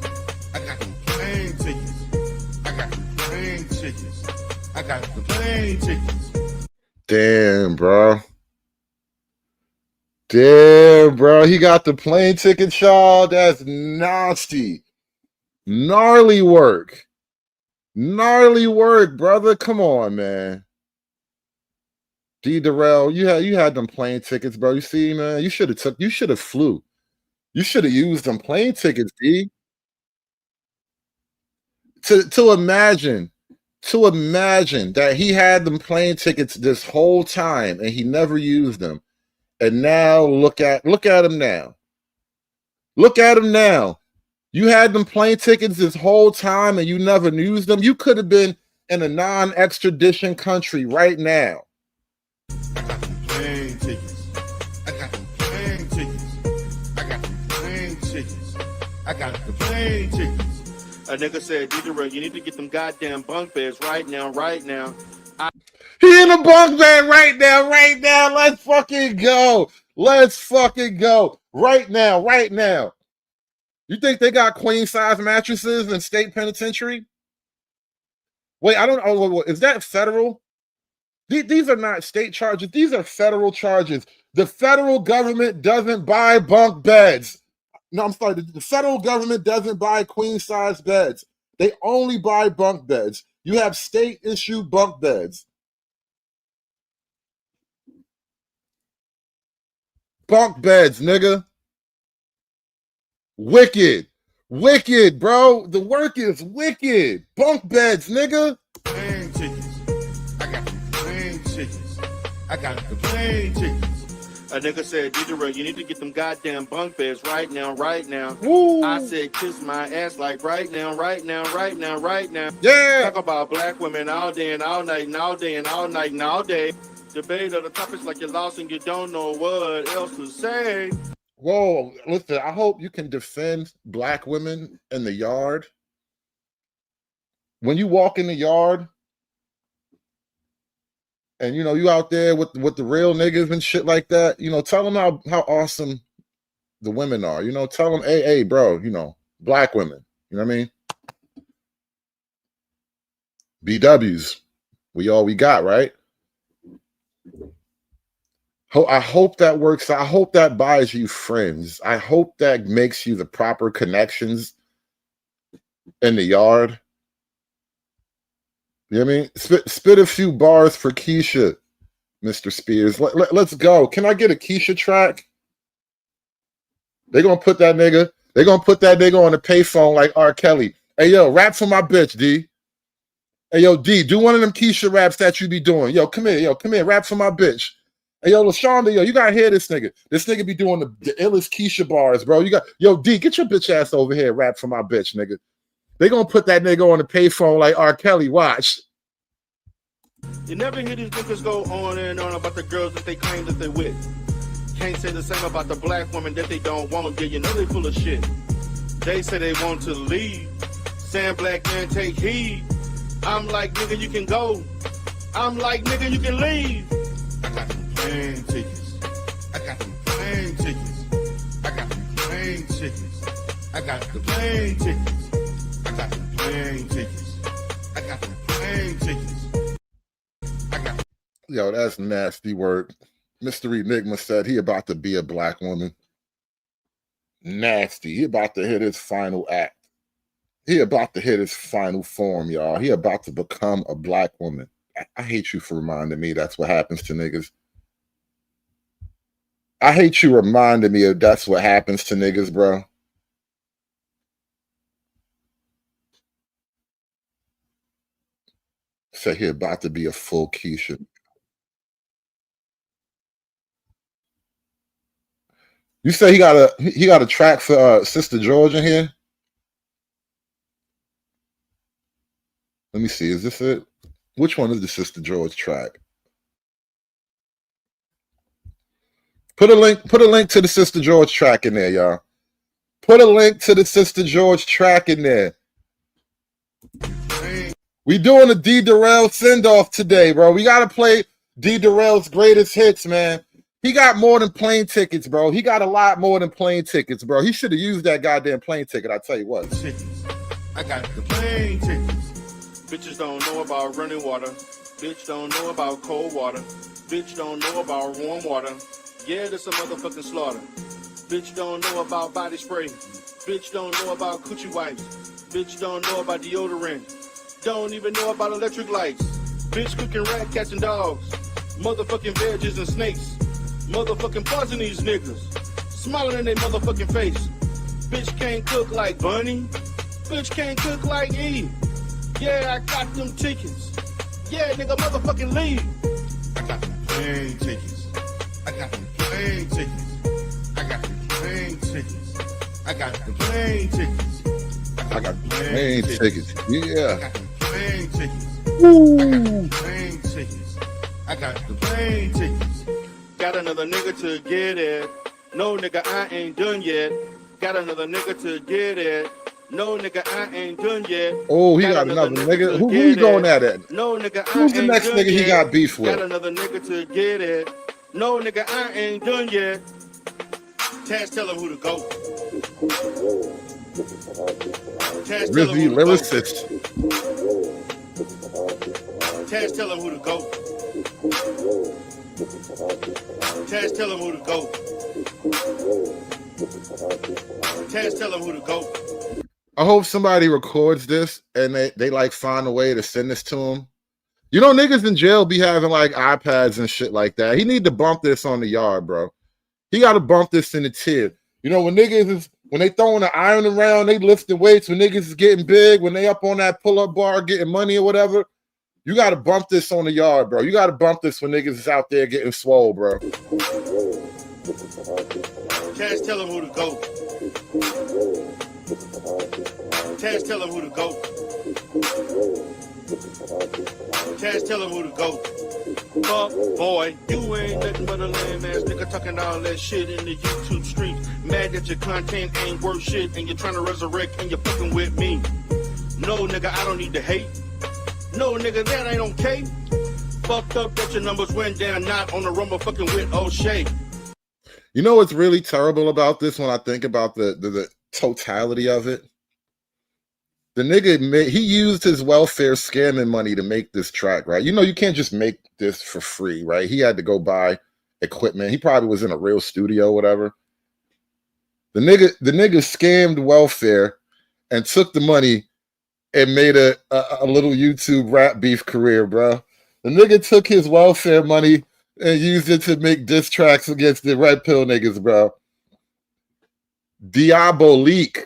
I got the plane tickets. I got the plane tickets. I got the plane tickets. Damn, bro. Damn, bro. He got the plane ticket, y'all. That's nasty. Gnarly work. Gnarly work, brother. Come on, man. D. Darrell, you had them plane tickets, bro. You see, man. You should have flew. You should have used them plane tickets, D. To imagine that he had them plane tickets this whole time and he never used them. And now look at him now. Look at him now. You had them plane tickets this whole time and you never used them. You could have been in a non-extradition country right now. I got the plane tickets. I got the plane tickets. I got the plane tickets. I got the plane tickets. A nigga said, D-Darrell, you need to get them goddamn bunk beds right now. He in the bunk bed right now. Let's fucking go. Right now. You think they got queen size mattresses in state penitentiary? Wait, I don't know. Is that federal? These are not state charges. These are federal charges. The federal government doesn't buy bunk beds. No, I'm sorry. The federal government doesn't buy queen size beds. They only buy bunk beds. You have state issue bunk beds. Bunk beds, nigga. Wicked. Wicked, bro. The work is wicked. Bunk beds, nigga. Plane tickets. I got the plane tickets. I got the plane tickets. A nigga said, Deidre, you need to get them goddamn bunk beds right now, right now. Woo. I said, kiss my ass like right now, right now, right now, right now. Yeah. Talk about black women all day and all night and all day and all night and all day. Debate of the topics like you're lost and you don't know what else to say. Whoa, listen, I hope you can defend black women in the yard. When you walk in the yard, and you know you out there with the real niggas and shit like that, you know, tell them how awesome the women are. You know, tell them, hey, bro, you know, black women. You know what I mean? BWs, we all we got, right? I hope that works. I hope that buys you friends. I hope that makes you the proper connections in the yard. You know what I mean? Spit a few bars for Keisha, Mr. Spears. Let's go. Can I get a Keisha track? They're gonna put that nigga on the payphone like R. Kelly. Hey yo, rap for my bitch, D. Hey yo, D, do one of them Keisha raps that you be doing. Yo, come here, rap for my bitch. Hey yo, LaShonda, yo, you gotta hear this nigga. This nigga be doing the illest Keisha bars, bro. Yo, D, get your bitch ass over here, rap for my bitch, nigga. They gonna put that nigga on the payphone like R. Kelly. Watch. You never hear these niggas go on and on about the girls that they claim that they with. Can't say the same about the black women that they don't want. Yeah, you know they full of shit. They say they want to leave. Saying black men take heed. I'm like, nigga, you can go. I'm like, nigga, you can leave. I got them plane tickets. I got them plane tickets. I got them plane tickets. I got the plane tickets. I got them plane tickets. I got them plane tickets. Yo, that's nasty word. Mr. Enigma said he about to be a black woman. Nasty. He about to hit his final act. He about to hit his final form, y'all. He about to become a black woman. I hate you for reminding me that's what happens to niggas. I hate you reminding me of that's what happens to niggas, bro. Say he about to be a full Keisha. You say he got a track for Sister George in here? Let me see. Is this it? Which one is the Sister George track? Put a link to the Sister George track in there, y'all. Put a link to the Sister George track in there. We doing a D Darrell send-off today, bro. We gotta play D Darrell's greatest hits, man. He got more than plane tickets, bro. He got a lot more than plane tickets, bro. He should have used that goddamn plane ticket, I tell you what. I got the plane tickets. Bitches don't know about running water. Bitch don't know about cold water. Bitch don't know about warm water. Yeah, that's a motherfucking slaughter. Bitch don't know about body spray. Bitch don't know about coochie wipes. Bitch don't know about deodorant. Don't even know about electric lights. Bitch cooking rat catching dogs. Motherfucking veggies and snakes. Motherfucking buzzing these niggas. Smiling in their motherfucking face. Bitch can't cook like Bunny. Bitch can't cook like Eve. Yeah, I got them tickets. Yeah, nigga, motherfucking leave. I got them plane tickets. I got them plane tickets. I got them plane tickets. I got them plane tickets. I got the plane tickets. Yeah. I got them plane tickets. I got them plane tickets. I got the plane tickets. Got another nigga to get it. No, nigga, I ain't done yet. Got another nigga to get it. No, nigga, I ain't done yet. Oh, he got another nigga. Who you going at? No, nigga, Who's the next nigga he got beef with? Got another nigga to get it. No, nigga, I ain't done yet. Taz, tell him who to go. Taz, tell him Rizzy who to go. lyricist. Taz, tell him who to go. Taz, tell him who to go. Taz, tell him who to go. I hope somebody records this and they like find a way to send this to him. You know, niggas in jail be having like iPads and shit like that. He need to bump this on the yard, bro. He got to bump this in the tier. You know, when they throwing the iron around, they lifting weights, when niggas is getting big, when they up on that pull-up bar getting money or whatever, you got to bump this on the yard, bro. You got to bump this when niggas is out there getting swole, bro. Cash, tell him who to go. Cash, tell him who to go. Cash, tell him who to go. Fuck, boy, you ain't nothing but a lame ass nigga talking all that shit in the YouTube streets. Mad that your content ain't worth shit and you're trying to resurrect and you're fucking with me. No, nigga, I don't need to hate. No, nigga, that ain't okay. Fucked up that your numbers went down, not on the rumble fucking with O'Shea. You know what's really terrible about this when I think about the totality of it? The nigga, he used his welfare scamming money to make this track, right? You know, you can't just make this for free, right? He had to go buy equipment. He probably was in a real studio, whatever. The nigga scammed welfare and took the money and made a little YouTube rap beef career, bro. The nigga took his welfare money and used it to make diss tracks against the red pill niggas, bro. Diabolique.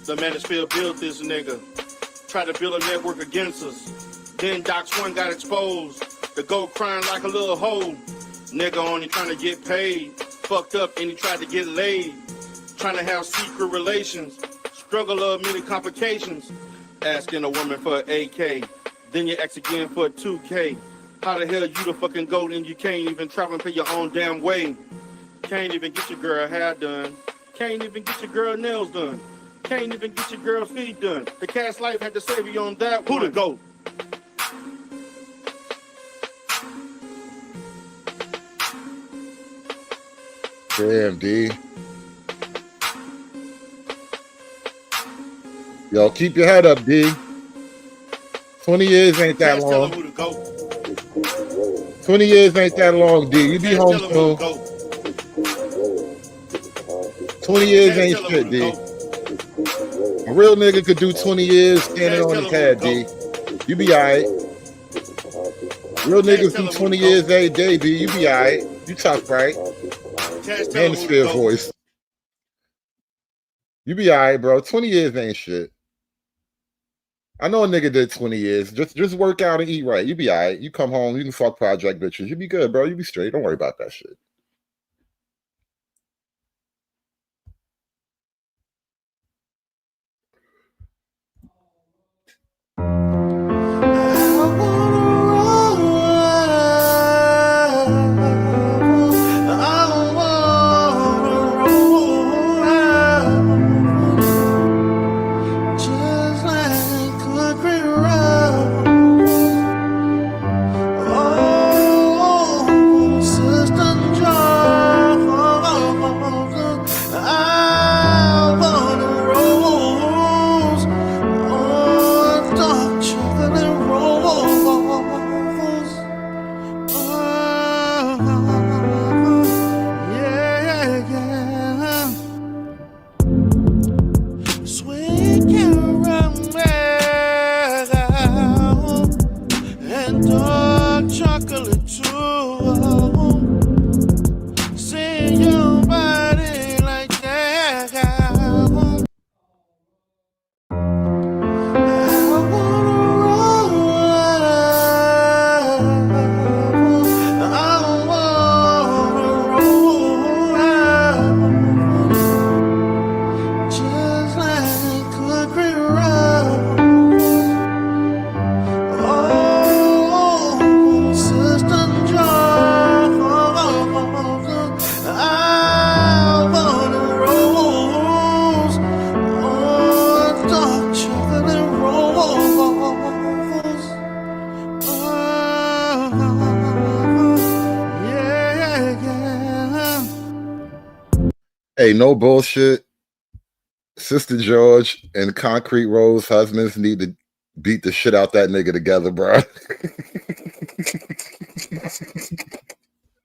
The manosphere built this nigga. Tried to build a network against us. Then Doc Swan got exposed. The goat crying like a little hoe. Nigga only trying to get paid. Fucked up and he tried to get laid. Trying to have secret relations. Struggle of many complications. Asking a woman for an AK. Then you ask again for a 2K. How the hell you the fucking goat and you can't even travel and pay your own damn way? Can't even get your girl hair done. Can't even get your girl nails done. Can't even get your girl feet done. The Cash Life had to save you on that. Who to go? Damn, D. Yo, keep your head up, D. 20 years ain't that long. 20 years ain't that long, D. You be home soon. 20 years ain't shit, D. A real nigga could do 20 years standing on his head, D. You be alright. Real niggas do 20 years every day, D. You be alright. You tough, right? Manosphere voice. You be alright, bro. 20 years ain't shit. I know a nigga did 20 years. Just work out and eat right. You be alright. You come home, you can fuck project bitches. You be good, bro. You be straight. Don't worry about that shit. Hey, no bullshit. Sister George and Concrete Rose husbands need to beat the shit out that nigga together, bro.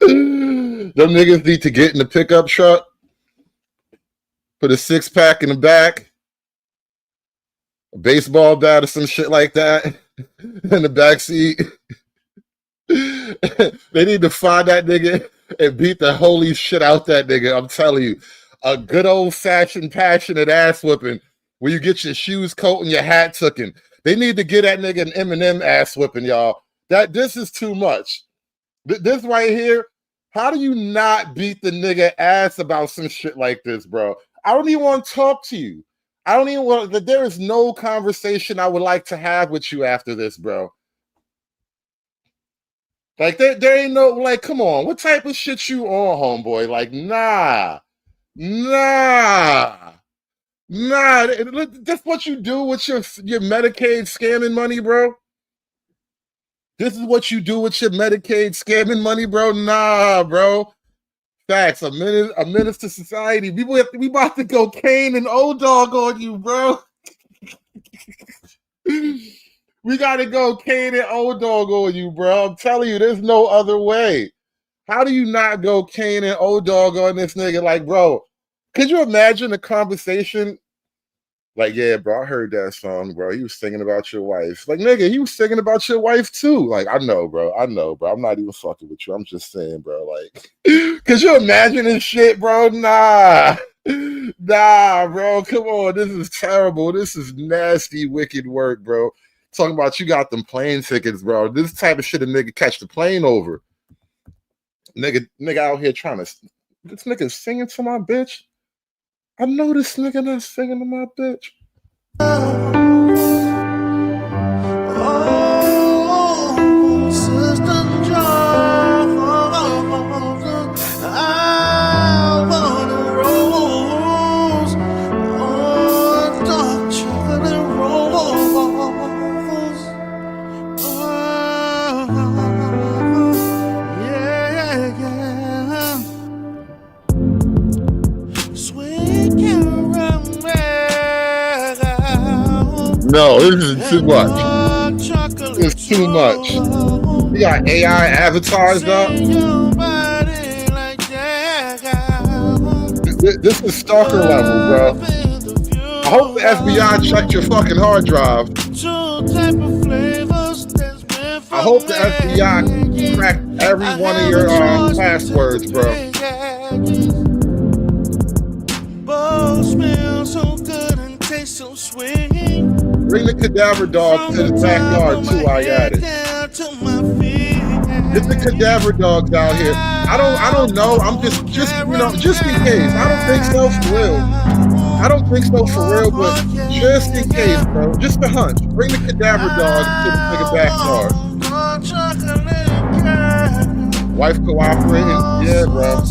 Them niggas need to get in the pickup truck put a 6-pack in the back, a baseball bat or some shit like that in the back seat. They need to find that nigga and beat the holy shit out that nigga. I'm telling you, a good old fashioned passionate ass whipping where you get your shoes coat and your hat tooken. They need to get that nigga an Eminem ass whipping, y'all. This is too much. This right here, how do you not beat the nigga ass about some shit like this, bro? I don't even want to talk to you. I don't even want that. There is no conversation I would like to have with you after this, bro. Like there ain't no, like, come on, what type of shit you on, homeboy? Like, nah. That's what you do with your Medicaid scamming money, bro. This is what you do with your Medicaid scamming money, bro. Nah, bro. Facts. A menace to society. We about to go Kane and old dog on you, bro. We gotta go Kane and old dog on you, bro. I'm telling you, there's no other way. How do you not go Kane and old dog on this nigga? Like, bro, could you imagine a conversation? Like, yeah, bro, I heard that song, bro. He was singing about your wife. Like, nigga, he was singing about your wife too. Like, I know, bro. I'm not even fucking with you. I'm just saying, bro. Like, could you imagine this shit, bro? Nah, bro. Come on. This is terrible. This is nasty, wicked work, bro. Talking about you got them plane tickets, bro. This type of shit a nigga catch the plane over. Nigga out here trying to, this nigga singing to my bitch. I know this nigga not singing to my bitch. Oh, Sister John, I want a rose, oh, dark chocolate rose, oh, yeah. Sweet No, this is too much. It's too much. You got AI avatars up. This is stalker level, bro. I hope the FBI checked your fucking hard drive. I hope the FBI cracked every one of your passwords, bro. Both smell so good and taste so sweet. Bring the cadaver dog to the backyard too. I got it. It's the cadaver dogs out here. I don't know. I'm just in case. I don't think so for real. I don't think so for real, but just in case, bro. Just a hunch. Bring the cadaver dog to the nigga backyard. Wife cooperating? Yeah, bro.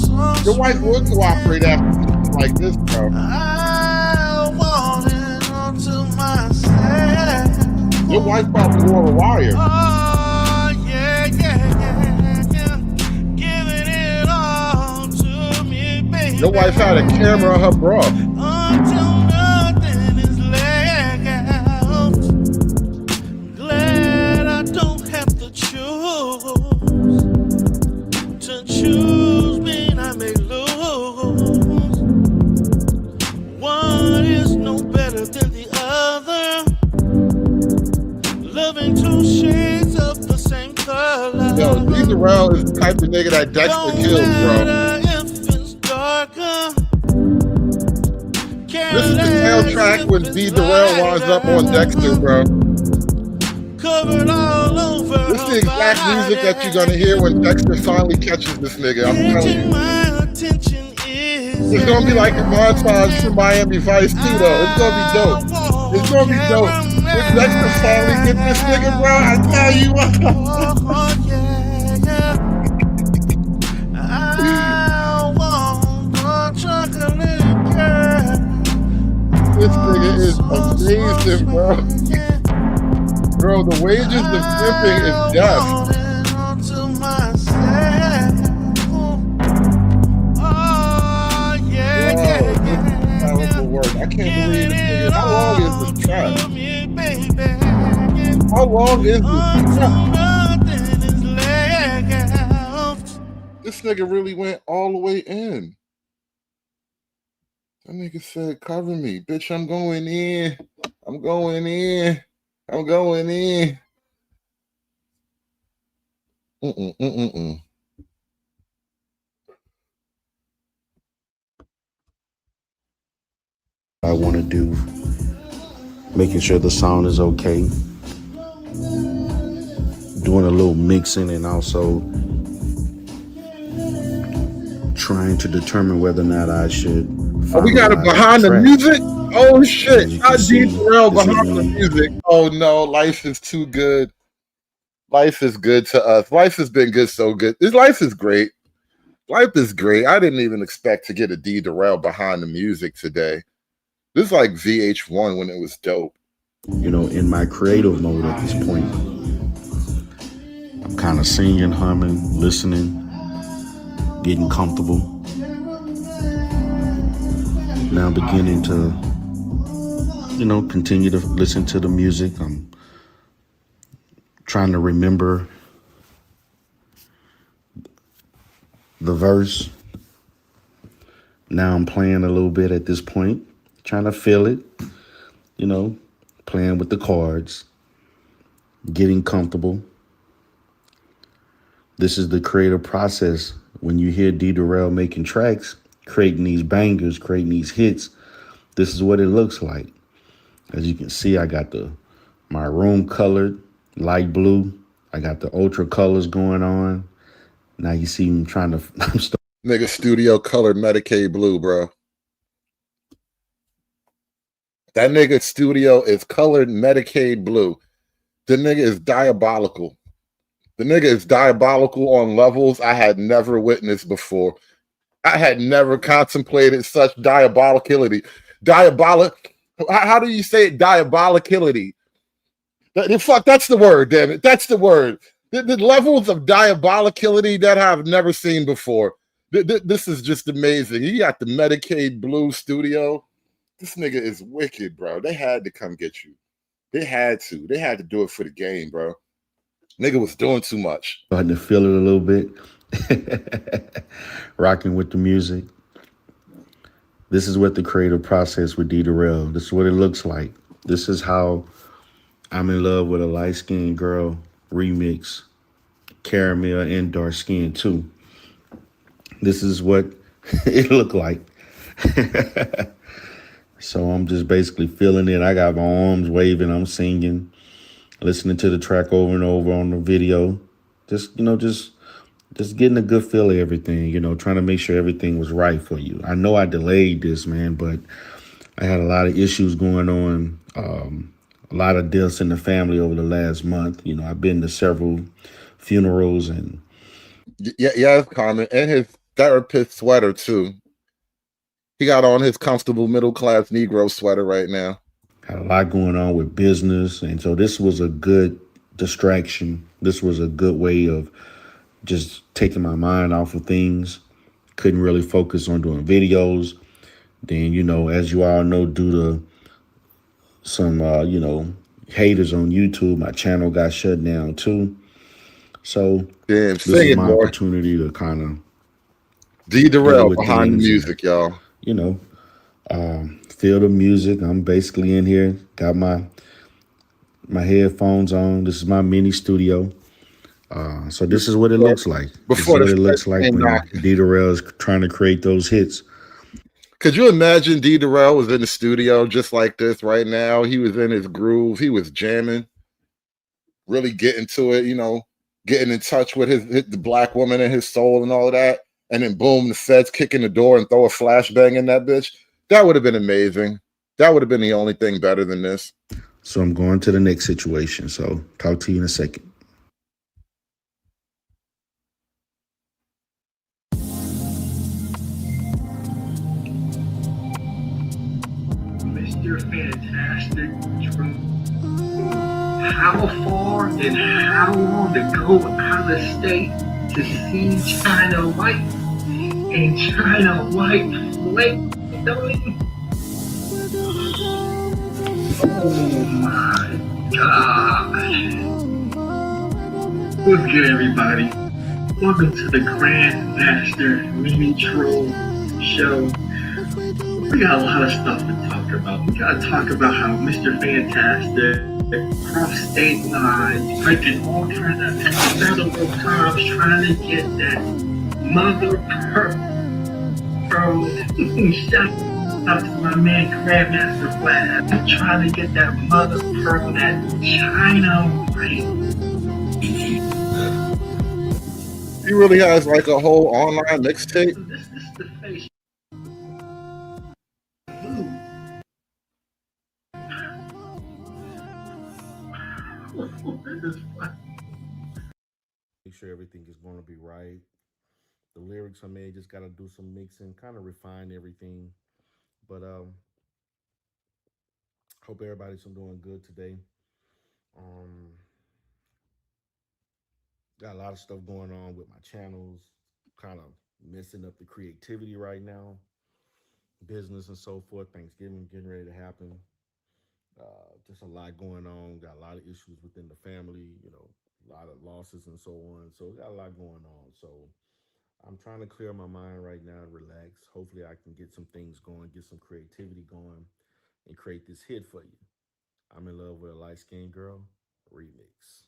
Your wife would cooperate after something like this, bro. Your wife probably wore a wire. Oh, yeah. Giving it all to me, baby. Your wife had a camera on her bra. Until nothing is left out. Glad I don't have to choose. To choose me, I may lose. One is no better than the other. Loving two shades of the same color. Yo, D. Durrell is the type of nigga that Dexter kills, bro. This is the soundtrack when D. Durrell winds up on Dexter, bro. Covered all over. This is the exact music that you're gonna hear when Dexter finally catches this nigga. I'm telling you. It's gonna be like a montage from Miami Vice too, though. It's gonna be dope. It's gonna be dope. If Dexter finally get this nigga, bro, I tell you what. This nigga is amazing, bro. Bro, the wages of pimping is death. Work. I can't believe this nigga. How long is this track? How long is this track? This nigga really went all the way in. That nigga said, cover me. Bitch, I'm going in. I'm going in. I'm going in. Mm-mm. I want to do, making sure the sound is okay, doing a little mixing, and also trying to determine whether or not I should Oh, we got it finalize behind the track. music? Oh shit. As you Not can see, D-Rail this is behind the me. music. Oh no, life is too good. Life is good to us. Life has been good, so good. This life is great. Life is great. I didn't even expect to get a D Darrell behind the music today. This is like VH1 when it was dope. You know, in my creative mode at this point, I'm kind of singing, humming, listening, getting comfortable. Now beginning to, you know, continue to listen to the music. I'm trying to remember the verse. Now I'm playing a little bit at this point, trying to feel it, you know, playing with the chords, getting comfortable. This is the creative process. When you hear D Darrell making tracks, creating these bangers, creating these hits, this is what it looks like. As you can see, I got my room colored, light blue. I got the ultra colors going on. Now you see me trying to, Nigga studio colored Medicaid blue, bro. That nigga studio is colored Medicaid blue. The nigga is diabolical. The nigga is diabolical on levels I had never witnessed before. I had never contemplated such diabolicality. How do you say it? Diabolicality. Fuck, that's the word, damn it. That's the word. The levels of diabolicality that I've never seen before. This is just amazing. You got the Medicaid Blue studio. This nigga is wicked, bro. They had to come get you. They had to. They had to do it for the game, bro. Nigga was doing too much. starting to feel it a little bit. Rocking with the music. This is what the creative process with D Darrell. This is what it looks like. This is how I'm in love with a light-skinned girl remix, caramel and dark skin too. This is what it looked like. So I'm just basically feeling it. I got my arms waving, I'm singing, listening to the track over and over on the video. Just, you know, just getting a good feel of everything, you know, trying to make sure everything was right for you. I know I delayed this, man, but I had a lot of issues going on, a lot of deaths in the family over the last month. You know, I've been to several funerals and yeah, Carmen, and his therapist sweater too. He got on his comfortable middle-class Negro sweater right now. had a lot going on with business. And so this was a good distraction. This was a good way of just taking my mind off of things. Couldn't really focus on doing videos. Then, you know, as you all know, due to some, you know, haters on YouTube, my channel got shut down too. So this is my opportunity to kind of D Darrell behind the music, y'all. You know, feel the music. I'm basically in here, got my headphones on. This is my mini studio. So this is what it looks like. This is what it looks like when D Darrell is trying to create those hits. Could you imagine D Darrell was in the studio just like this right now? He was in his groove. He was jamming, really getting to it, you know, getting in touch with the black woman and his soul and all of that. And then boom, the feds kick in the door and throw a flashbang in that bitch. That would have been amazing. That would have been the only thing better than this. So I'm going to the next situation. So talk to you in a second. Mr. Fantastic Drew. How far and how long to go out of state to see China White and China White flake? Oh my gosh. What's good, everybody? Welcome to the Grandmaster Mini Troll Show. We got a lot of stuff to talk about. We gotta talk about how Mr. Fantastic crossed state lines, breaking all kinds of federal cops, trying to get that mother pearl. Shout out to my man Grandmaster Flash, trying to get that mother pearl, that China white. He really has like a whole online mixtape. This is the face. Make sure everything is going to be right. The lyrics I made, just got to do some mixing, kind of refine everything. But hope everybody's doing good today. Got a lot of stuff going on with my channels, kind of messing up the creativity right now. Business and so forth. Thanksgiving getting ready to happen. Just a lot going on. Got a lot of issues within the family, you know, a lot of losses and so on. So got a lot going on. So I'm trying to clear my mind right now and relax. Hopefully I can get some things going, get some creativity going, and create this hit for you. I'm in love with a light-skinned girl remix.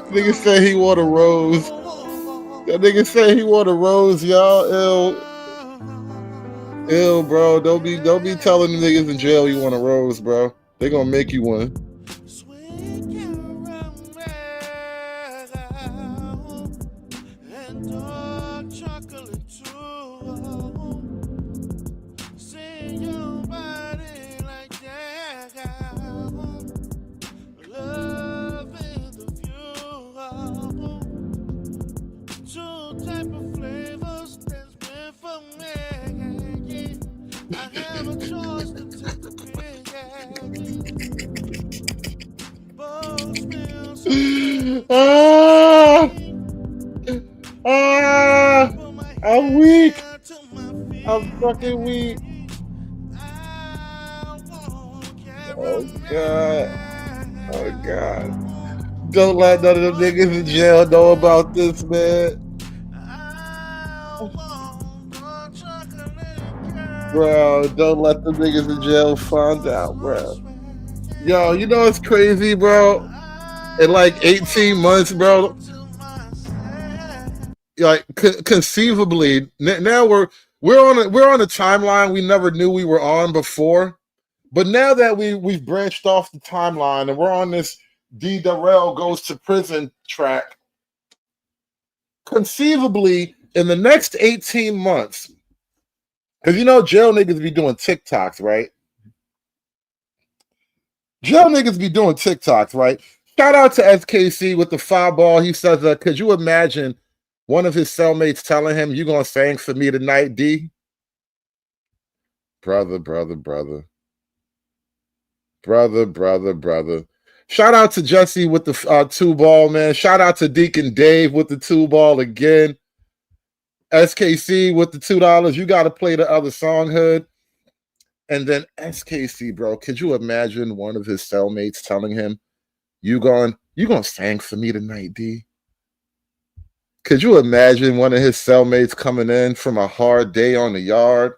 Nigga said he want a rose. That nigga said he want a rose, y'all. Ill, bro. Don't be telling the niggas in jail you want a rose, bro. They gonna make you one. I'm weak. I'm fucking weak. Oh God. Oh God. Don't let none of them niggas in jail know about this, man. Bro, don't let the niggas in jail find out, bro. Yo, you know what's crazy, bro? In like 18 months, bro. Like conceivably, now we're on a timeline we never knew we were on before. But now that we've branched off the timeline and we're on this D. Darrell goes to prison track, conceivably in the next 18 months, because you know jail niggas be doing TikToks, right? Jail niggas be doing TikToks, right? Shout out to SKC with the foul ball. He says, could you imagine one of his cellmates telling him, "You gonna sing for me tonight, D?" Brother. Shout out to Jesse with the 2 ball, man. Shout out to Deacon Dave with the 2 ball again. SKC with the $2. You got to play the other song, Hood. And then SKC, bro, could you imagine one of his cellmates telling him, you gonna sing for me tonight, D? Could you imagine one of his cellmates coming in from a hard day on the yard?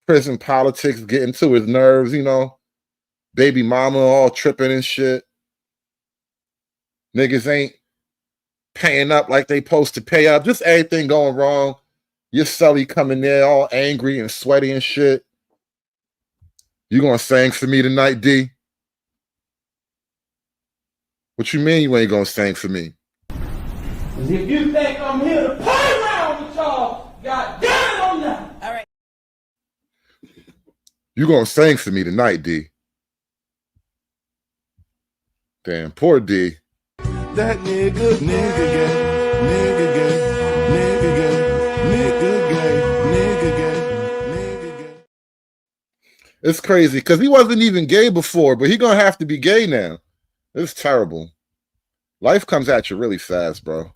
Prison politics getting to his nerves, you know? Baby mama all tripping and shit. Niggas ain't paying up like they supposed to pay up. Just everything going wrong. Your celly coming there all angry and sweaty and shit. You gonna sing for me tonight, D? What you mean you ain't gonna sing for me? If you think I'm here to play around with y'all, goddamn I'm not. All right. You gonna sing for me tonight, D? Damn, poor D. That nigga gay, nigga gay, nigga gay, nigga gay, nigga gay. It's crazy because he wasn't even gay before, but he gonna have to be gay now. It's terrible. Life comes at you really fast, bro.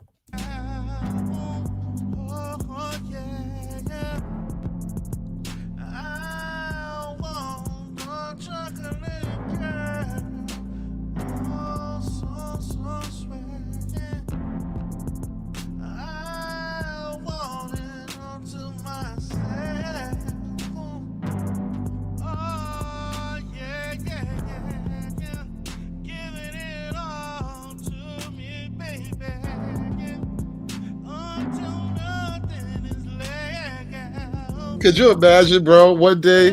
Could you imagine, bro? One day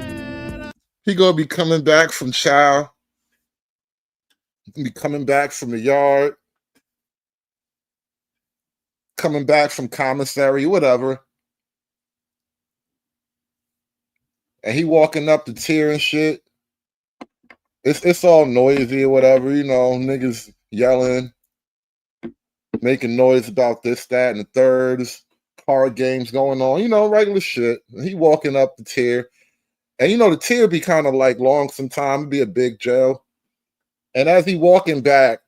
he gonna be coming back from chow, be coming back from the yard, coming back from commissary, whatever, and he walking up the tier and shit. It's all noisy or whatever, you know, niggas yelling, making noise about this, that, and the thirds, card games going on, you know, regular shit. He walking up the tier. And you know, the tier be kind of like long sometime, it'd be a big jail. And as he walking back,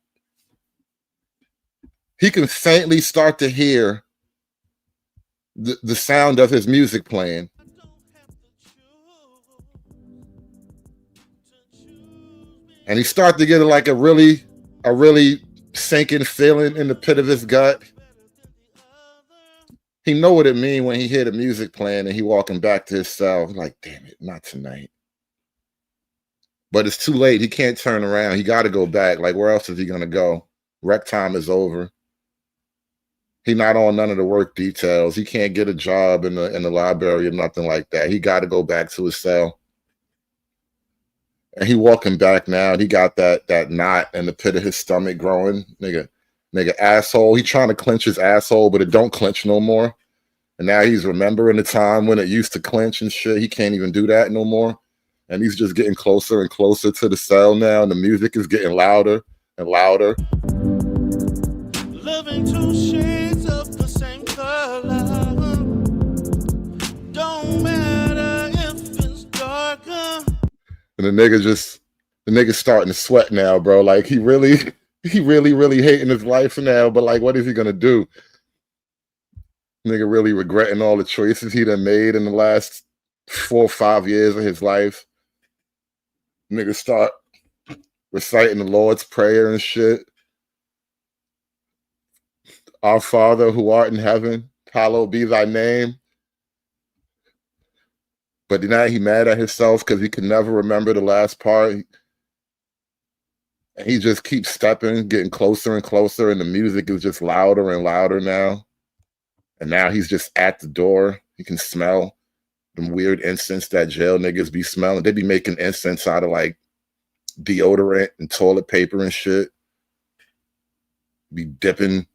he can faintly start to hear the sound of his music playing. And he start to get like a really sinking feeling in the pit of his gut. He know what it mean when he hear the music playing and he walking back to his cell. Like, damn it, not tonight. But it's too late. He can't turn around. He got to go back. Like, where else is he gonna go? Rec time is over. He not on none of the work details. He can't get a job in the library or nothing like that. He got to go back to his cell. And he walking back now. He got that knot in the pit of his stomach growing. Nigga asshole. He trying to clench his asshole, but it don't clench no more. And now he's remembering the time when it used to clench and shit. He can't even do that no more. And he's just getting closer and closer to the cell now. And the music is getting louder and louder. Loving two shades of the same color. Don't matter if it's darker. And the nigga's starting to sweat now, bro. Like he really hating his life now. But like, what is he gonna do? Nigga really regretting all the choices he done made in the last 4 or 5 years of his life. Nigga start reciting the Lord's Prayer and shit. Our Father who art in heaven, hallowed be thy name. But now he mad at himself because he can never remember the last part. And he just keeps stepping, getting closer and closer, and the music is just louder and louder now. And now he's just at the door. He can smell the weird incense that jail niggas be smelling. They be making incense out of like deodorant and toilet paper and shit. Be dipping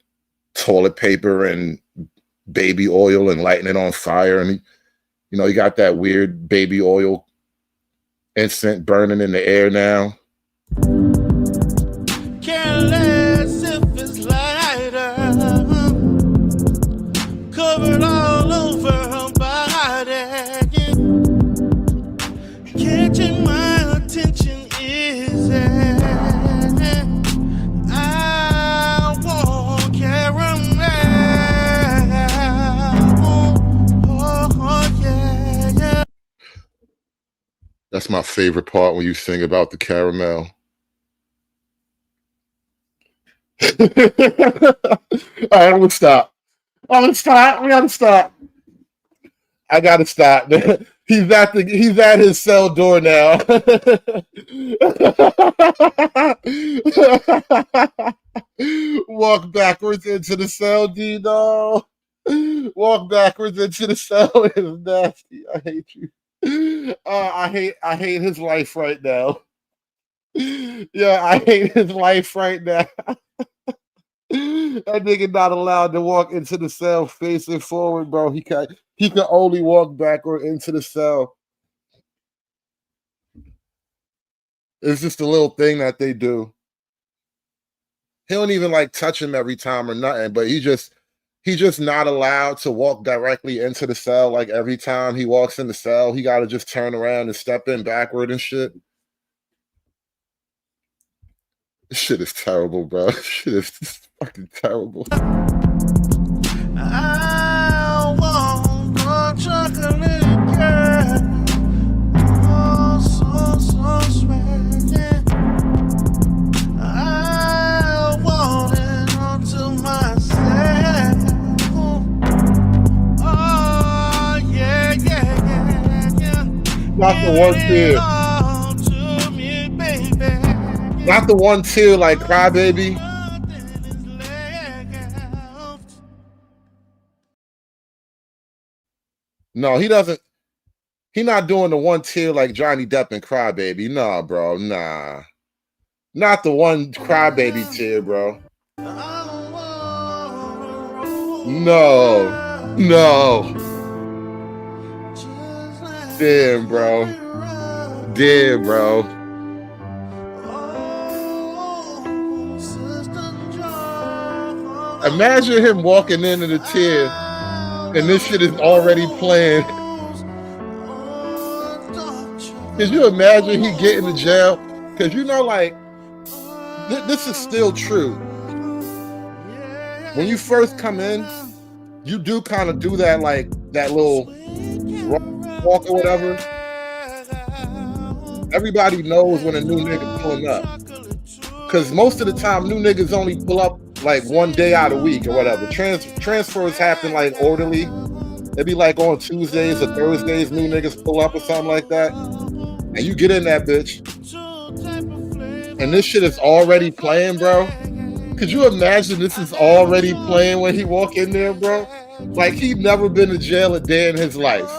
toilet paper and baby oil and lighting it on fire. And he got that weird baby oil incense burning in the air now. Careless if it's lighter. Covered all over her body. Catching my attention is I want caramel. Oh, yeah. That's my favorite part when you sing about the caramel. All right, I'm gonna stop. We gotta stop. I gotta stop. He's at his cell door now. Walk backwards into the cell, Dino. Walk backwards into the cell is nasty. I hate you. I hate his life right now. Yeah, I hate his life right now. That nigga not allowed to walk into the cell facing forward, bro. He can only walk backward into the cell. It's just a little thing that they do. He don't even like touch him every time or nothing, but he He just not allowed to walk directly into the cell. Like every time he walks in the cell, he got to just turn around and step in backward and shit. This shit is terrible, bro. This shit is fucking terrible. I want a chocolate girl. Oh, so sweet. Yeah. I want it unto myself. Oh, yeah. Not the one tear. Not the one tear like Crybaby. No, he doesn't. He not doing the one tear like Johnny Depp and Crybaby. Nah, bro. Nah. Not the one Crybaby tear, bro. No. Damn, bro. Imagine him walking into the tear and this shit is already playing. Could you imagine he get into jail? Because you know, like, this is still true. When you first come in, you do kind of do that, like, that little walk or whatever. Everybody knows when a new nigga pulling up. Because most of the time, new niggas only pull up like one day out of the week or whatever. Transfers happen like orderly. It'd be like on Tuesdays or Thursdays, new niggas pull up or something like that. And you get in that bitch. And this shit is already playing, bro. Could you imagine this is already playing when he walk in there, bro? Like he never been to jail a day in his life.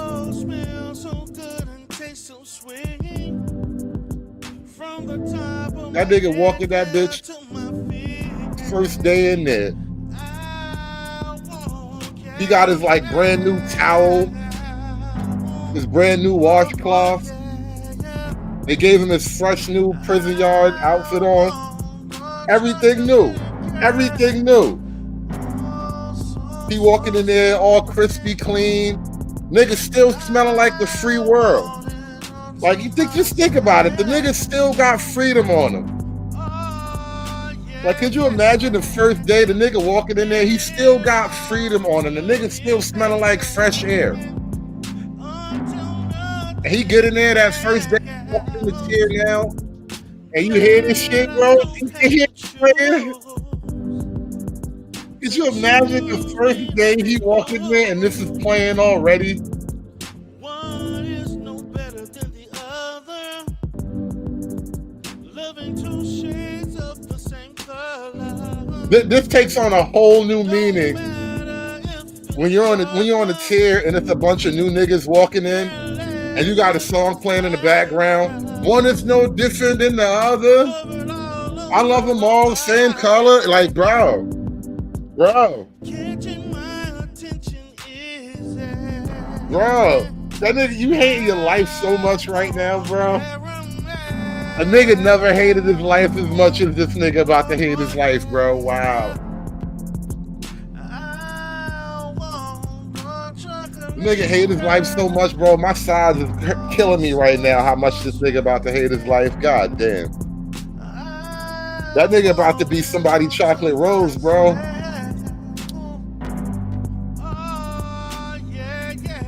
That nigga walk in that bitch first day in there. He got his like brand new towel, his brand new washcloth. They gave him his fresh new prison yard outfit on. Everything new. He walking in there all crispy clean. Nigga still smelling like the free world. Like just think about it. The nigga still got freedom on him. Like, could you imagine the first day the nigga walking in there, he still got freedom on him. The nigga still smelling like fresh air. And he get in there that first day, walking in the chair now, and you hear this shit, bro? You can hear it playing. Could you imagine the first day he walked in there and this is playing already? This takes on a whole new meaning when you're on the tier and it's a bunch of new niggas walking in and you got a song playing in the background. One is no different than the other. I love them all the same color. Like, bro. That nigga, you hate your life so much right now, bro. A nigga never hated his life as much as this nigga about to hate his life, bro. Wow. Nigga hate his life so much, bro. My size is killing me right now how much this nigga about to hate his life. God damn. That nigga about to be somebody chocolate rose, bro.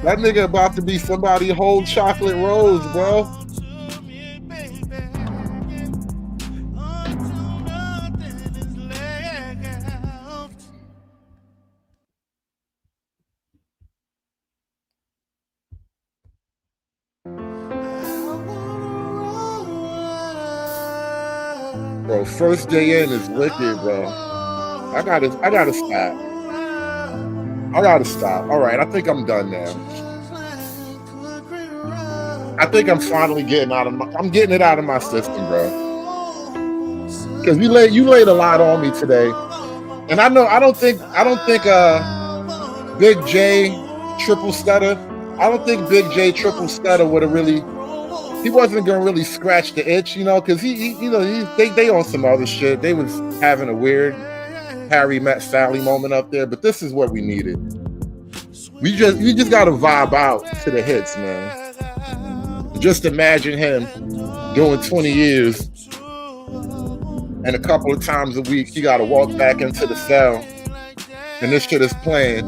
That nigga about to be somebody whole chocolate rose, bro. Bro, first day in is wicked, bro. I gotta stop. All right, I think I'm done now. I think I'm finally getting I'm getting it out of my system, bro. Because you laid a lot on me today, and I don't think Big J Triple Stutter. I don't think Big J Triple Stutter would have really. He wasn't gonna really scratch the itch, you know, because they on some other shit. They was having a weird. Harry met Sally moment up there, but this is what we needed. You just gotta vibe out to the hits, man. Just imagine him doing 20 years, and a couple of times a week he gotta walk back into the cell, and this shit is playing,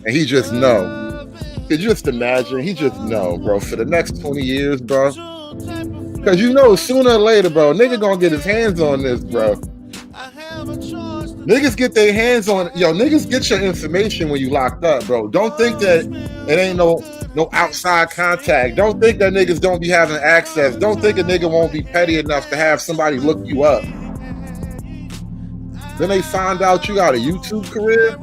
and he just know. Could you just imagine? He just know, bro, for the next 20 years, bro. Because you know, sooner or later, bro, nigga gonna get his hands on this, bro. Niggas get their hands on, niggas get your information when you locked up, bro. Don't think that it ain't no outside contact. Don't think that niggas don't be having access. Don't think a nigga won't be petty enough to have somebody look you up. Then they find out you got a YouTube career.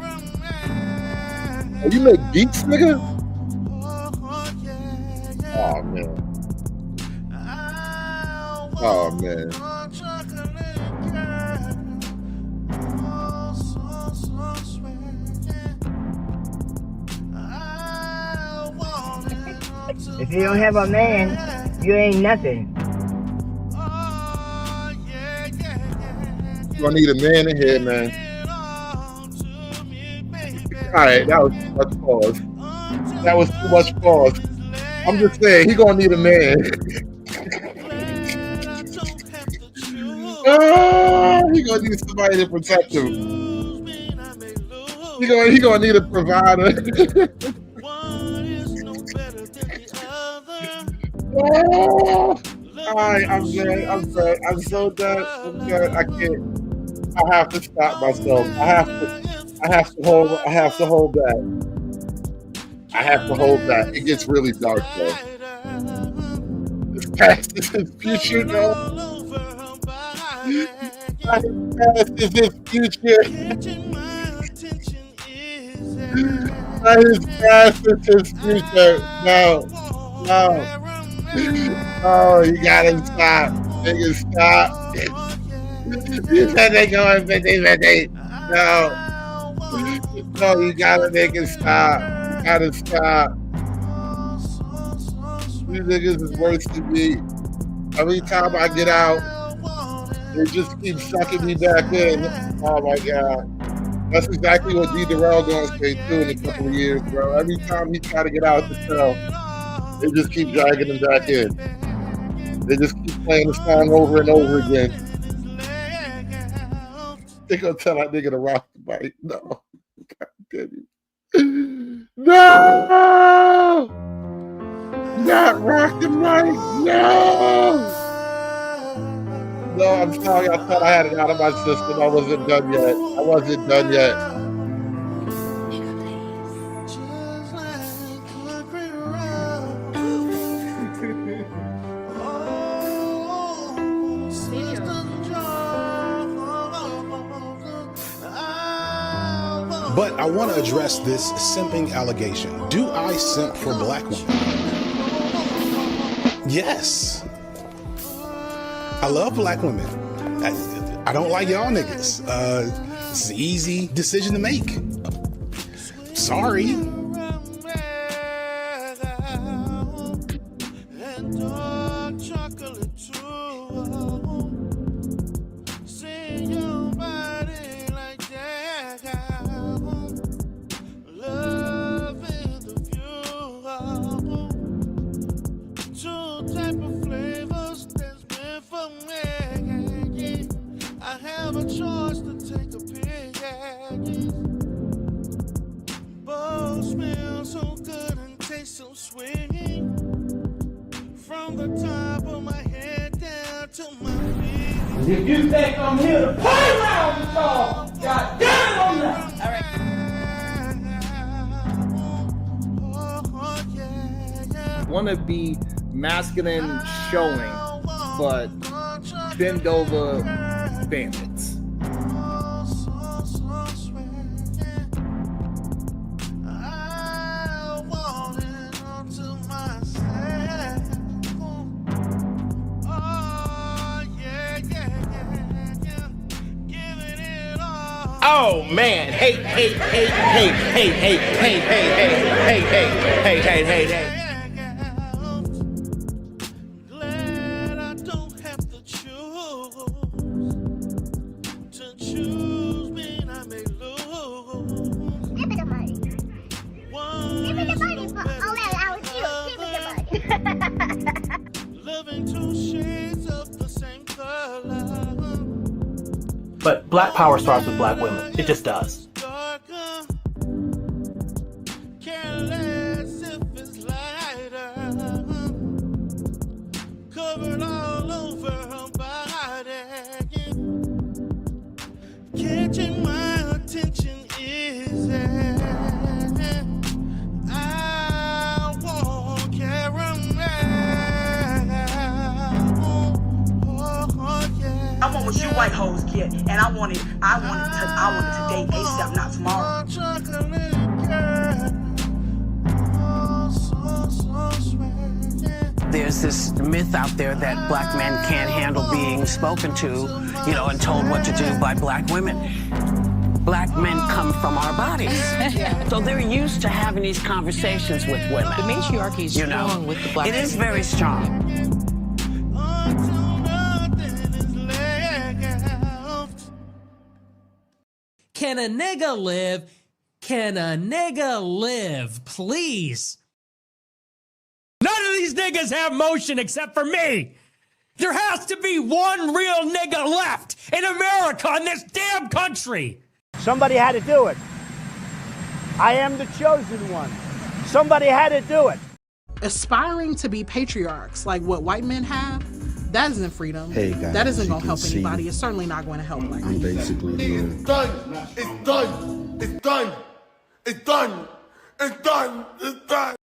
Oh, you make beats, nigga? Oh, man. Oh, man. If you don't have a man, you ain't nothing. You gonna need a man in here, man. Alright, that was too much pause. That was too much pause. I'm just saying, he gonna need a man. He gonna need somebody to protect him. He gonna need a provider. Alright, I'm good. I'm so done. I can't. I have to stop myself. I have to hold back. I have to hold back. It gets really dark though. His past is his future, though. His past is his future. His past is his future. No. Oh, you gotta stop. Nigga, stop. You said they going 50-50. No, you gotta make it stop. You gotta stop. These niggas is worse than me. Every time I get out, they just keep sucking me back in. Oh my God. That's exactly what D. Darrell gonna say too in a couple of years, bro. Every time he try to get out the cell, they just keep dragging him back in. They just keep playing the song over and over again. They gonna tell that nigga to rock the mic. No. God damn you. No! Not rock the mic. No! No, I'm sorry. I thought I had it out of my system. I wasn't done yet. But I want to address this simping allegation. Do I simp for black women? Yes. I love black women. I don't like y'all niggas. It's an easy decision to make. Sorry. If you think I'm here to play around with y'all, God damn it, I'm not. Want to be masculine showing, but bend over bandits. Oh man, hey. Choose But black power starts with black women. It just does. Covered all over her body. Catching my attention is I want caramel. I want what you white hoes get, and I want it today, ASAP, not tomorrow. There's this myth out there that black men can't handle being spoken to, you know, and told what to do by black women. Black men come from our bodies. So they're used to having these conversations with women. The matriarchy is strong with the black It is very strong. Can a nigga live? Can a nigga live? Please. None of these niggas have motion except for me. There has to be one real nigga left in America, in this damn country. Somebody had to do it. I am the chosen one. Somebody had to do it. Aspiring to be patriarchs like what white men have, that isn't freedom. Hey guys, that isn't you going to can help see anybody. It's certainly not going to help black I'm people. basically It's done. It's done. It's done. It's done. It's done. It's done.